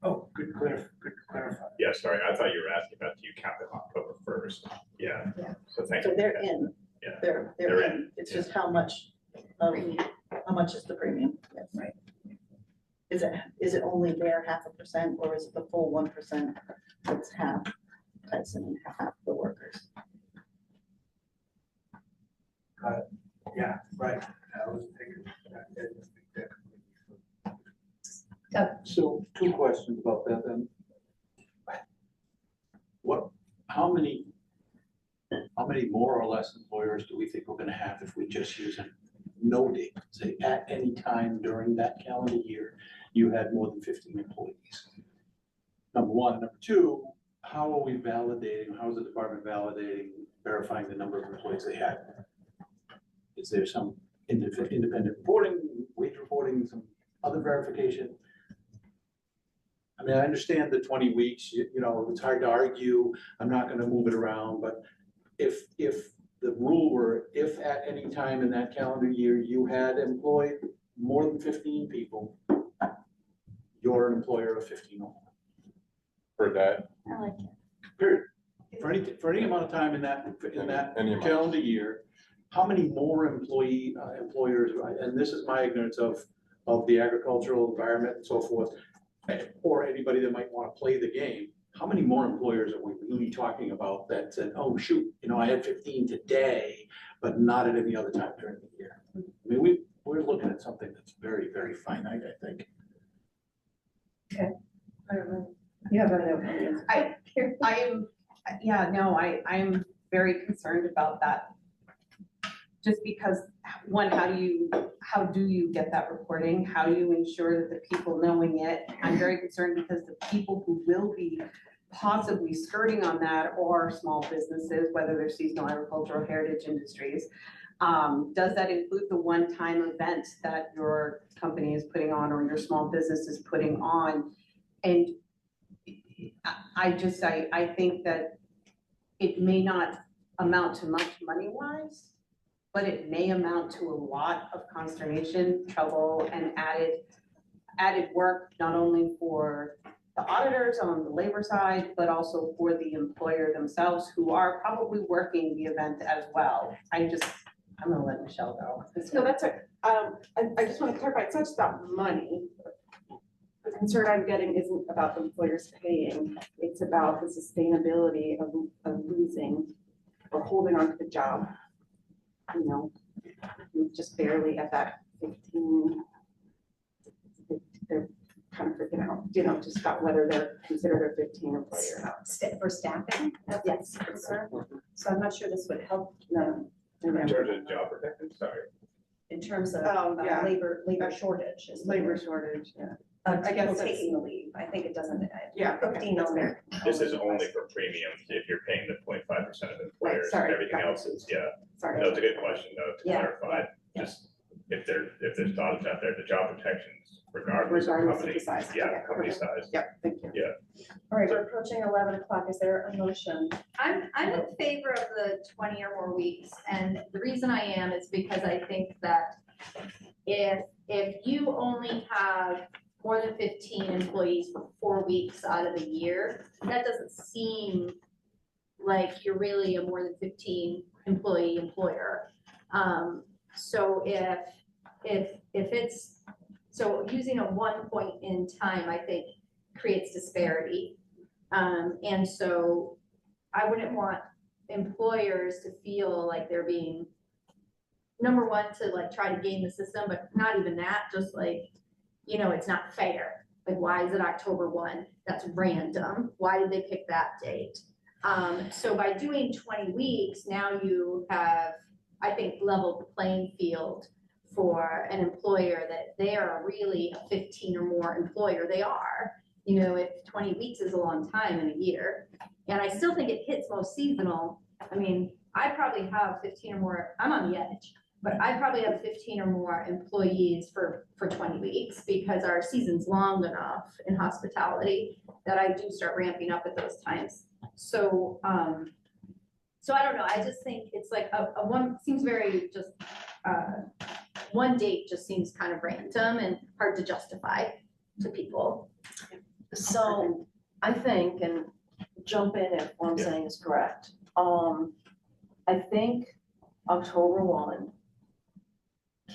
Oh, good clarify. Yeah, sorry, I thought you were asking about, do you count them October 1st? Yeah, Yeah. so thank So you. they're in. Yeah. they're They're in, it's just how much is the premium? Yes. Right. Is it only their 0.5%, or is it the full 1% that's half Tyson and half the workers? Yeah, right. I was thinking that. So 2 questions about that then. How many more or less employers do we think we're gonna have if we just use a no date? Say at any time during that calendar year, you had more than 15 employees. Number one. Number two, how are we validating, how is the department validating, verifying the number of employees they had? Is there some independent reporting, wage reporting, some other verification? I mean, I understand the 20 weeks, you know, it's hard to argue, I'm not gonna move it around, but if the rule were, if at any time in that calendar year you had employed more than 15 people, you're an employer of 15 or more. For that, I like it. Period. For any amount of time in that Any amount. calendar year, how many more employers, and this is my ignorance of the agricultural environment and so forth, or anybody that might want to play the game, how many more employers are we really talking about that said, oh, shoot, you know, I had 15 today, but not at any other time during the year? I mean, we're looking at something that's very, very finite, I think. I don't know. You have an opinion. I'm very concerned about that. Just because, one, how do you get that reporting? How do you ensure that the people knowing it? I'm very concerned because the people who will be possibly skirting on that are small businesses, whether they're seasonal agricultural heritage industries. Does that include the one-time event that your company is putting on or your small business is putting on? And I think that it may not amount to much money-wise, but it may amount to a lot of consternation, trouble, and added work, not only for the auditors on the labor side, but also for the employer themselves, who are probably working the event as well. I'm gonna let Michelle go. No, that's a, I just want to clarify, it's not just about money. The concern I'm getting isn't about the employers paying, it's about the sustainability of losing or holding on to the job. You know, just barely at that 15, they're kind of freaking out, you know, just about whether they're considered a 15 employee or not. For staffing, that's Yes. a concern. So I'm not sure this would help them in terms of job protection, sorry. in terms of Yeah. labor shortage. Is the Labor word. shortage, yeah. I I guess guess that's- taking the leave, I think it doesn't. Yeah, okay, 15 that's on fair. This is only for premiums, if you're paying the 0.5% of employers, sorry, everything got it. else is, yeah. Sorry. No, it's a good question, though, to Yeah. clarify, just if there's thoughts out there, the job protections, regardless of Regardless of company, the size. yeah, Okay, company okay. size. Yep, thank you. All right, we're approaching 11 o'clock. Is there a motion? I'm in favor of the 20 or more weeks, and the reason I am is because I think that if you only have more than 15 employees for 4 weeks out of the year, that doesn't seem like you're really a more than 15 employee employer. So if it's, so using a 1 point in time, I think creates disparity. And so I wouldn't want employers to feel like they're being, number one, to like try to game the system, but not even that, just like, you know, it's not fair. Like, why is it October 1? That's random. Why did they pick that date? So by doing 20 weeks, now you have, I think, leveled the playing field for an employer that they are really a 15 or more employer. They are, you know, if 20 weeks is a long time in a year. And I still think it hits most seasonal. I mean, I probably have 15 or more, I'm on the edge, but I probably have 15 or more employees for 20 weeks because our season's long enough in hospitality that I do start ramping up at those times. So, so I don't know, I just think it's like a one, seems very just, one date just seems kind of random and hard to justify to people. So I think, and jump in if what I'm saying is correct. I think October 1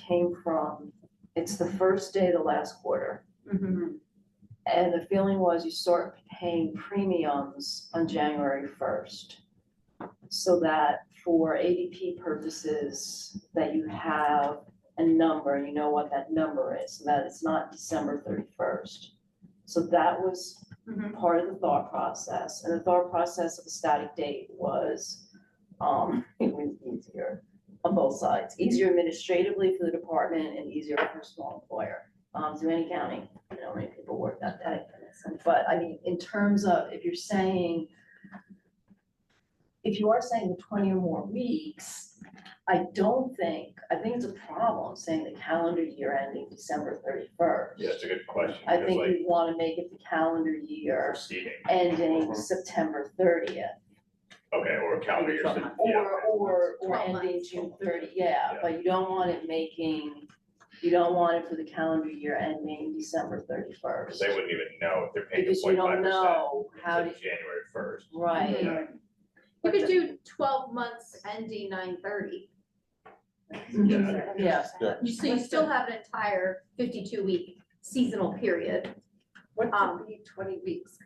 came from, it's the first day of the last quarter. And the feeling was you start paying premiums on January 1st. So that for ADP purposes, that you have a number, and you know what that number is, so that it's not December 31st. So that was part of the thought process, and the thought process of a static date was, it was easier on both sides, easier administratively for the department and easier for a small employer. To any county, you know, many people work that day. But I mean, in terms of, if you're saying, if you are saying the 20 or more weeks, I think it's a problem saying the calendar year ending December 31st. Yeah, it's a good question. I because, think like, we want to make it the calendar year proceeding, ending September 30th. okay, or calendar year. Or 12 ending months. June 30, yeah, but you don't want it for the calendar year ending December 31st. Because they wouldn't even know if they're paying Because you don't 0.5% know how until to, January 1st. right, Yeah. You could do 12 months ending 9/30. yeah. So you still have an entire 52-week seasonal period. What would be 20 weeks?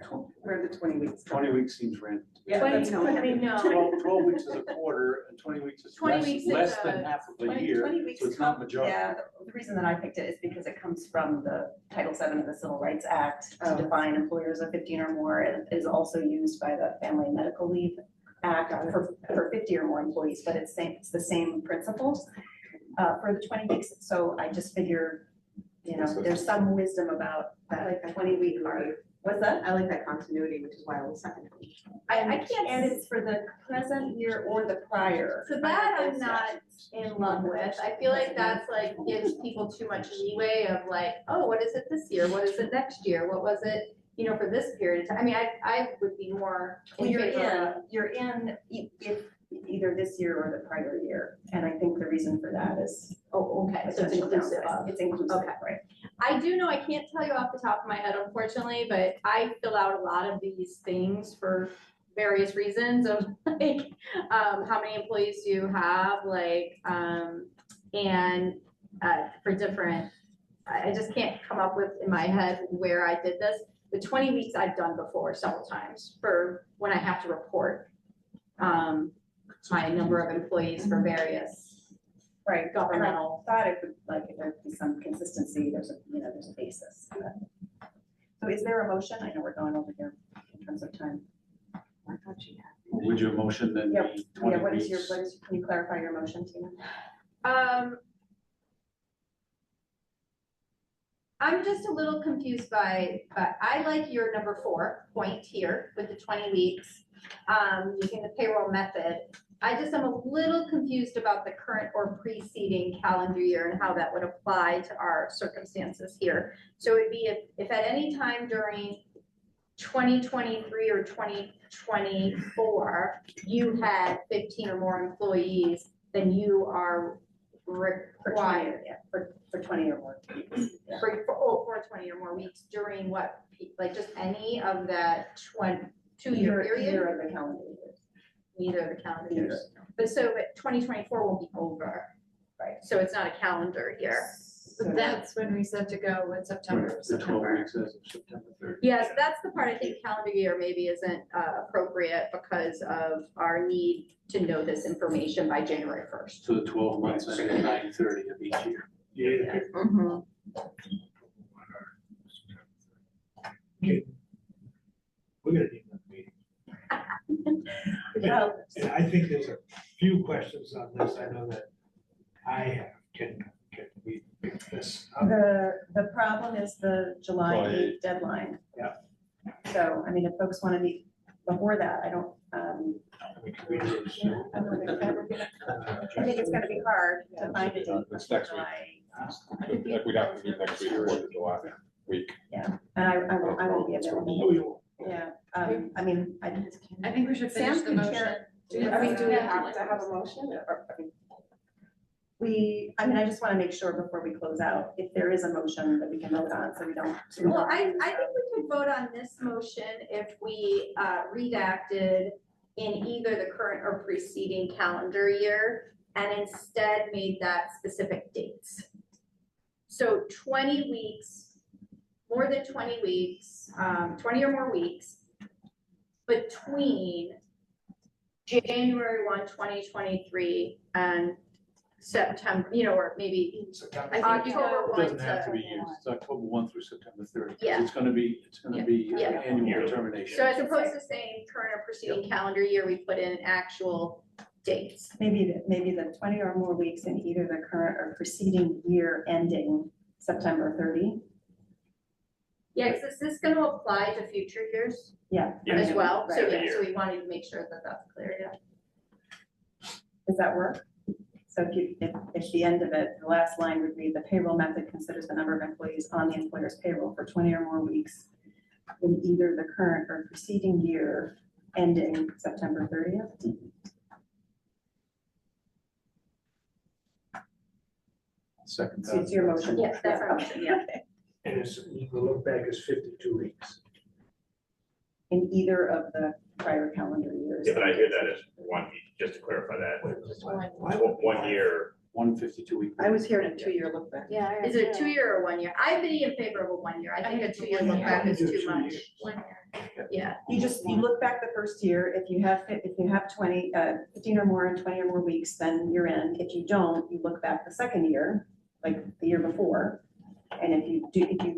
Where are the 20 weeks? 20 weeks seems random. Yeah, 20 that's no. no. 12 weeks is a quarter and 20 weeks is 20 less, weeks is less a- than half of a 20 year, weeks so it's not majority. Yeah, the reason that I picked it is because it comes from the Title VII of the Civil Rights Act to Oh. define employers of 15 or more, and is also used by the Family and Medical Leave Act for 50 or more employees, but it's the same principles for the 20 weeks. So I just figure, you know, there's some wisdom about that 20-week mark. What's that? I like that continuity, which is why I was second. I can't. And it's for the present year or the prior. So that I'm not in love with. I feel like that's like gives people too much leeway of like, oh, what is it this year? What is it next year? What was it, you know, for this period of time? I mean, I would be more Well, in favor of. you're in if either this year or the prior year, and I think the reason for that is. Oh, okay, so it's inclusive of. It's inclusive, Okay. right? I do know, I can't tell you off the top of my head, unfortunately, but I fill out a lot of these things for various reasons of like, how many employees do you have, like, and, for different, I just can't come up with in my head where I did this. The 20 weeks I've done before several times for when I have to report, my number of employees for various Right, governmental. and I thought it would, like, if there'd be some consistency, there's a basis. So is there a motion? I know we're going over here in terms of time. I thought she had. Would your motion then Yep. be 20 Yeah, what is weeks? can you clarify your motion, Tina? I'm just a little confused by, I like your number 4 point here with the 20 weeks, using the payroll method. I just am a little confused about the current or preceding calendar year and how that would apply to our circumstances here. So it'd be if at any time during 2023 or 2024, you had 15 or more employees, then you are required. For 20 or more weeks. Yeah. For 20 or more weeks during what, like just any of that 2-year period? Either of the calendar years. Neither of the calendar years. But 2024 will be over. Right. So it's not a calendar year. But that's when we said to go in September, Right, the 12 September. weeks as of September 30th. Yes, that's the part I think calendar year maybe isn't appropriate because of our need to know this information by January 1st. So the 12 months ending 9/30 of each year. Yeah. Mhm. We're gonna need another meeting. And I think there's a few questions on this, I know that I have, can we pick this up? The problem is the July July 8th deadline. Yeah. So, I mean, if folks want to meet before that, I don't, We can read those. I think it's gonna be hard to find a date. It's next week. Like, we'd have to meet next week or the July week. Yeah, and I won't be available. Oh, you- Yeah, I mean, I think we should finish Sam the can motion. share. Do we have to have a motion or? I mean, I just want to make sure before we close out, if there is a motion that we can vote on, so we don't. Well, I think we could vote on this motion if we redacted in either the current or preceding calendar year. and instead made that specific dates. So 20 weeks, more than 20 weeks, 20 or more weeks between January 1, 2023 and September, or maybe September. I think October 1 Doesn't have to be to, used, it's October 1 through September 30. Yeah. It's gonna be Yeah. annual determination. so as opposed to saying current or preceding calendar year, we put in actual dates. Maybe the 20 or more weeks in either the current or preceding year ending September 30. Yeah, is this gonna apply to future years Yeah. as well? So, Right. yeah, so we wanted to make sure that that's clear, yeah. Does that work? So if the end of it, the last line would read, the payroll method considers the number of employees on the employer's payroll for 20 or more weeks in either the current or preceding year ending September 30th. Second. So it's your motion. Yes, that's our motion, yeah. And it's, the look back is 52 weeks. In either of the prior calendar years. Yeah, but I hear that as 1 week, just to clarify that. Just one. One year, 152 week. I was hearing a 2-year look back. Yeah. Is it a 2-year or 1 year? I'd be in favor of a 1 year. I think a 2-year look back is too much. 1 year. Yeah, You look back the first year, if you have 15 or more and 20 or more weeks, then you're in. If you don't, you look back the second year, like the year before. And if you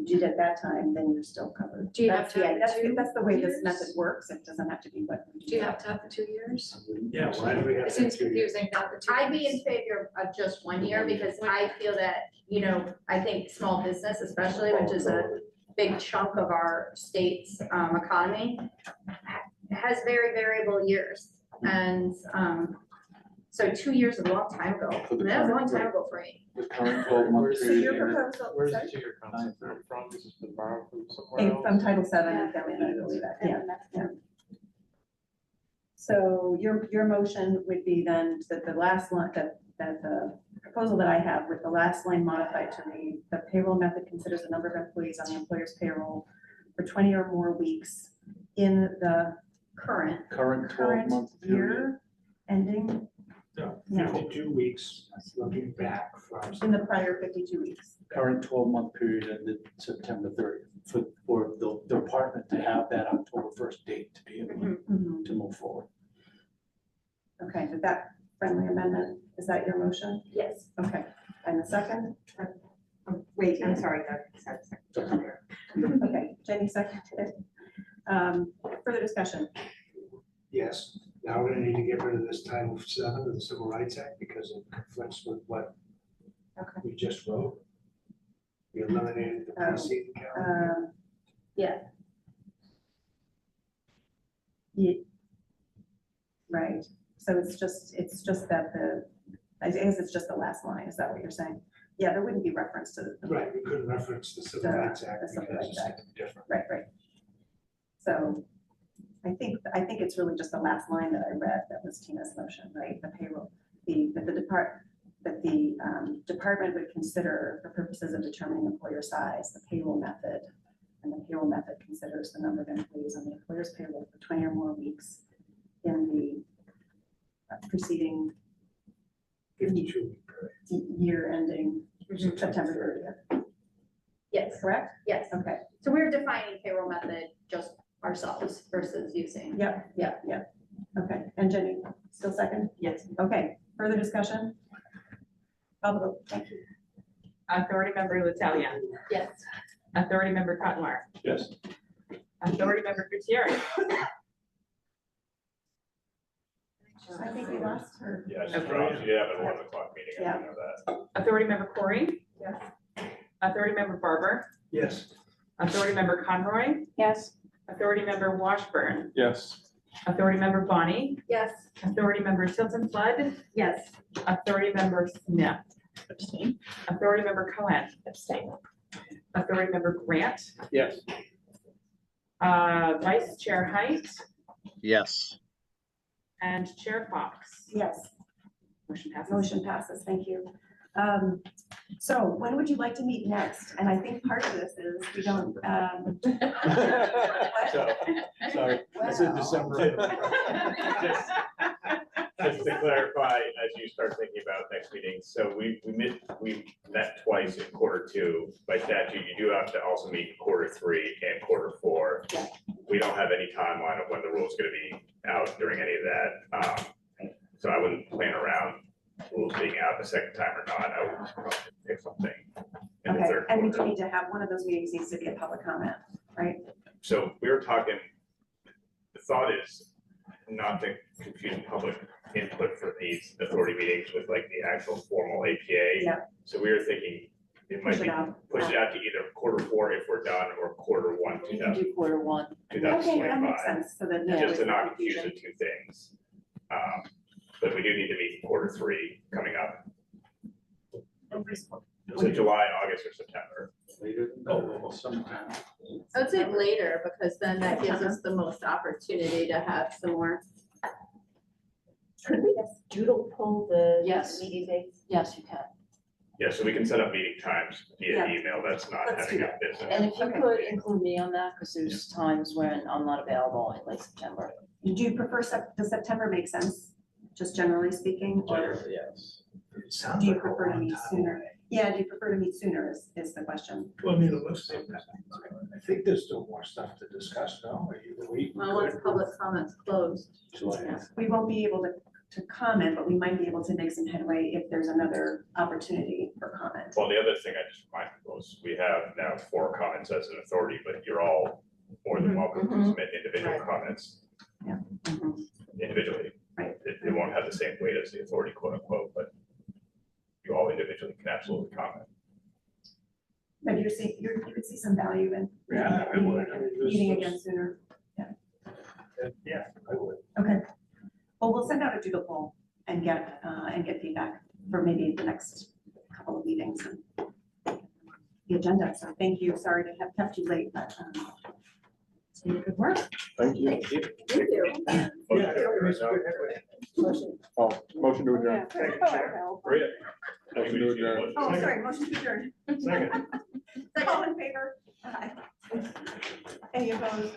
did at that time, then you're still covered. Do you have to Yeah, have that's 2 that's the way this years? method works. It doesn't have to be what. we Do you have to have the 2 years? Yeah, why do we have It seems 2 years? confusing not the 2 I'd be years. in favor of just 1 year because I feel that, I think small business especially, which is a big chunk of our state's economy, has very variable years. And so 2 years is a long time ago. For the That was a long current time rate. ago for me. The current 12-month So your period. proposal, Where's sorry? the 2-year concept from? This has been borrowed from somewhere Hey, else? from Title VII and Family Medical Leave Act, yeah. So your motion would be then that the last line, that the proposal that I have with the last line modified to read, the payroll method considers the number of employees on the employer's payroll for 20 or more weeks in the Current current 12-month period. year ending No, No. 52 weeks, looking back from. in the prior 52 weeks. Current 12-month period ended September 30th for the department to have that October 1st date to be able Mhm. to move forward. Okay, is that friendly amendment? Is that your motion? Yes. Okay, and the second? Wait, I'm sorry, Okay, Jenny seconded. Further discussion? Yes, now we're gonna need to get rid of this Title VII of the Civil Rights Act because it conflicts with what Okay. we just wrote. We eliminated the preceding calendar. Yeah. Right, so it's just that I guess it's just the last line, is that what you're saying? Yeah, there wouldn't be reference to the. Right, we couldn't reference the Civil The- Rights Act the Civil because Rights it's Act. different. Right. So I think it's really just the last line that I read that was Tina's motion, right? The payroll, that the department would consider for purposes of determining employer size, the payroll method. And the payroll method considers the number of employees on the employer's payroll for 20 or more weeks in the preceding 52 week period. year ending September 30th, Yes, correct? yes. Okay, So we're defining payroll method just ourselves versus using. yeah. Okay, and Jenny, still second? Yes. Okay, further discussion? Call the vote, thank you. Authority member Natalia, Yes. authority member Cottonmar, Yes. authority member Gutierrez, I think we lost her. yeah, she's wrong. She did have a 1 o'clock meeting, I Yeah. didn't know that. authority member Corey, Yes. authority member Barber, Yes, authority member Conroy, Yes. authority member Washburn, Yes. authority member Bonnie, Yes. authority member Tilton Flood, Yes. authority member Smith, Abstain. authority member Cohen, Abstain. authority member Grant, Yes. vice chair Height, Yes. and chair Fox. Yes, Motion passes. motion passes, thank you. So when would you like to meet next? And I think part of this is we don't. So, sorry, I said Well. December. Just to clarify, as you start thinking about next meeting, so we met twice in quarter two. By statute, you do have to also meet in quarter three and quarter four. Yeah. We don't have any timeline of when the rule's gonna be out during any of that. So I wouldn't plan around rules being out the second time or not. I would just pick something in the Okay, third and we quarter. do need to have, one of those meetings needs to be a public comment, right? So we were talking, the thought is not to confuse public input for these authority meetings with like the actual formal APA. Yeah. So we were thinking it might Push be, it out. push it out to either quarter four if we're done or quarter one, You can do quarter one. Okay, that makes 2025. sense, so that. Just to there's no not confuse the confusion. two things. But we do need to meet in quarter three coming up. So July, August, or September. Later than that, sometime. I would say later, because then that gives us the most opportunity to have some more. Could we doodle poll the Yes. meeting dates? Yes, you can. Yeah, so we can set up meeting times via Yeah. email. That's not Let's having do a business. And if you Okay. could include me on that, because there's times when I'm not available in late September. Do you prefer does September make sense, just generally speaking, or Generally, yes. It sounds do you like a prefer to long meet time sooner? away. Yeah, do you prefer to meet sooner is the question. Well, I mean, it looks like, I think there's still more stuff to discuss, no? Are you, we Well, once good? public comments closed. July. We won't be able to comment, but we might be able to make some headway if there's another opportunity for comment. Well, the other thing I just reminded people is we have now 4 comments as an authority, but you're all more than welcome to submit individual comments. Yeah. Individually. Right. It won't have the same weight as the authority, quote unquote, but you all individually can absolutely comment. But you would see some value in. Yeah, I would. I mean, this Meeting is- again sooner. Yeah, I would. Okay. Well, we'll send out a doodle poll and get feedback for maybe the next couple of meetings and the agenda. So thank you. Sorry to have kept you late, but it's been good work. Thank you. Thank you. Yeah, it was good. Motion. Oh, motion to adjourn. Thank you, Chair. Great. Motion to adjourn. Oh, sorry, motion to adjourn. Second. All in favor? Aye. Any opposed?